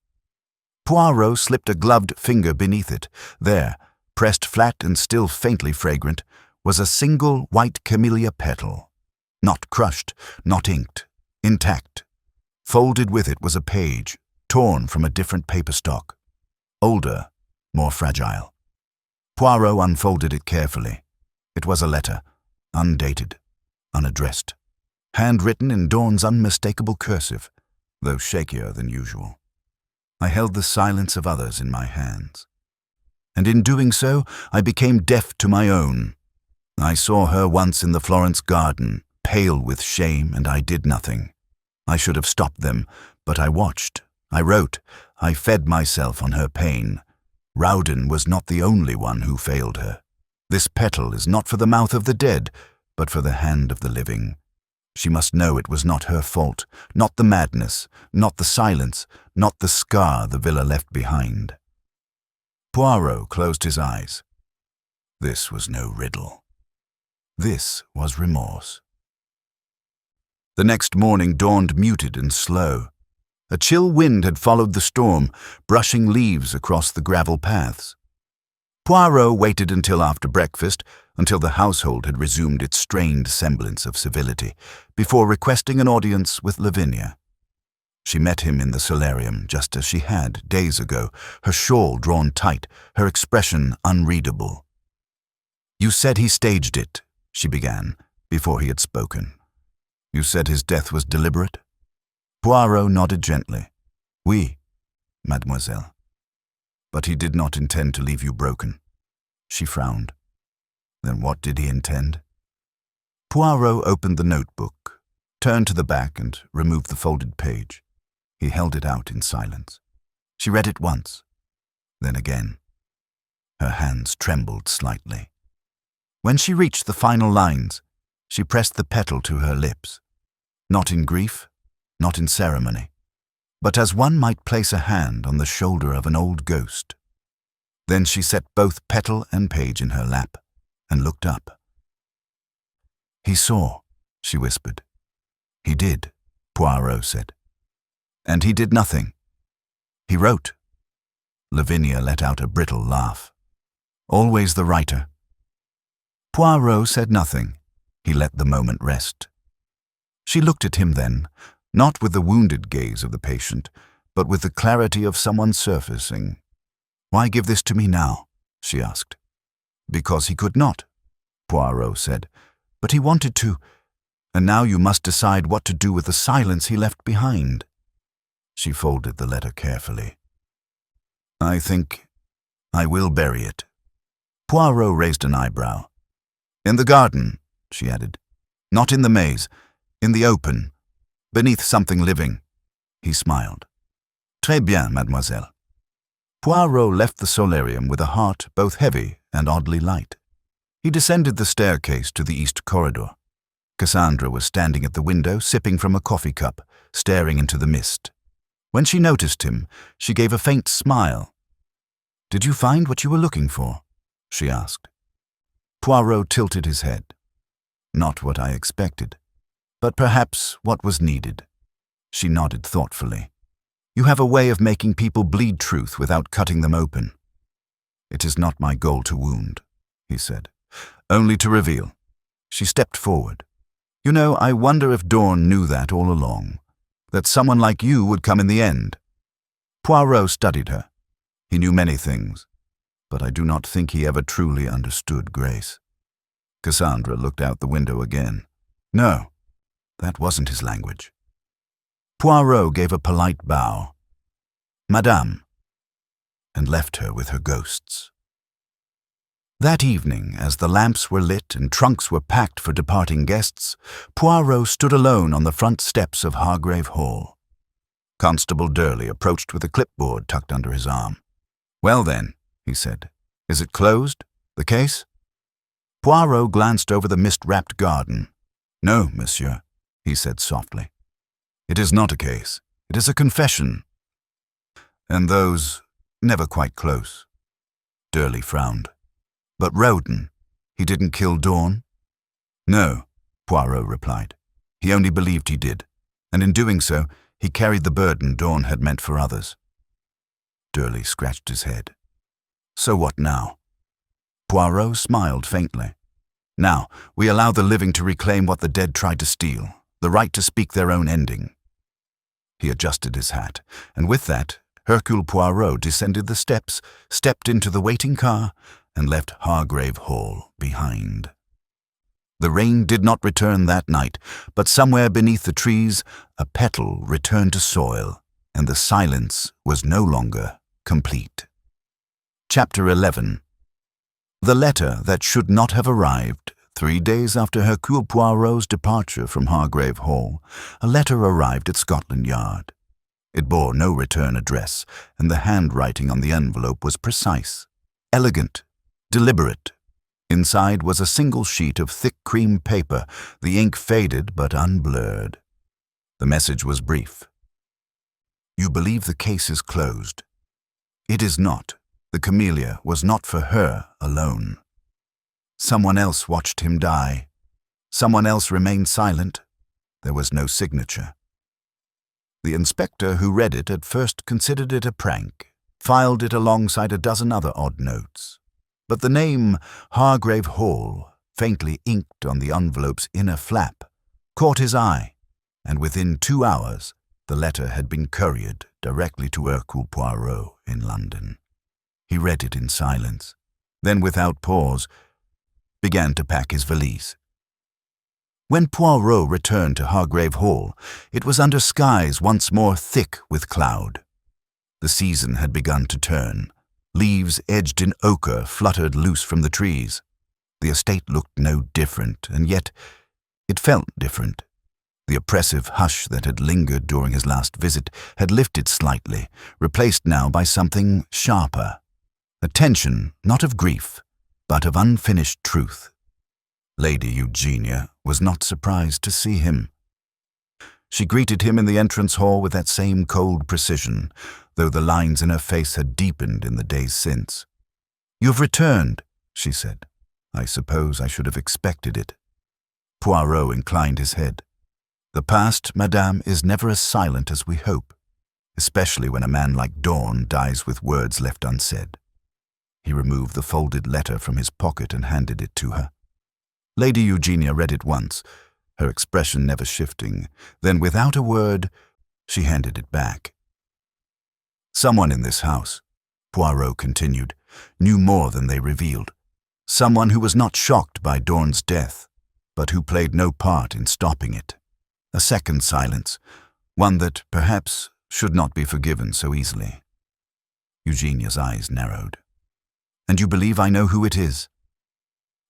Poirot slipped a gloved finger beneath it. There, pressed flat and still faintly fragrant, was a single white camellia petal. Not crushed, not inked, intact. Folded with it was a page, torn from a different paper stock. Older, more fragile. Poirot unfolded it carefully. It was a letter, undated, unaddressed. Handwritten in Dorn's unmistakable cursive, though shakier than usual. I held the silence of others in my hands. And in doing so, I became deaf to my own. I saw her once in the Florence garden, pale with shame, and I did nothing. I should have stopped them, but I watched, I wrote, I fed myself on her pain. Whodunit was not the only one who failed her. This petal is not for the mouth of the dead, but for the hand of the living. She must know it was not her fault, not the madness, not the silence, not the scar the villa left behind. Poirot closed his eyes. This was no riddle. This was remorse. The next morning dawned muted and slow. A chill wind had followed the storm, brushing leaves across the gravel paths. Poirot waited until after breakfast, until the household had resumed its strained semblance of civility, before requesting an audience with Lavinia. She met him in the solarium, just as she had days ago, her shawl drawn tight, her expression unreadable. "You said he staged it," she began, before he had spoken. "You said his death was deliberate?" Poirot nodded gently. "Oui, mademoiselle. But he did not intend to leave you broken." She frowned. "Then what did he intend?" Poirot opened the notebook, turned to the back and removed the folded page. He held it out in silence. She read it once, then again. Her hands trembled slightly. When she reached the final lines, she pressed the petal to her lips. Not in grief, not in ceremony, but as one might place a hand on the shoulder of an old ghost. Then she set both Petal and Page in her lap and looked up. "He saw," she whispered. "He did," Poirot said. "And he did nothing. He wrote." Lavinia let out a brittle laugh. "Always the writer." Poirot said nothing. He let the moment rest. She looked at him then, not with the wounded gaze of the patient, but with the clarity of someone surfacing. "Why give this to me now?" she asked. "Because he could not," Poirot said. "But he wanted to, and now you must decide what to do with the silence he left behind." She folded the letter carefully. "I think I will bury it." Poirot raised an eyebrow. "In the garden," she added. "Not in the maze, in the open, beneath something living." He smiled. "Très bien, mademoiselle." Poirot left the solarium with a heart both heavy and oddly light. He descended the staircase to the east corridor. Cassandra was standing at the window, sipping from a coffee cup, staring into the mist. When she noticed him, she gave a faint smile. "Did you find what you were looking for?" she asked. Poirot tilted his head. "Not what I expected, but perhaps what was needed." She nodded thoughtfully. "You have a way of making people bleed truth without cutting them open." "It is not my goal to wound," he said, "only to reveal." She stepped forward. "You know, I wonder if Dorn knew that all along, that someone like you would come in the end." Poirot studied her. He knew many things, but I do not think he ever truly understood Grace. Cassandra looked out the window again. No, that wasn't his language. Poirot gave a polite bow. "Madame," and left her with her ghosts. That evening, as the lamps were lit and trunks were packed for departing guests, Poirot stood alone on the front steps of Hargrave Hall. Constable Durley approached with a clipboard tucked under his arm. "Well then," he said, "is it closed, the case?" Poirot glanced over the mist-wrapped garden. "No, monsieur," he said softly. "It is not a case. It is a confession. And those never quite close." Durley frowned. "But Whodunit, he didn't kill Dorn?" "No," Poirot replied. "He only believed he did, and in doing so, he carried the burden Dorn had meant for others." Durley scratched his head. "So what now?" Poirot smiled faintly. "Now, we allow the living to reclaim what the dead tried to steal, the right to speak their own ending." He adjusted his hat, and with that, Hercule Poirot descended the steps, stepped into the waiting car, and left Hargrave Hall behind. The rain did not return that night, but somewhere beneath the trees, a petal returned to soil, and the silence was no longer complete. Chapter 11. The letter that should not have arrived 3 days after Hercule Poirot's departure from Hargrave Hall, a letter arrived at Scotland Yard. It bore no return address, and the handwriting on the envelope was precise, elegant, deliberate. Inside was a single sheet of thick cream paper, the ink faded but unblurred. The message was brief. "You believe the case is closed. It is not. The camellia was not for her alone. Someone else watched him die. Someone else remained silent. There was no signature." The inspector who read it at first considered it a prank, filed it alongside a dozen other odd notes. But the name Hargrave Hall, faintly inked on the envelope's inner flap, caught his eye, and within 2 hours the letter had been couriered directly to Hercule Poirot in London. He read it in silence, then without pause, began to pack his valise. When Poirot returned to Hargrave Hall, it was under skies once more thick with cloud. The season had begun to turn. Leaves edged in ochre fluttered loose from the trees. The estate looked no different, and yet it felt different. The oppressive hush that had lingered during his last visit had lifted slightly, replaced now by something sharper. A tension not of grief, but of unfinished truth. Lady Eugenia was not surprised to see him. She greeted him in the entrance hall with that same cold precision, though the lines in her face had deepened in the days since. "You've returned," she said. "I suppose I should have expected it." Poirot inclined his head. "The past, madame, is never as silent as we hope, especially when a man like Dawn dies with words left unsaid." He removed the folded letter from his pocket and handed it to her. Lady Eugenia read it once, her expression never shifting. Then, without a word, she handed it back. "Someone in this house," Poirot continued, "knew more than they revealed. Someone who was not shocked by Dawn's death, but who played no part in stopping it. A second silence, one that, perhaps, should not be forgiven so easily." Eugenia's eyes narrowed. "And you believe I know who it is?"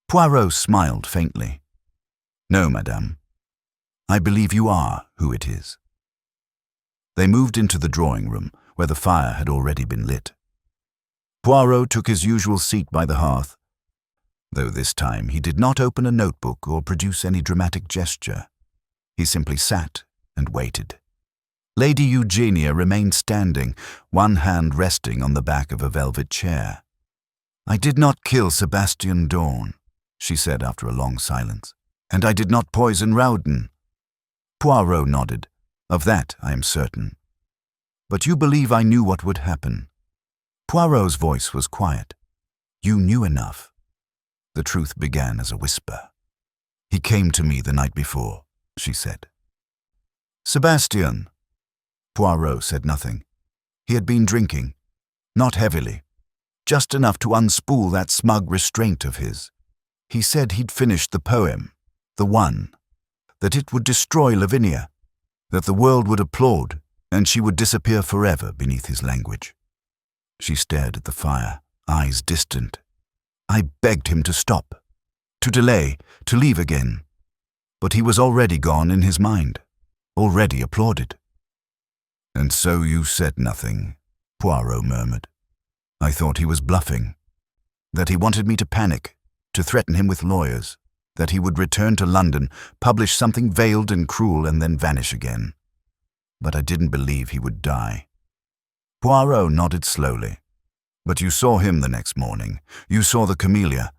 Poirot smiled faintly. "No, madame. I believe you are who it is." They moved into the drawing room, where the fire had already been lit. Poirot took his usual seat by the hearth, though this time he did not open a notebook or produce any dramatic gesture. He simply sat and waited. Lady Eugenia remained standing, one hand resting on the back of a velvet chair. "I did not kill Sebastian Dawn," she said after a long silence. "And I did not poison Whodunit." Poirot nodded. "Of that I am certain. But you believe I knew what would happen." Poirot's voice was quiet. "You knew enough." The truth began as a whisper. "He came to me the night before," she said. "Sebastian." Poirot said nothing. He had been drinking. Not heavily. Just enough to unspool that smug restraint of his. He said he'd finished the poem, the one, that it would destroy Lavinia, that the world would applaud, and she would disappear forever beneath his language. She stared at the fire, eyes distant. I begged him to stop, to delay, to leave again. But he was already gone in his mind, already applauded. "And so you said nothing," Poirot murmured. "I thought he was bluffing, that he wanted me to panic, to threaten him with lawyers, that he would return to London, publish something veiled and cruel, and then vanish again. But I didn't believe he would die." Poirot nodded slowly. "But you saw him the next morning. You saw the camellia."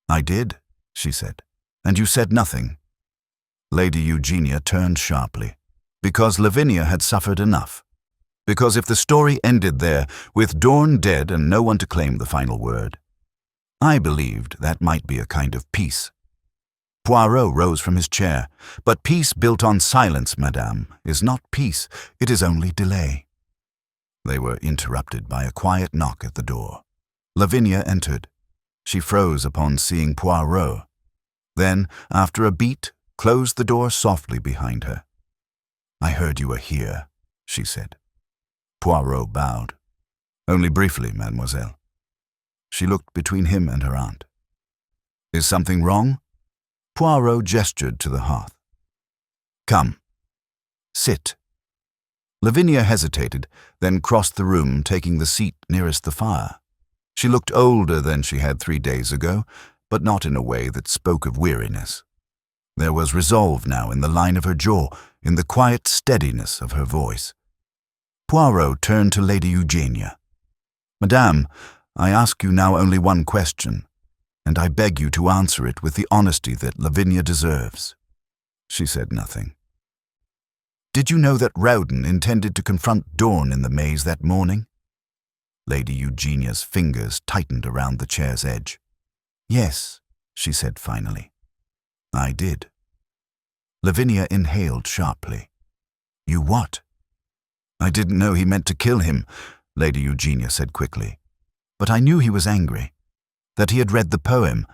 "I did," she said. "And you said nothing." Lady Eugenia turned sharply. Because Lavinia had suffered enough. Because if the story ended there, with Dawn dead and no one to claim the final word, I believed that might be a kind of peace. Poirot rose from his chair. "But peace built on silence, madame, is not peace. It is only delay." They were interrupted by a quiet knock at the door. Lavinia entered. She froze upon seeing Poirot. Then, after a beat, closed the door softly behind her. "I heard you were here," she said. Poirot bowed. "Only briefly, mademoiselle." She looked between him and her aunt. "Is something wrong?" Poirot gestured to the hearth. "Come. Sit." Lavinia hesitated, then crossed the room, taking the seat nearest the fire. She looked older than she had 3 days ago, but not in a way that spoke of weariness. There was resolve now in the line of her jaw, in the quiet steadiness of her voice. Poirot turned to Lady Eugenia. "Madame, I ask you now only one question, and I beg you to answer it with the honesty that Lavinia deserves." She said nothing. "Did you know that Whodunit intended to confront Dawn in the maze that morning?" Lady Eugenia's fingers tightened around the chair's edge. "Yes," she said finally. "I did." Lavinia inhaled sharply. "You what?" "I didn't know he meant to kill him," Lady Eugenia said quickly. "But I knew he was angry, that he had read the poem,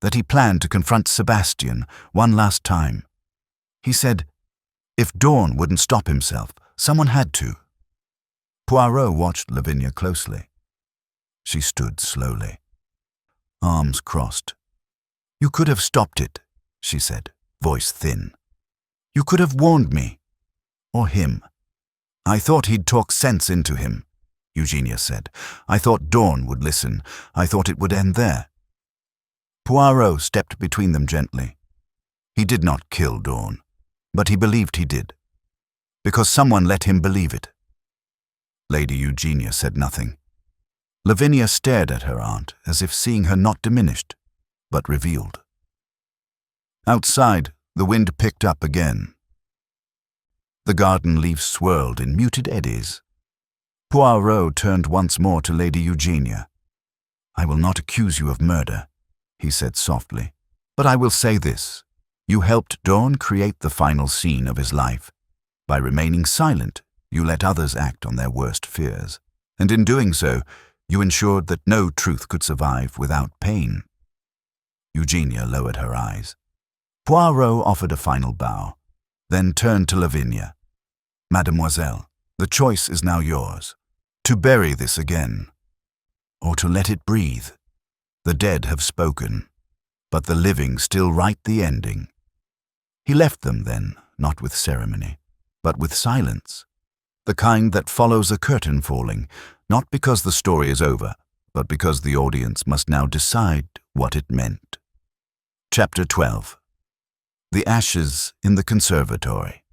that he planned to confront Sebastian one last time. He said, if Dawn wouldn't stop himself, someone had to." Poirot watched Lavinia closely. She stood slowly, arms crossed. "You could have stopped it," she said, voice thin. "You could have warned me. Or him." "I thought he'd talk sense into him," Eugenia said. "I thought Dawn would listen. I thought it would end there." Poirot stepped between them gently. He did not kill Dawn, but he believed he did. because someone let him believe it. Lady Eugenia said nothing. Lavinia stared at her aunt as if seeing her not diminished, but revealed. Outside, the wind picked up again. The garden leaves swirled in muted eddies. Poirot turned once more to Lady Eugenia. "I will not accuse you of murder," he said softly, "but I will say this. You helped Dawn create the final scene of his life. By remaining silent, you let others act on their worst fears, and in doing so, you ensured that no truth could survive without pain." Eugenia lowered her eyes. Poirot offered a final bow, then turned to Lavinia. "Mademoiselle, the choice is now yours. To bury this again, or to let it breathe. The dead have spoken, but the living still write the ending." He left them then, not with ceremony, but with silence, the kind that follows a curtain falling, not because the story is over, but because the audience must now decide what it meant. Chapter 12. The Ashes in the Conservatory.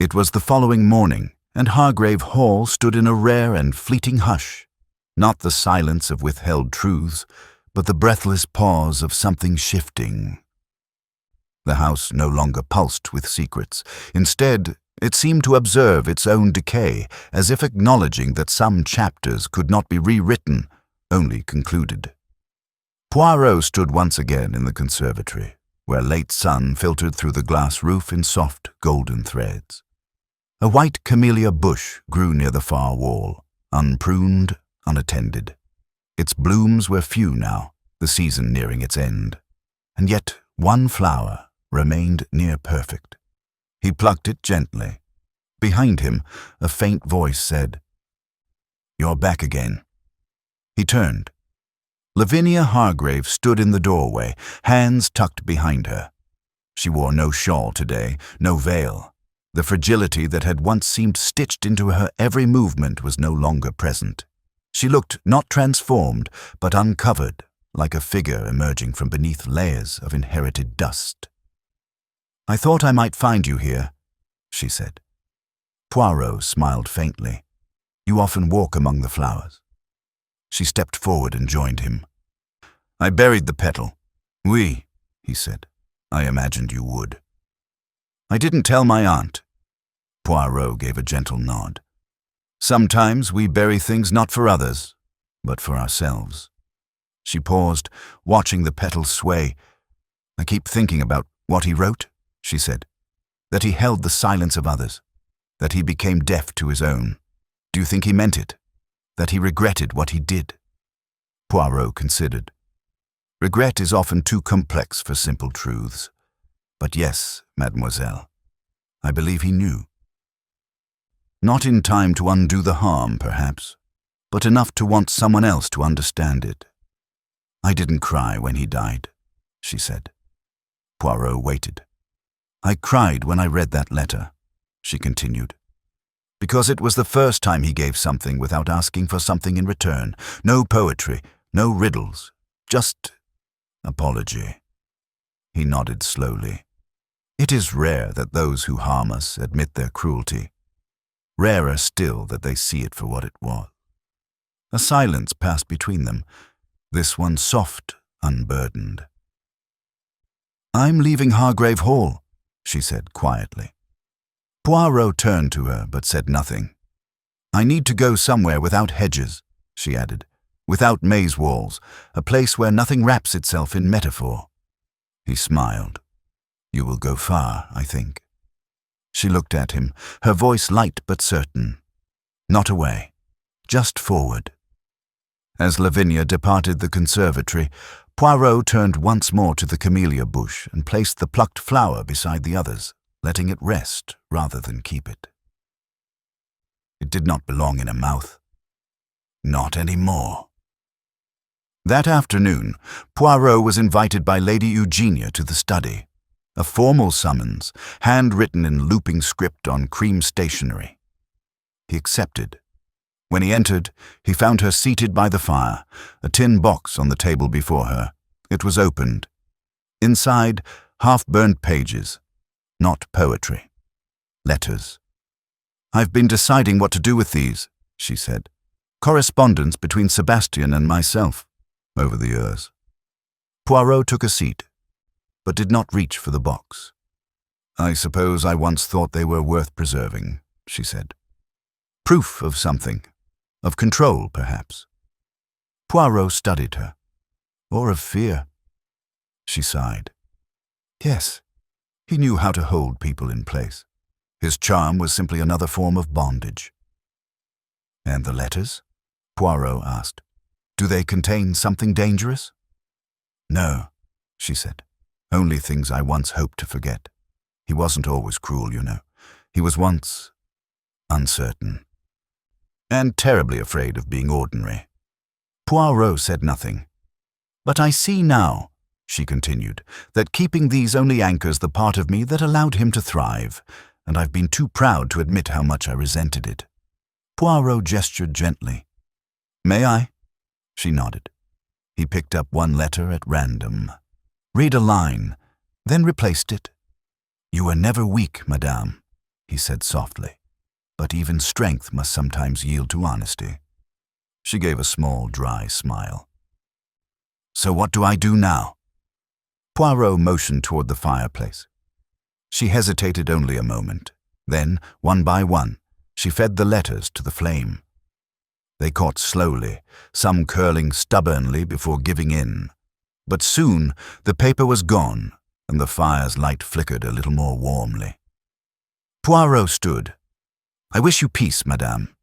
It was the following morning, and Hargrave Hall stood in a rare and fleeting hush, not the silence of withheld truths, but the breathless pause of something shifting. The house no longer pulsed with secrets. Instead, it seemed to observe its own decay, as if acknowledging that some chapters could not be rewritten, only concluded. Poirot stood once again in the conservatory, where late sun filtered through the glass roof in soft golden threads. A white camellia bush grew near the far wall, unpruned, unattended. Its blooms were few now, the season nearing its end, and yet one flower remained near perfect. He plucked it gently. Behind him, a faint voice said, "You're back again." He turned. Lavinia Hargrave stood in the doorway, hands tucked behind her. She wore no shawl today, no veil. The fragility that had once seemed stitched into her every movement was no longer present. She looked not transformed, but uncovered, like a figure emerging from beneath layers of inherited dust. "I thought I might find you here," she said. Poirot smiled faintly. "You often walk among the flowers." She stepped forward and joined him. "I buried the petal." "Oui," he said. "I imagined you would." "I didn't tell my aunt." Poirot gave a gentle nod. "Sometimes we bury things not for others, but for ourselves." She paused, watching the petals sway. "I keep thinking about what he wrote," she said. "That he held the silence of others. That he became deaf to his own. Do you think he meant it? That he regretted what he did?" Poirot considered. "Regret is often too complex for simple truths. But yes, mademoiselle, I believe he knew. Not in time to undo the harm, perhaps, but enough to want someone else to understand it. I didn't cry when he died," she said. Poirot waited. "I cried when I read that letter," she continued, "because it was the first time he gave something without asking for something in return. No poetry, no riddles, just apology." He nodded slowly. "It is rare that those who harm us admit their cruelty. Rarer still that they see it for what it was." A silence passed between them, this one soft, unburdened. "I'm leaving Hargrave Hall," she said quietly. Poirot turned to her but said nothing. "I need to go somewhere without hedges," she added, "without maze walls, a place where nothing wraps itself in metaphor." He smiled. "You will go far, I think." She looked at him, her voice light but certain. "Not away, just forward." As Lavinia departed the conservatory, Poirot turned once more to the camellia bush and placed the plucked flower beside the others, letting it rest rather than keep it. It did not belong in a mouth. Not anymore. That afternoon, Poirot was invited by Lady Eugenia to the study. A formal summons, handwritten in looping script on cream stationery. He accepted. When he entered, he found her seated by the fire, a tin box on the table before her. It was opened. Inside, half-burnt pages. Not poetry. Letters. "I've been deciding what to do with these," she said. "Correspondence between Sebastian and myself over the years." Poirot took a seat, but did not reach for the box. "I suppose I once thought they were worth preserving," she said. "Proof of something, of control, perhaps." Poirot studied her. "Or of fear." She sighed. Yes, he knew how to hold people in place. His charm was simply another form of bondage. "And the letters?" Poirot asked. "Do they contain something dangerous?" "No," she said. "Only things I once hoped to forget. He wasn't always cruel, you know. He was once uncertain. And terribly afraid of being ordinary." Poirot said nothing. "But I see now," she continued, "that keeping these only anchors the part of me that allowed him to thrive, and I've been too proud to admit how much I resented it." Poirot gestured gently. "May I?" She nodded. He picked up one letter at random. "Read a line, then replaced it." "You were never weak, madame," he said softly, "but even strength must sometimes yield to honesty." She gave a small, dry smile. "So what do I do now?" Poirot motioned toward the fireplace. She hesitated only a moment. Then, one by one, she fed the letters to the flame. They caught slowly, some curling stubbornly before giving in. But soon the paper was gone, and the fire's light flickered a little more warmly. Poirot stood. "I wish you peace, madame."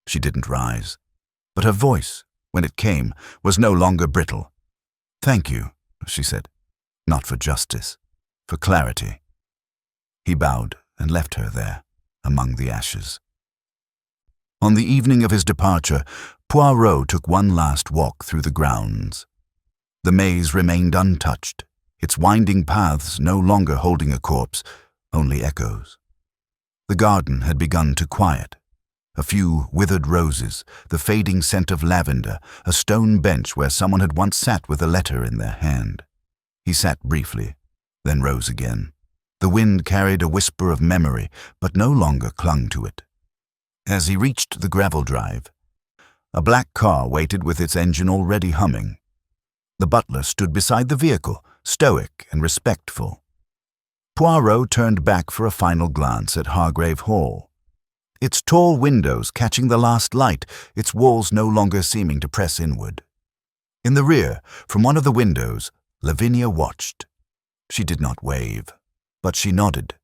She didn't rise, but her voice, when it came, was no longer brittle. "Thank you," she said. "Not for justice, for clarity." He bowed and left her there, among the ashes. On the evening of his departure, Poirot took one last walk through the grounds. The maze remained untouched, its winding paths no longer holding a corpse, only echoes. The garden had begun to quiet. A few withered roses, the fading scent of lavender, a stone bench where someone had once sat with a letter in their hand. He sat briefly, then rose again. The wind carried a whisper of memory, but no longer clung to it. As he reached the gravel drive, a black car waited with its engine already humming. The butler stood beside the vehicle, stoic and respectful. Poirot turned back for a final glance at Hargrave Hall. Its tall windows catching the last light, its walls no longer seeming to press inward. In the rear, from one of the windows, Lavinia watched. She did not wave, but she nodded.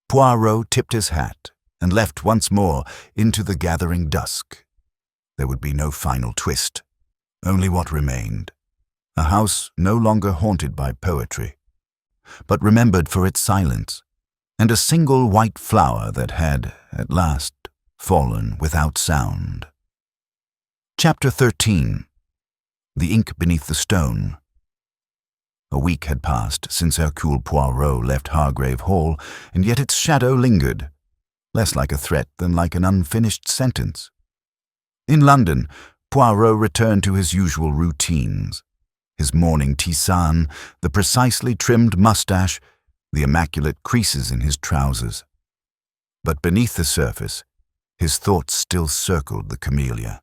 Poirot tipped his hat and left once more into the gathering dusk. There would be no final twist, only what remained. A house no longer haunted by poetry, but remembered for its silence, and a single white flower that had, at last, fallen without sound. Chapter 13. The Ink Beneath the Stone. A week had passed since Hercule Poirot left Hargrave Hall, and yet its shadow lingered, less like a threat than like an unfinished sentence. In London, Poirot returned to his usual routines. His morning tisane, the precisely trimmed mustache, the immaculate creases in his trousers. But beneath the surface, his thoughts still circled the camellia.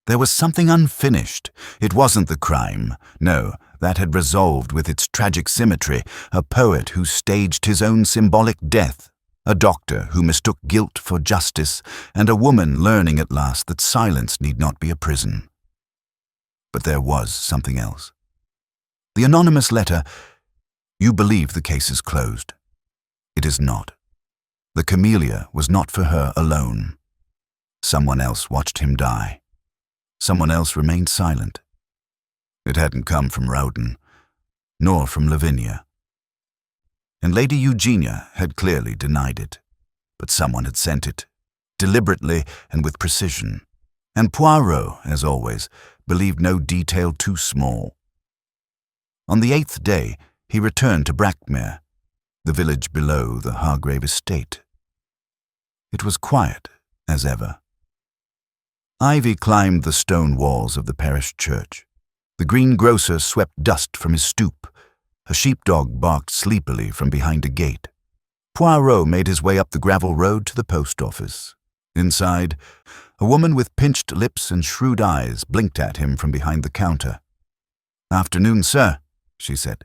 There was something unfinished. It wasn't the crime. No, that had resolved with its tragic symmetry, a poet who staged his own symbolic death, a doctor who mistook guilt for justice, and a woman learning at last that silence need not be a prison. But there was something else. The anonymous letter, "You believe the case is closed. It is not. The camellia was not for her alone. Someone else watched him die. Someone else remained silent. It hadn't come from Whodunit, nor from Lavinia. And Lady Eugenia had clearly denied it. But someone had sent it, deliberately and with precision. And Poirot, as always, believed no detail too small. On the 8th day, he returned to Brackmere, the village below the Hargrave estate. It was quiet, as ever. Ivy climbed the stone walls of the parish church. The greengrocer swept dust from his stoop. A sheepdog barked sleepily from behind a gate. Poirot made his way up the gravel road to the post office. Inside, a woman with pinched lips and shrewd eyes blinked at him from behind the counter. "Afternoon, sir," she said.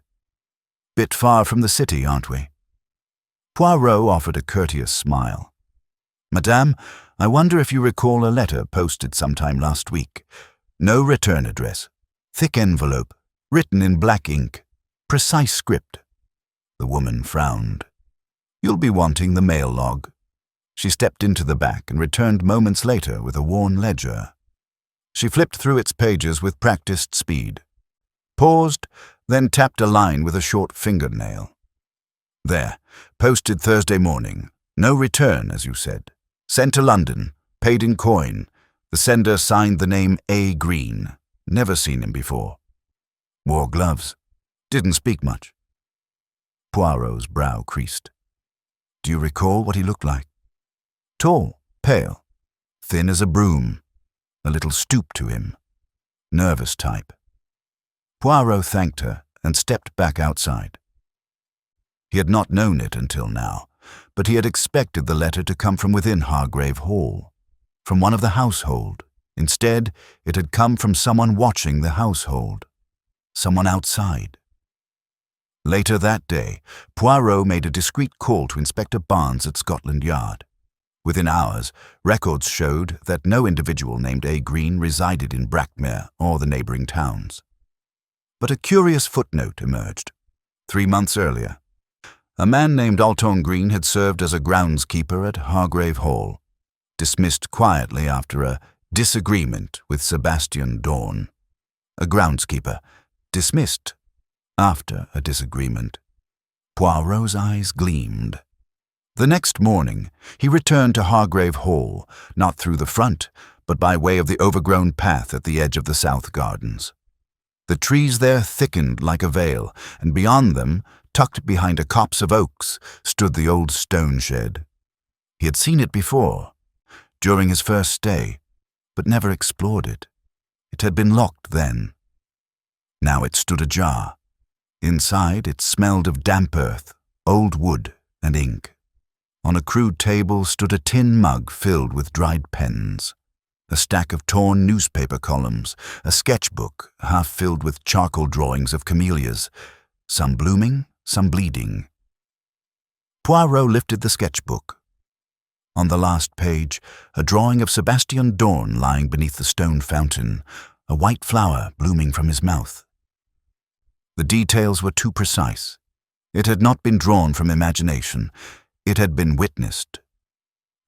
"Bit far from the city, aren't we?" Poirot offered a courteous smile. "Madame, I wonder if you recall a letter posted sometime last week. No return address. Thick envelope, written in black ink. Precise script." The woman frowned. "You'll be wanting the mail log." She stepped into the back and returned moments later with a worn ledger. She flipped through its pages with practiced speed, paused, then tapped a line with a short fingernail. "There, posted Thursday morning. No return, as you said. Sent to London, paid in coin. The sender signed the name A. Green. Never seen him before. Wore gloves. Didn't speak much." Poirot's brow creased. "Do you recall what he looked like?" "Tall, pale, thin as a broom, a little stoop to him. Nervous type." Poirot thanked her and stepped back outside. He had not known it until now, but he had expected the letter to come from within Hargrave Hall, from one of the household. Instead, it had come from someone watching the household, someone outside. Later that day, Poirot made a discreet call to Inspector Barnes at Scotland Yard. Within hours, records showed that no individual named A. Green resided in Brackmere or the neighbouring towns. But a curious footnote emerged. 3 months earlier, a man named Alton Green had served as a groundskeeper at Hargrave Hall, dismissed quietly after a disagreement with Sebastian Dorn. A groundskeeper, dismissed after a disagreement. Poirot's eyes gleamed. The next morning, he returned to Hargrave Hall, not through the front, but by way of the overgrown path at the edge of the south gardens. The trees there thickened like a veil, and beyond them, tucked behind a copse of oaks, stood the old stone shed. He had seen it before, during his first stay, but never explored it. It had been locked then. Now it stood ajar. Inside, it smelled of damp earth, old wood, and ink. On a crude table stood a tin mug filled with dried pens, a stack of torn newspaper columns, a sketchbook half filled with charcoal drawings of camellias, some blooming, some bleeding. Poirot lifted the sketchbook. On the last page, a drawing of Sebastian Dorn lying beneath the stone fountain, a white flower blooming from his mouth. The details were too precise. It had not been drawn from imagination. It had been witnessed.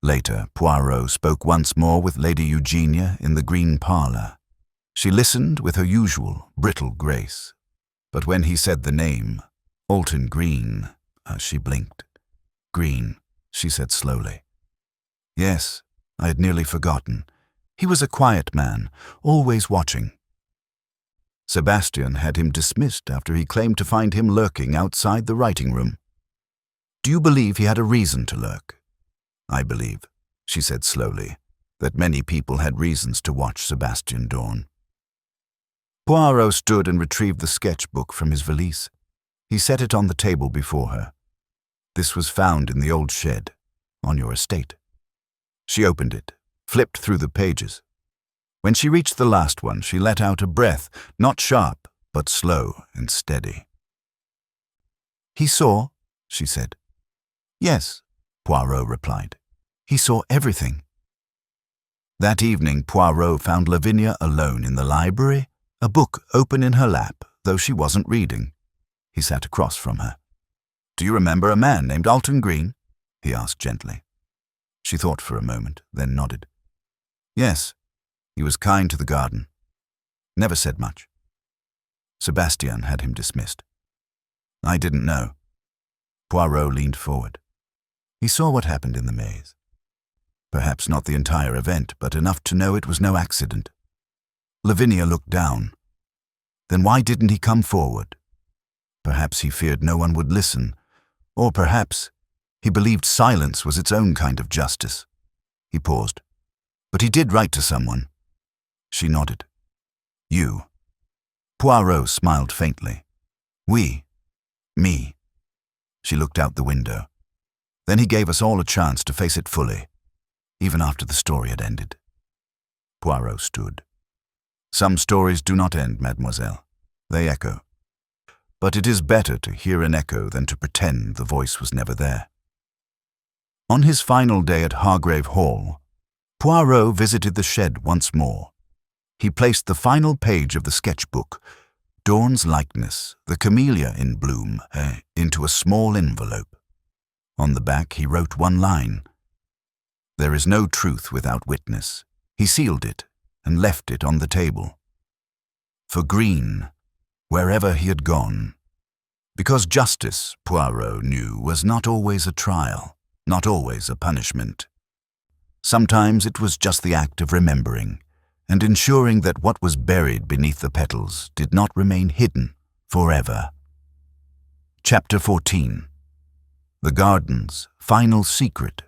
Later, Poirot spoke once more with Lady Eugenia in the green parlour. She listened with her usual brittle grace. But when he said the name, Alton Green, she blinked. "Green," she said slowly. "Yes, I had nearly forgotten. He was a quiet man, always watching. Sebastian had him dismissed after he claimed to find him lurking outside the writing room. Do you believe he had a reason to lurk?" "I believe," she said slowly, "that many people had reasons to watch Sebastian Dorn." Poirot stood and retrieved the sketchbook from his valise. He set it on the table before her. "This was found in the old shed, on your estate." She opened it, flipped through the pages. When she reached the last one, she let out a breath, not sharp, but slow and steady. "He saw," she said. "Yes," Poirot replied. "He saw everything." That evening, Poirot found Lavinia alone in the library, a book open in her lap, though she wasn't reading. He sat across from her. "Do you remember a man named Alton Green?" he asked gently. She thought for a moment, then nodded. "Yes, he was kind to the garden. Never said much. Sebastian had him dismissed." "I didn't know." Poirot leaned forward. He saw what happened in the maze. Perhaps not the entire event, but enough to know it was no accident. Lavinia looked down. Then why didn't he come forward? Perhaps he feared no one would listen, or perhaps he believed silence was its own kind of justice. He paused. "But he did write to someone." She nodded. "You." Poirot smiled faintly. "We. Me." She looked out the window. Then he gave us all a chance to face it fully, even after the story had ended. Poirot stood. Some stories do not end, mademoiselle. They echo. But it is better to hear an echo than to pretend the voice was never there. On his final day at Hargrave Hall, Poirot visited the shed once more. He placed the final page of the sketchbook, Dawn's likeness, the camellia in bloom, into a small envelope. On the back he wrote one line. There is no truth without witness. He sealed it and left it on the table. For Green, wherever he had gone, because justice, Poirot knew, was not always a trial, not always a punishment. Sometimes it was just the act of remembering and ensuring that what was buried beneath the petals did not remain hidden forever. Chapter 14. The Garden's Final Secret.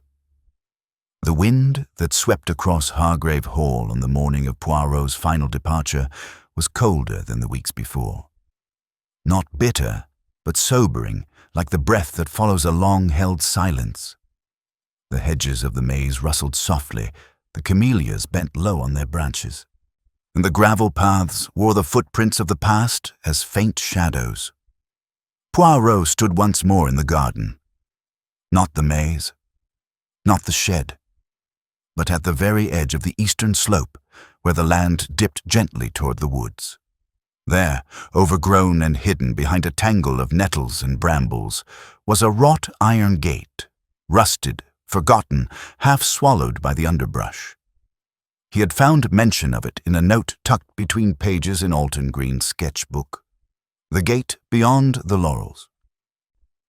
The wind that swept across Hargrave Hall on the morning of Poirot's final departure was colder than the weeks before. Not bitter, but sobering, like the breath that follows a long-held silence. The hedges of the maze rustled softly, the camellias bent low on their branches, and the gravel paths wore the footprints of the past as faint shadows. Poirot stood once more in the garden. Not the maze, not the shed, but at the very edge of the eastern slope, where the land dipped gently toward the woods. There, overgrown and hidden behind a tangle of nettles and brambles, was a wrought iron gate, rusted, forgotten, half swallowed by the underbrush. He had found mention of it in a note tucked between pages in Alton Green's sketchbook. The gate beyond the laurels.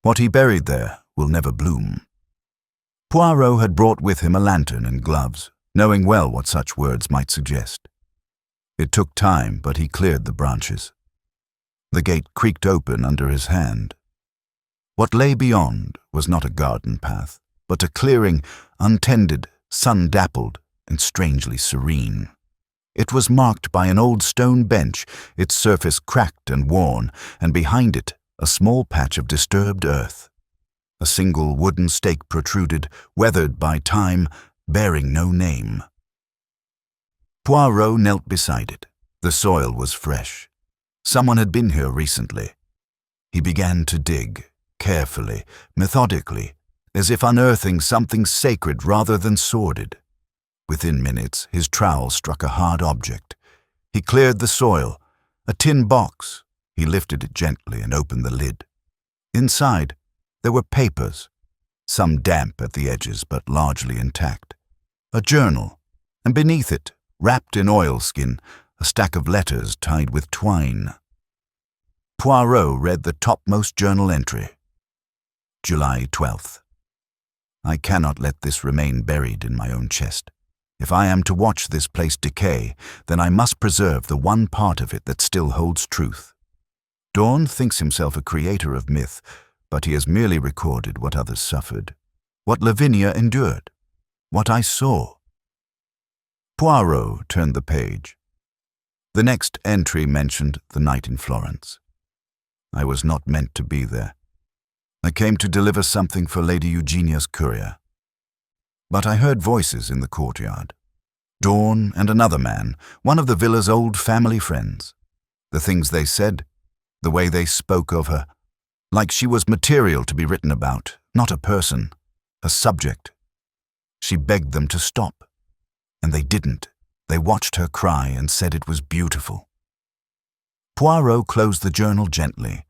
What he buried there will never bloom. Poirot had brought with him a lantern and gloves, knowing well what such words might suggest. It took time, but he cleared the branches. The gate creaked open under his hand. What lay beyond was not a garden path, but a clearing, untended, sun-dappled, and strangely serene. It was marked by an old stone bench, its surface cracked and worn, and behind it a small patch of disturbed earth. A single wooden stake protruded, weathered by time, bearing no name. Poirot knelt beside it. The soil was fresh. Someone had been here recently. He began to dig, carefully, methodically, as if unearthing something sacred rather than sordid. Within minutes, his trowel struck a hard object. He cleared the soil, a tin box. He lifted it gently and opened the lid. Inside, there were papers, some damp at the edges but largely intact. A journal, and beneath it, wrapped in oilskin, a stack of letters tied with twine. Poirot read the topmost journal entry. July 12th. I cannot let this remain buried in my own chest. If I am to watch this place decay, then I must preserve the one part of it that still holds truth. Dawn thinks himself a creator of myth, but he has merely recorded what others suffered, what Lavinia endured, what I saw. Poirot turned the page. The next entry mentioned the night in Florence. I was not meant to be there. I came to deliver something for Lady Eugenia's courier. But I heard voices in the courtyard. Dawn and another man, one of the villa's old family friends. The things they said, the way they spoke of her, like she was material to be written about, not a person, a subject. She begged them to stop, and they didn't. They watched her cry and said it was beautiful. Poirot closed the journal gently.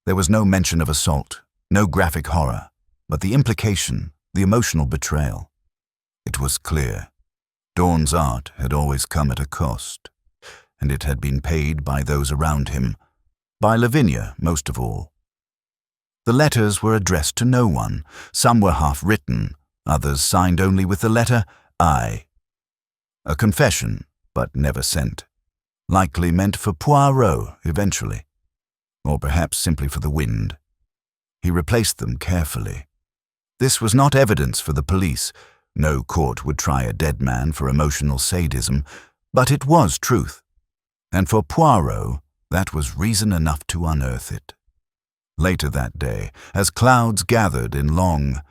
There was no mention of assault, no graphic horror, but the implication, the emotional betrayal. It was clear. Dawn's art had always come at a cost, and it had been paid by those around him, by Lavinia most of all. The letters were addressed to no one. Some were half-written, others signed only with the letter I. A confession, but never sent. Likely meant for Poirot eventually, or perhaps simply for the wind. He replaced them carefully. This was not evidence for the police. No court would try a dead man for emotional sadism, but it was truth. And for Poirot, that was reason enough to unearth it. Later that day, as clouds gathered in long,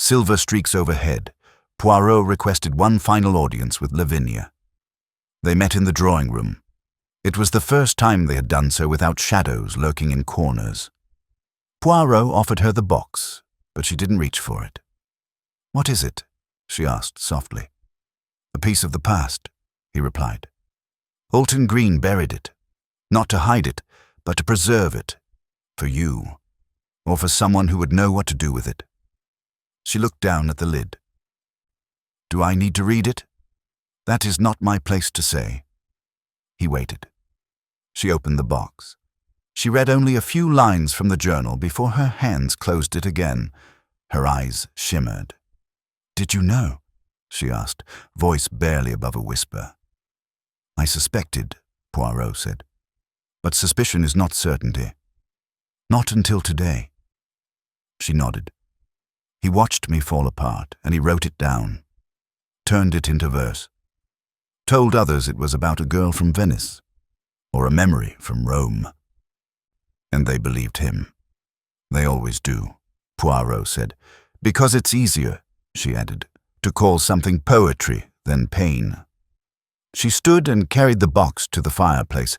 Silver streaks overhead, Poirot requested one final audience with Lavinia. They met in the drawing room. It was the first time they had done so without shadows lurking in corners. Poirot offered her the box, but she didn't reach for it. "What is it?" she asked softly. "A piece of the past," he replied. "Alton Green buried it, not to hide it, but to preserve it, for you, or for someone who would know what to do with it." She looked down at the lid. "Do I need to read it?" "That is not my place to say." He waited. She opened the box. She read only a few lines from the journal before her hands closed it again. Her eyes shimmered. "Did you know?" she asked, voice barely above a whisper. "I suspected," Poirot said. "But suspicion is not certainty. Not until today." She nodded. "He watched me fall apart, and he wrote it down. Turned it into verse. Told others it was about a girl from Venice, or a memory from Rome. And they believed him. They always do," Poirot said. "Because it's easier," she added, "to call something poetry than pain." She stood and carried the box to the fireplace,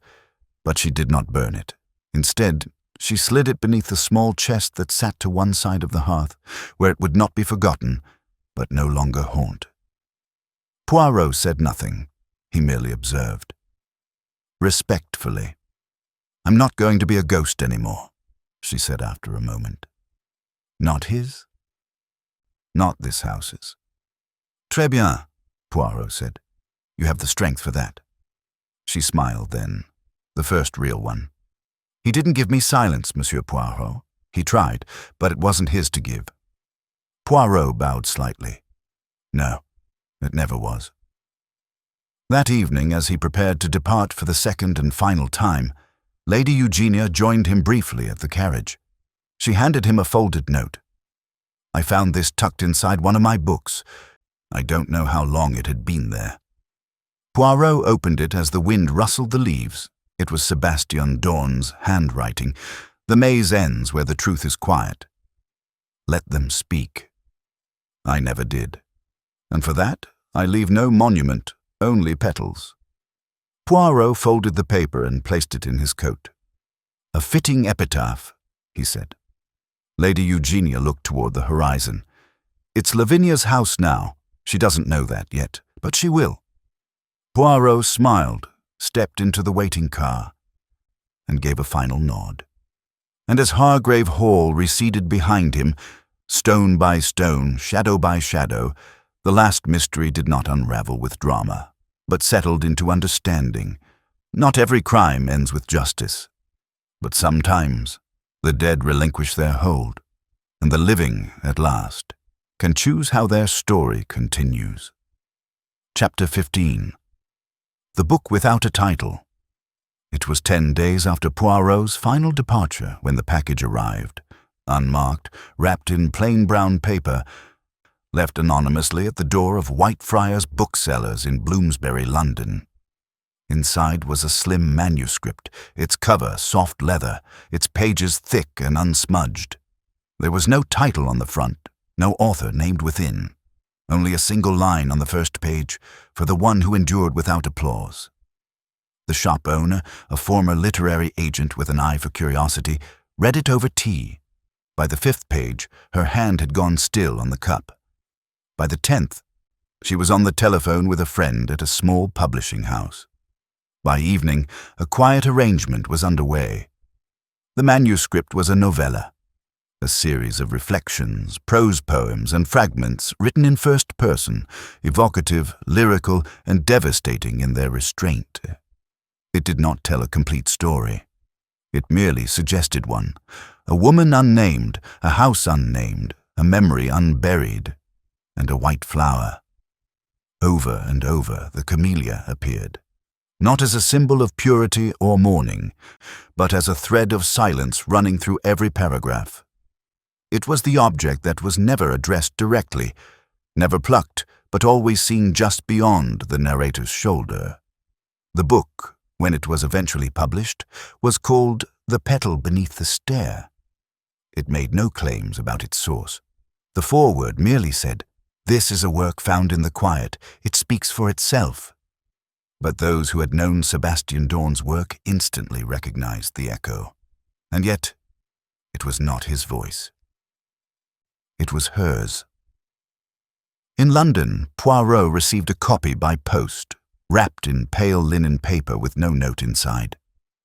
but she did not burn it. Instead, she slid it beneath the small chest that sat to one side of the hearth, where it would not be forgotten, but no longer haunt. Poirot said nothing. He merely observed. Respectfully. "I'm not going to be a ghost anymore," she said after a moment. "Not his? Not this house's." "Très bien," Poirot said. "You have the strength for that." She smiled then, the first real one. "He didn't give me silence, Monsieur Poirot. He tried, but it wasn't his to give." Poirot bowed slightly. "No, it never was." That evening, as he prepared to depart for the second and final time, Lady Eugenia joined him briefly at the carriage. She handed him a folded note. "I found this tucked inside one of my books. I don't know how long it had been there." Poirot opened it as the wind rustled the leaves. It was Sebastian Dorn's handwriting. "The maze ends where the truth is quiet. Let them speak." I never did. And for that, I leave no monument, only petals. Poirot folded the paper and placed it in his coat. "A fitting epitaph," he said. Lady Eugenia looked toward the horizon. "It's Lavinia's house now. She doesn't know that yet, but she will." Poirot smiled, stepped into the waiting car, and gave a final nod. And as Hargrave Hall receded behind him, stone by stone, shadow by shadow, the last mystery did not unravel with drama, but settled into understanding. Not every crime ends with justice, but sometimes the dead relinquish their hold, and the living, at last, can choose how their story continues. Chapter 15. The Book Without a Title. It was 10 days after Poirot's final departure when the package arrived, unmarked, wrapped in plain brown paper, left anonymously at the door of Whitefriars Booksellers in Bloomsbury, London. Inside was a slim manuscript, its cover soft leather, its pages thick and unsmudged. There was no title on the front, no author named within. Only a single line on the first page, for the one who endured without applause. The shop owner, a former literary agent with an eye for curiosity, read it over tea. By the 5th page, her hand had gone still on the cup. By the 10th, she was on the telephone with a friend at a small publishing house. By evening, a quiet arrangement was underway. The manuscript was a novella, a series of reflections, prose poems, and fragments written in first person, evocative, lyrical, and devastating in their restraint. It did not tell a complete story. It merely suggested one. A woman unnamed, a house unnamed, a memory unburied, and a white flower. Over and over the camellia appeared, not as a symbol of purity or mourning, but as a thread of silence running through every paragraph. It was the object that was never addressed directly, never plucked, but always seen just beyond the narrator's shoulder. The book, when it was eventually published, was called The Petal Beneath the Stair. It made no claims about its source. The foreword merely said, "This is a work found in the quiet. It speaks for itself." But those who had known Sebastian Dorn's work instantly recognized the echo. And yet, it was not his voice. It was hers. In London, Poirot received a copy by post, wrapped in pale linen paper with no note inside.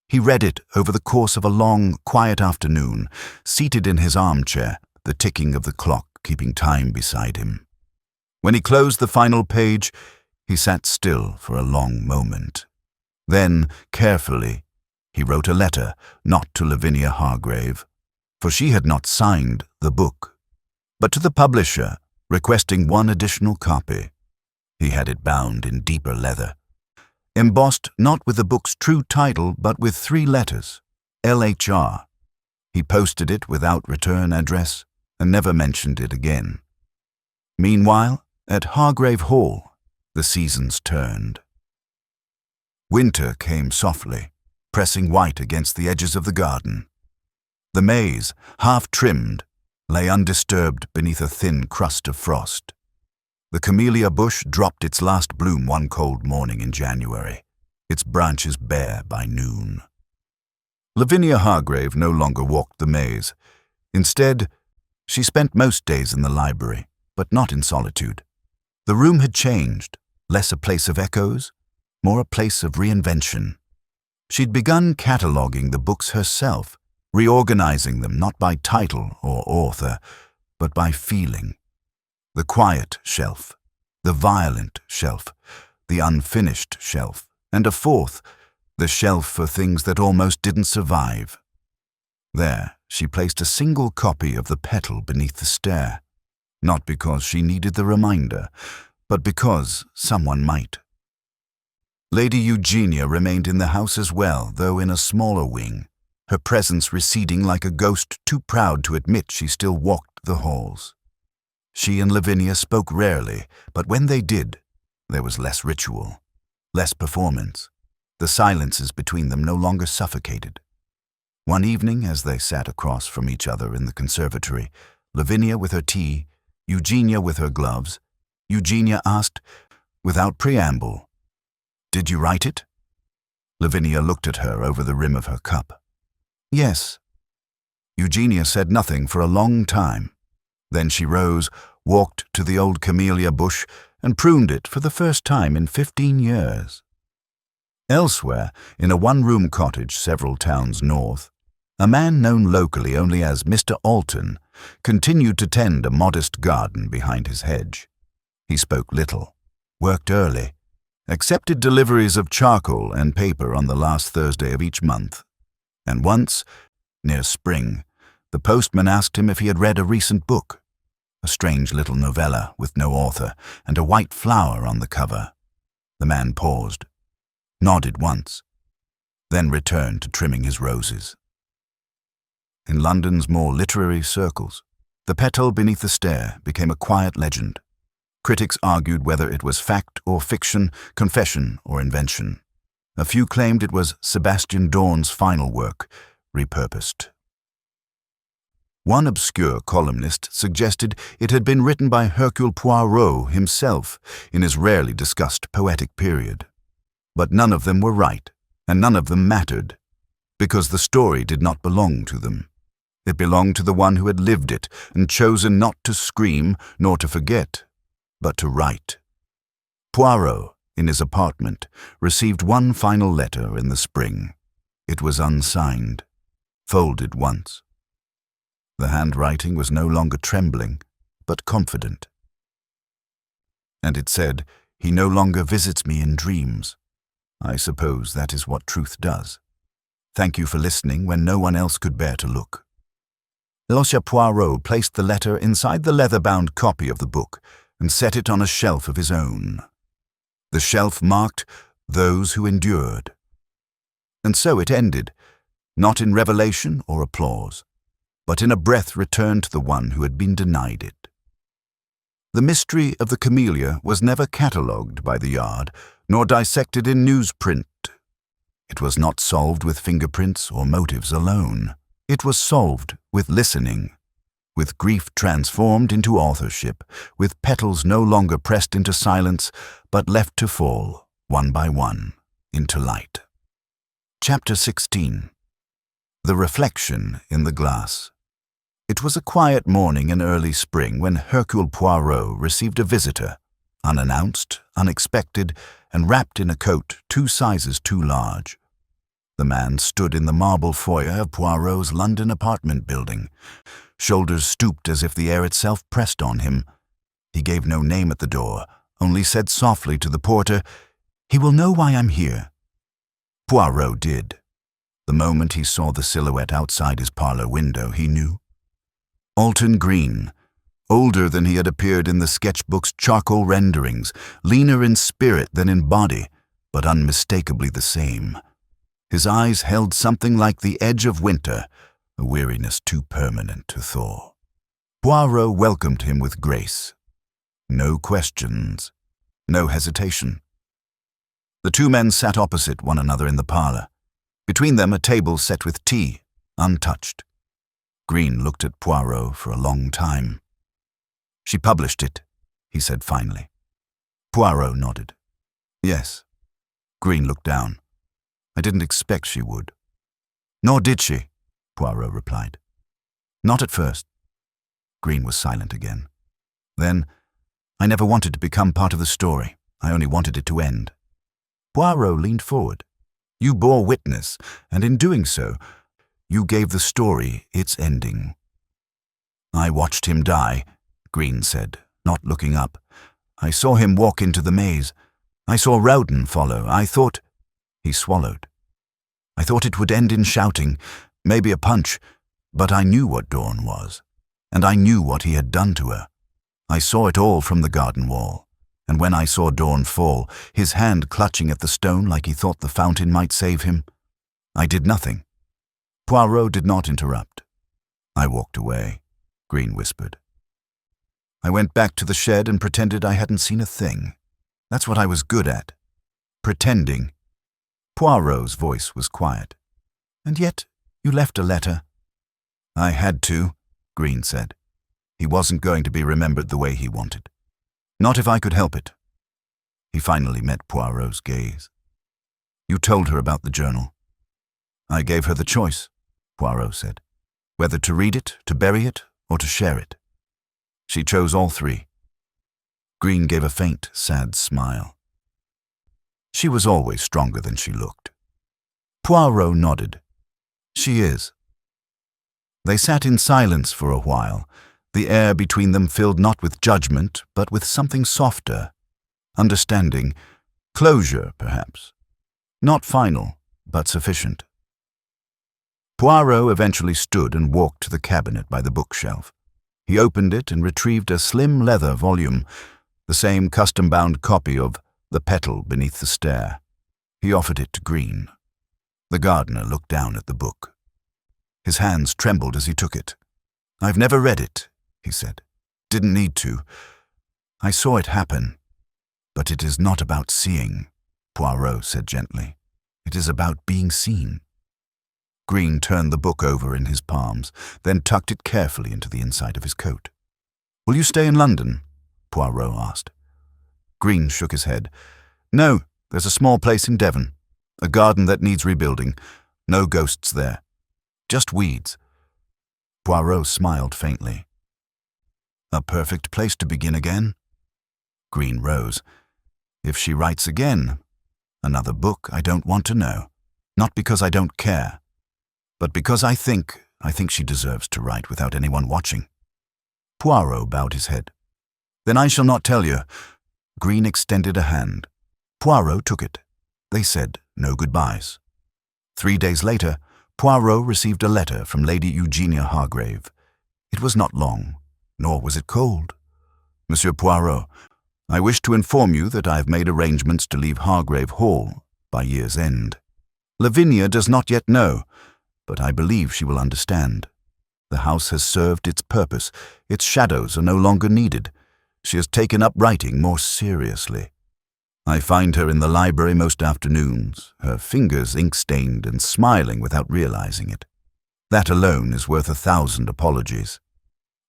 He read it over the course of a long, quiet afternoon, seated in his armchair, the ticking of the clock keeping time beside him. When he closed the final page, he sat still for a long moment. Then, carefully, he wrote a letter, not to Lavinia Hargrave, for she had not signed the book, but to the publisher, requesting one additional copy. He had it bound in deeper leather, embossed not with the book's true title, but with 3 letters, LHR. He posted it without return address and never mentioned it again. Meanwhile, at Hargrave Hall, the seasons turned. Winter came softly, pressing white against the edges of the garden. The maize, half trimmed, lay undisturbed beneath a thin crust of frost. The camellia bush dropped its last bloom one cold morning in January, its branches bare by noon. Lavinia Hargrave no longer walked the maze. Instead, she spent most days in the library, but not in solitude. The room had changed, less a place of echoes, more a place of reinvention. She'd begun cataloguing the books herself, reorganizing them not by title or author, but by feeling. The quiet shelf, the violent shelf, the unfinished shelf, and a fourth, the shelf for things that almost didn't survive. There, she placed a single copy of the Petal beneath the stair, not because she needed the reminder, but because someone might. Lady Eugenia remained in the house as well, though in a smaller wing, her presence receding like a ghost too proud to admit she still walked the halls. She and Lavinia spoke rarely, but when they did, there was less ritual, less performance. The silences between them no longer suffocated. One evening, as they sat across from each other in the conservatory, Lavinia with her tea, Eugenia with her gloves, Eugenia asked, without preamble, "Did you write it?" Lavinia looked at her over the rim of her cup. "Yes." Eugenia said nothing for a long time. Then she rose, walked to the old camellia bush, and pruned it for the first time in 15 years. Elsewhere, in a one-room cottage several towns north, a man known locally only as Mr. Alton continued to tend a modest garden behind his hedge. He spoke little, worked early, accepted deliveries of charcoal and paper on the last Thursday of each month, and once, near spring, the postman asked him if he had read a recent book, a strange little novella with no author and a white flower on the cover. The man paused, nodded once, then returned to trimming his roses. In London's more literary circles, the Petal beneath the stair became a quiet legend. Critics argued whether it was fact or fiction, confession or invention. A few claimed it was Sebastian Dorn's final work, repurposed. One obscure columnist suggested it had been written by Hercule Poirot himself in his rarely discussed poetic period. But none of them were right, and none of them mattered, because the story did not belong to them. It belonged to the one who had lived it and chosen not to scream nor to forget, but to write. Poirot, in his apartment, received one final letter in the spring. It was unsigned, folded once. The handwriting was no longer trembling, but confident. And it said, "He no longer visits me in dreams. I suppose that is what truth does. Thank you for listening when no one else could bear to look." Monsieur Poirot placed the letter inside the leather-bound copy of the book and set it on a shelf of his own. The shelf marked "Those who endured." And so it ended, not in revelation or applause, but in a breath returned to the one who had been denied it. The mystery of the camellia was never catalogued by the Yard, nor dissected in newsprint. It was not solved with fingerprints or motives alone. It was solved with listening, with grief transformed into authorship, with petals no longer pressed into silence, but left to fall, one by one, into light. Chapter 16. The Reflection in the Glass. It was a quiet morning in early spring when Hercule Poirot received a visitor, unannounced, unexpected, and wrapped in a coat 2 sizes too large. The man stood in the marble foyer of Poirot's London apartment building, shoulders stooped as if the air itself pressed on him. He gave no name at the door, only said softly to the porter, "He will know why I'm here." Poirot did. The moment he saw the silhouette outside his parlor window, he knew. Alton Green, older than he had appeared in the sketchbook's charcoal renderings, leaner in spirit than in body, but unmistakably the same. His eyes held something like the edge of winter, a weariness too permanent to thaw. Poirot welcomed him with grace. No questions, no hesitation. The 2 men sat opposite one another in the parlor. Between them a table set with tea, untouched. Green looked at Poirot for a long time. "She published it," he said finally. Poirot nodded. "Yes." Green looked down. "I didn't expect she would." "Nor did she," Poirot replied. "Not at first." Green was silent again. "Then, I never wanted to become part of the story. I only wanted it to end." Poirot leaned forward. "You bore witness, and in doing so, you gave the story its ending." "I watched him die," Green said, not looking up. "I saw him walk into the maze. I saw Whodunit follow. I thought—" He swallowed. "I thought it would end in shouting, maybe a punch, but I knew what Dawn was, and I knew what he had done to her. I saw it all from the garden wall, and when I saw Dawn fall, his hand clutching at the stone like he thought the fountain might save him, I did nothing." Poirot did not interrupt. "I walked away," Green whispered. "I went back to the shed and pretended I hadn't seen a thing. That's what I was good at. Pretending." Poirot's voice was quiet. "And yet, you left a letter." "I had to," Green said. "He wasn't going to be remembered the way he wanted. Not if I could help it." He finally met Poirot's gaze. "You told her about the journal." "I gave her the choice," Poirot said, "whether to read it, to bury it, or to share it. She chose all 3. Green gave a faint, sad smile. "She was always stronger than she looked." Poirot nodded. "She is." They sat in silence for a while, the air between them filled not with judgment, but with something softer, understanding, closure, perhaps. Not final, but sufficient. Poirot eventually stood and walked to the cabinet by the bookshelf. He opened it and retrieved a slim leather volume, the same custom-bound copy of The Petal beneath the stair. He offered it to Green. The gardener looked down at the book. His hands trembled as he took it. "I've never read it," he said. "Didn't need to. I saw it happen. But it is not about seeing," Poirot said gently. "It is about being seen." Green turned the book over in his palms, then tucked it carefully into the inside of his coat. "Will you stay in London?" Poirot asked. Green shook his head. "No, there's a small place in Devon. A garden that needs rebuilding. No ghosts there. Just weeds." Poirot smiled faintly. "A perfect place to begin again." Green rose. "If she writes again, another book I don't want to know. Not because I don't care, but because I think she deserves to write without anyone watching." Poirot bowed his head. "Then I shall not tell you." Green extended a hand. Poirot took it. They said no goodbyes. 3 days later, Poirot received a letter from Lady Eugenia Hargrave. It was not long, nor was it cold. "Monsieur Poirot, I wish to inform you that I have made arrangements to leave Hargrave Hall by year's end. Lavinia does not yet know, but I believe she will understand. The house has served its purpose. Its shadows are no longer needed. She has taken up writing more seriously. I find her in the library most afternoons, her fingers ink-stained and smiling without realizing it. That alone is worth 1,000 apologies.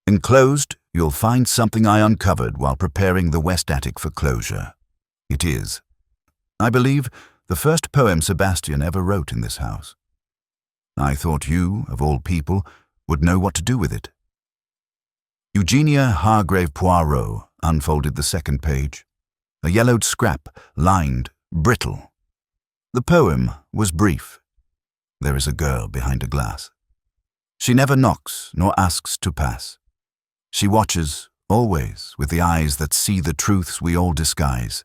Enclosed, you'll find something I uncovered while preparing the west attic for closure. It is, I believe, the first poem Sebastian ever wrote in this house. I thought you, of all people, would know what to do with it." Eugenia Hargrave Poirot unfolded the second page, a yellowed scrap, lined, brittle. The poem was brief. There is a girl behind a glass. She never knocks nor asks to pass. She watches, always, with the eyes that see the truths we all disguise.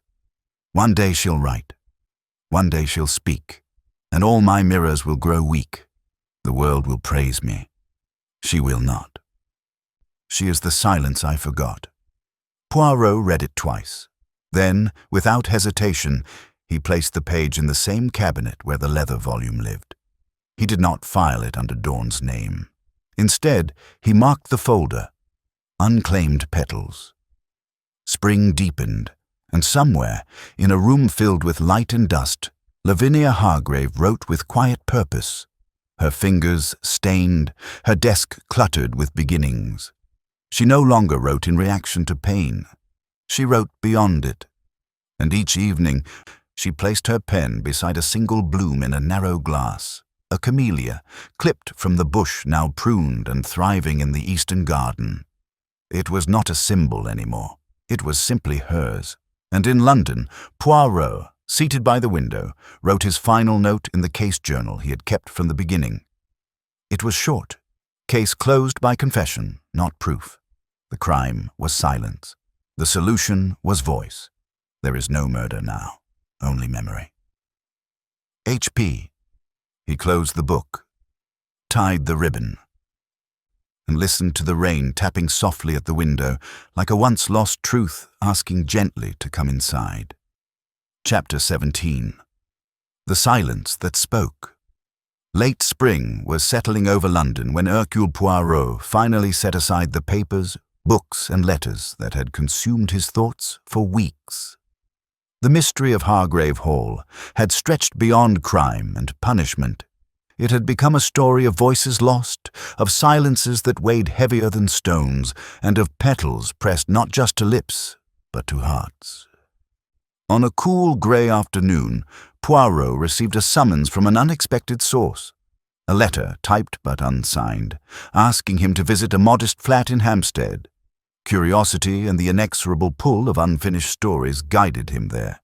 One day she'll write. One day she'll speak, and all my mirrors will grow weak. The world will praise me. She will not. She is the silence I forgot. Poirot read it twice. Then, without hesitation, he placed the page in the same cabinet where the leather volume lived. He did not file it under Dawn's name. Instead, he marked the folder, Unclaimed Petals. Spring deepened, and somewhere, in a room filled with light and dust, Lavinia Hargrave wrote with quiet purpose, her fingers stained, her desk cluttered with beginnings. She no longer wrote in reaction to pain. She wrote beyond it. And each evening, she placed her pen beside a single bloom in a narrow glass, a camellia, clipped from the bush now pruned and thriving in the eastern garden. It was not a symbol anymore. It was simply hers. And in London, Poirot, seated by the window, wrote his final note in the case journal he had kept from the beginning. It was short. Case closed by confession, not proof. The crime was silence. The solution was voice. There is no murder now, only memory. H.P. He closed the book, tied the ribbon, and listened to the rain tapping softly at the window, like a once-lost truth asking gently to come inside. Chapter 17. The Silence That Spoke. Late spring was settling over London when Hercule Poirot finally set aside the papers, books, and letters that had consumed his thoughts for weeks. The mystery of Hargrave Hall had stretched beyond crime and punishment. It had become a story of voices lost, of silences that weighed heavier than stones, and of petals pressed not just to lips, but to hearts. On a cool grey afternoon, Poirot received a summons from an unexpected source. A letter, typed but unsigned, asking him to visit a modest flat in Hampstead. Curiosity and the inexorable pull of unfinished stories guided him there.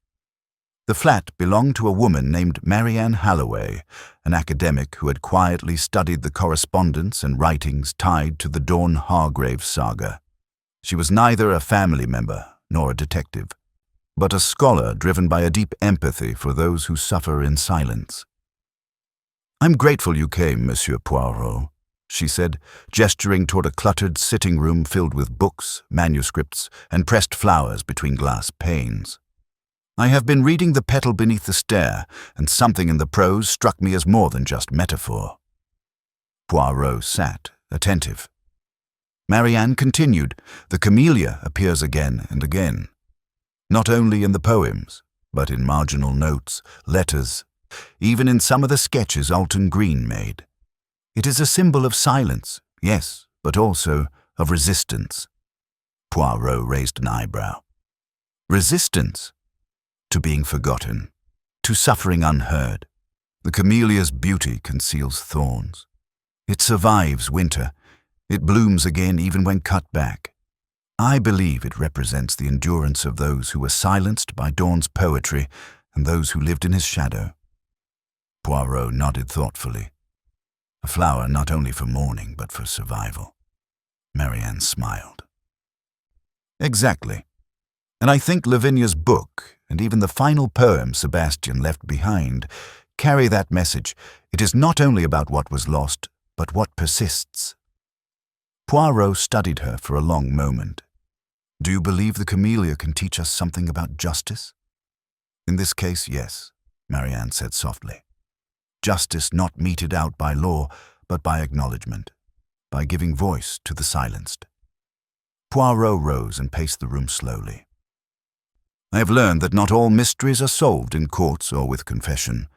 The flat belonged to a woman named Marianne Halloway, an academic who had quietly studied the correspondence and writings tied to the Dawn Hargrave saga. She was neither a family member nor a detective, but a scholar driven by a deep empathy for those who suffer in silence. "I'm grateful you came, Monsieur Poirot," she said, gesturing toward a cluttered sitting room filled with books, manuscripts, and pressed flowers between glass panes. "I have been reading The Petal Beneath the Stair, and something in the prose struck me as more than just metaphor." Poirot sat, attentive. Marianne continued, "The camellia appears again and again. Not only in the poems, but in marginal notes, letters, even in some of the sketches Alton Green made. It is a symbol of silence, yes, but also of resistance." Poirot raised an eyebrow. Resistance? To being forgotten, to suffering unheard. The camellia's beauty conceals thorns. It survives winter. It blooms again even when cut back. I believe it represents the endurance of those who were silenced by Dawn's poetry and those who lived in his shadow. Poirot nodded thoughtfully. A flower not only for mourning, but for survival. Marianne smiled. Exactly. And I think Lavinia's book, and even the final poem Sebastian left behind, carry that message. It is not only about what was lost, but what persists. Poirot studied her for a long moment. "Do you believe the camellia can teach us something about justice?" "In this case, yes," Marianne said softly. "Justice not meted out by law, but by acknowledgement, by giving voice to the silenced." Poirot rose and paced the room slowly. "I have learned that not all mysteries are solved in courts or with confession.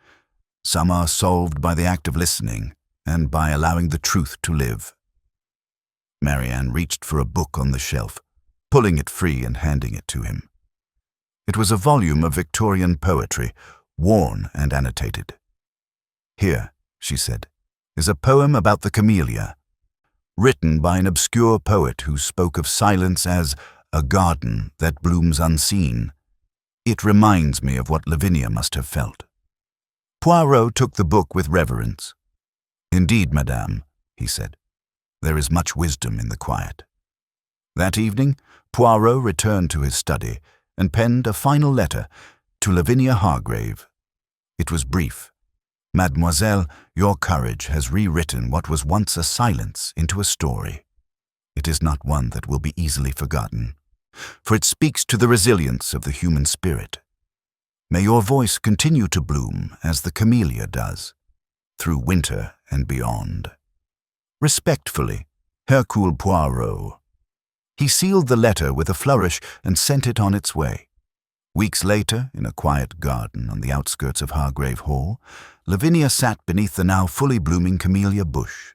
Some are solved by the act of listening and by allowing the truth to live." Marianne reached for a book on the shelf, pulling it free and handing it to him. It was a volume of Victorian poetry, worn and annotated. "Here," she said, "is a poem about the camellia, written by an obscure poet who spoke of silence as a garden that blooms unseen. It reminds me of what Lavinia must have felt." Poirot took the book with reverence. "Indeed, madame," he said, "there is much wisdom in the quiet." That evening, Poirot returned to his study and penned a final letter to Lavinia Hargrave. It was brief. "Mademoiselle, your courage has rewritten what was once a silence into a story. It is not one that will be easily forgotten, for it speaks to the resilience of the human spirit. May your voice continue to bloom as the camellia does, through winter and beyond. Respectfully, Hercule Poirot." He sealed the letter with a flourish and sent it on its way. Weeks later, in a quiet garden on the outskirts of Hargrave Hall, Lavinia sat beneath the now fully blooming camellia bush.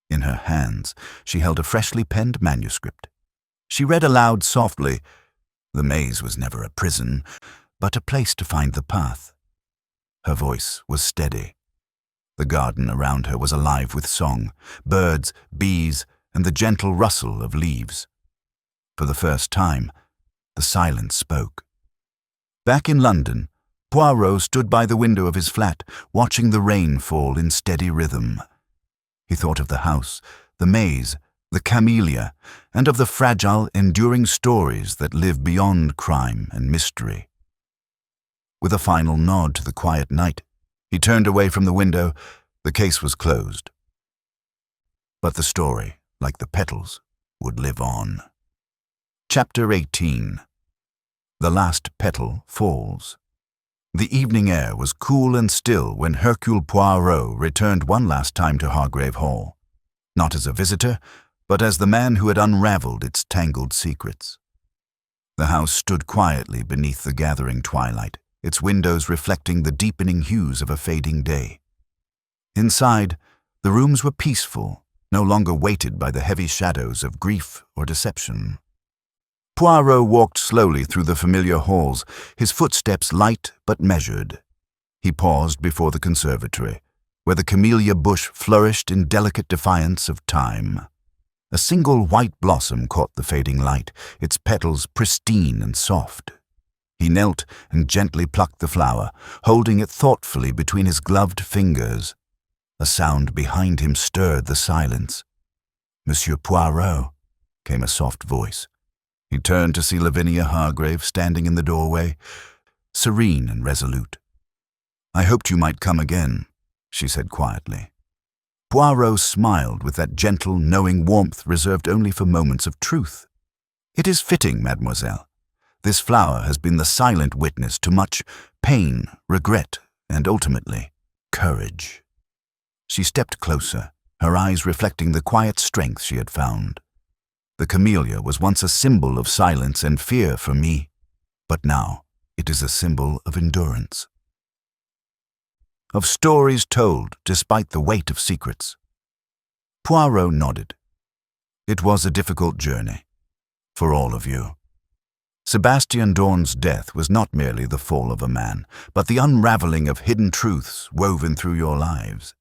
In her hands, she held a freshly penned manuscript. She read aloud softly, "The maze was never a prison, but a place to find the path." Her voice was steady. The garden around her was alive with song, birds, bees, and the gentle rustle of leaves. For the first time, the silence spoke. Back in London, Poirot stood by the window of his flat, watching the rain fall in steady rhythm. He thought of the house, the maze, the camellia, and of the fragile, enduring stories that live beyond crime and mystery. With a final nod to the quiet night, he turned away from the window. The case was closed. But the story, like the petals, would live on. Chapter 18. The last petal falls. The evening air was cool and still when Hercule Poirot returned one last time to Hargrave Hall, not as a visitor, but as the man who had unraveled its tangled secrets. The house stood quietly beneath the gathering twilight, its windows reflecting the deepening hues of a fading day. Inside, the rooms were peaceful, no longer weighted by the heavy shadows of grief or deception. Poirot walked slowly through the familiar halls, his footsteps light but measured. He paused before the conservatory, where the camellia bush flourished in delicate defiance of time. A single white blossom caught the fading light, its petals pristine and soft. He knelt and gently plucked the flower, holding it thoughtfully between his gloved fingers. A sound behind him stirred the silence. "Monsieur Poirot," came a soft voice. He turned to see Lavinia Hargrave standing in the doorway, serene and resolute. "I hoped you might come again," she said quietly. Poirot smiled with that gentle, knowing warmth reserved only for moments of truth. "It is fitting, mademoiselle. This flower has been the silent witness to much pain, regret, and ultimately, courage." She stepped closer, her eyes reflecting the quiet strength she had found. "The camellia was once a symbol of silence and fear for me, but now it is a symbol of endurance. Of stories told despite the weight of secrets." Poirot nodded. "It was a difficult journey, for all of you. Sebastian Dorn's death was not merely the fall of a man, but the unraveling of hidden truths woven through your lives.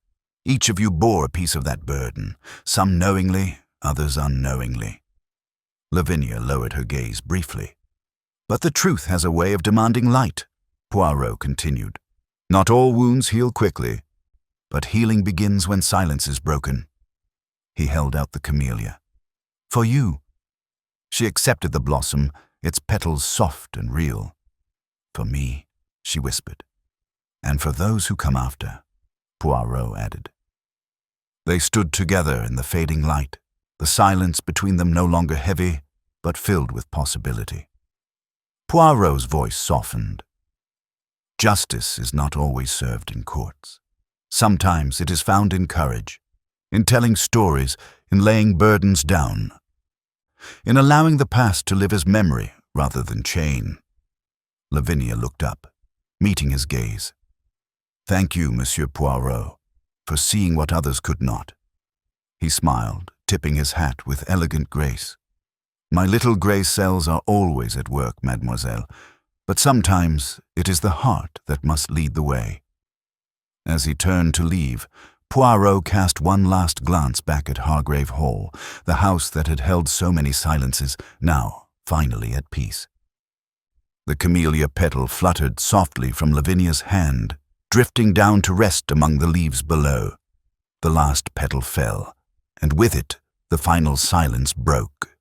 Each of you bore a piece of that burden, some knowingly, others unknowingly." Lavinia lowered her gaze briefly. "But the truth has a way of demanding light," Poirot continued. "Not all wounds heal quickly, but healing begins when silence is broken." He held out the camellia. "For you." She accepted the blossom, its petals soft and real. "For me," she whispered. "And for those who come after," Poirot added. They stood together in the fading light, the silence between them no longer heavy, but filled with possibility. Poirot's voice softened. "Justice is not always served in courts. Sometimes it is found in courage, in telling stories, in laying burdens down, in allowing the past to live as memory rather than chain." Lavinia looked up, meeting his gaze. "Thank you, Monsieur Poirot, for seeing what others could not." He smiled, tipping his hat with elegant grace. "My little grey cells are always at work, mademoiselle, but sometimes it is the heart that must lead the way." As he turned to leave, Poirot cast one last glance back at Hargrave Hall, the house that had held so many silences, now finally at peace. The camellia petal fluttered softly from Lavinia's hand, drifting down to rest among the leaves below. The last petal fell, and with it the final silence broke.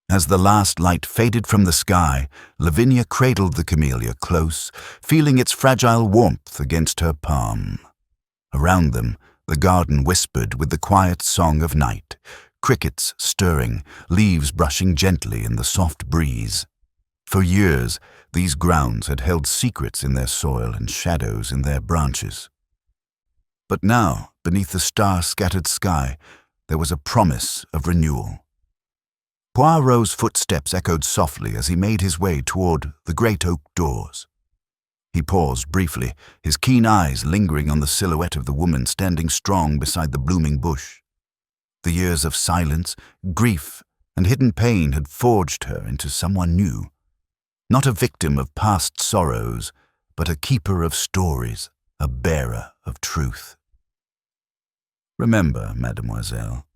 As the last light faded from the sky, Lavinia cradled the camellia close, feeling its fragile warmth against her palm. Around them, the garden whispered with the quiet song of night, crickets stirring, leaves brushing gently in the soft breeze. For years, these grounds had held secrets in their soil and shadows in their branches. But now, beneath the star-scattered sky, there was a promise of renewal. Poirot's footsteps echoed softly as he made his way toward the great oak doors. He paused briefly, his keen eyes lingering on the silhouette of the woman standing strong beside the blooming bush. The years of silence, grief, and hidden pain had forged her into someone new. Not a victim of past sorrows, but a keeper of stories, a bearer of truth. "Remember, mademoiselle,"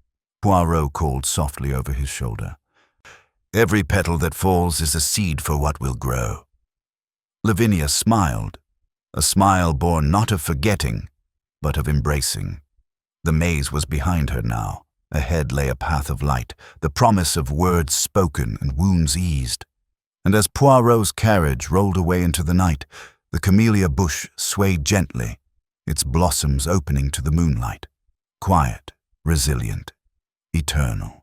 Poirot called softly over his shoulder, "every petal that falls is a seed for what will grow." Lavinia smiled, a smile born not of forgetting, but of embracing. The maze was behind her now. Ahead lay a path of light, the promise of words spoken and wounds eased. And as Poirot's carriage rolled away into the night, the camellia bush swayed gently, its blossoms opening to the moonlight, quiet, resilient, eternal.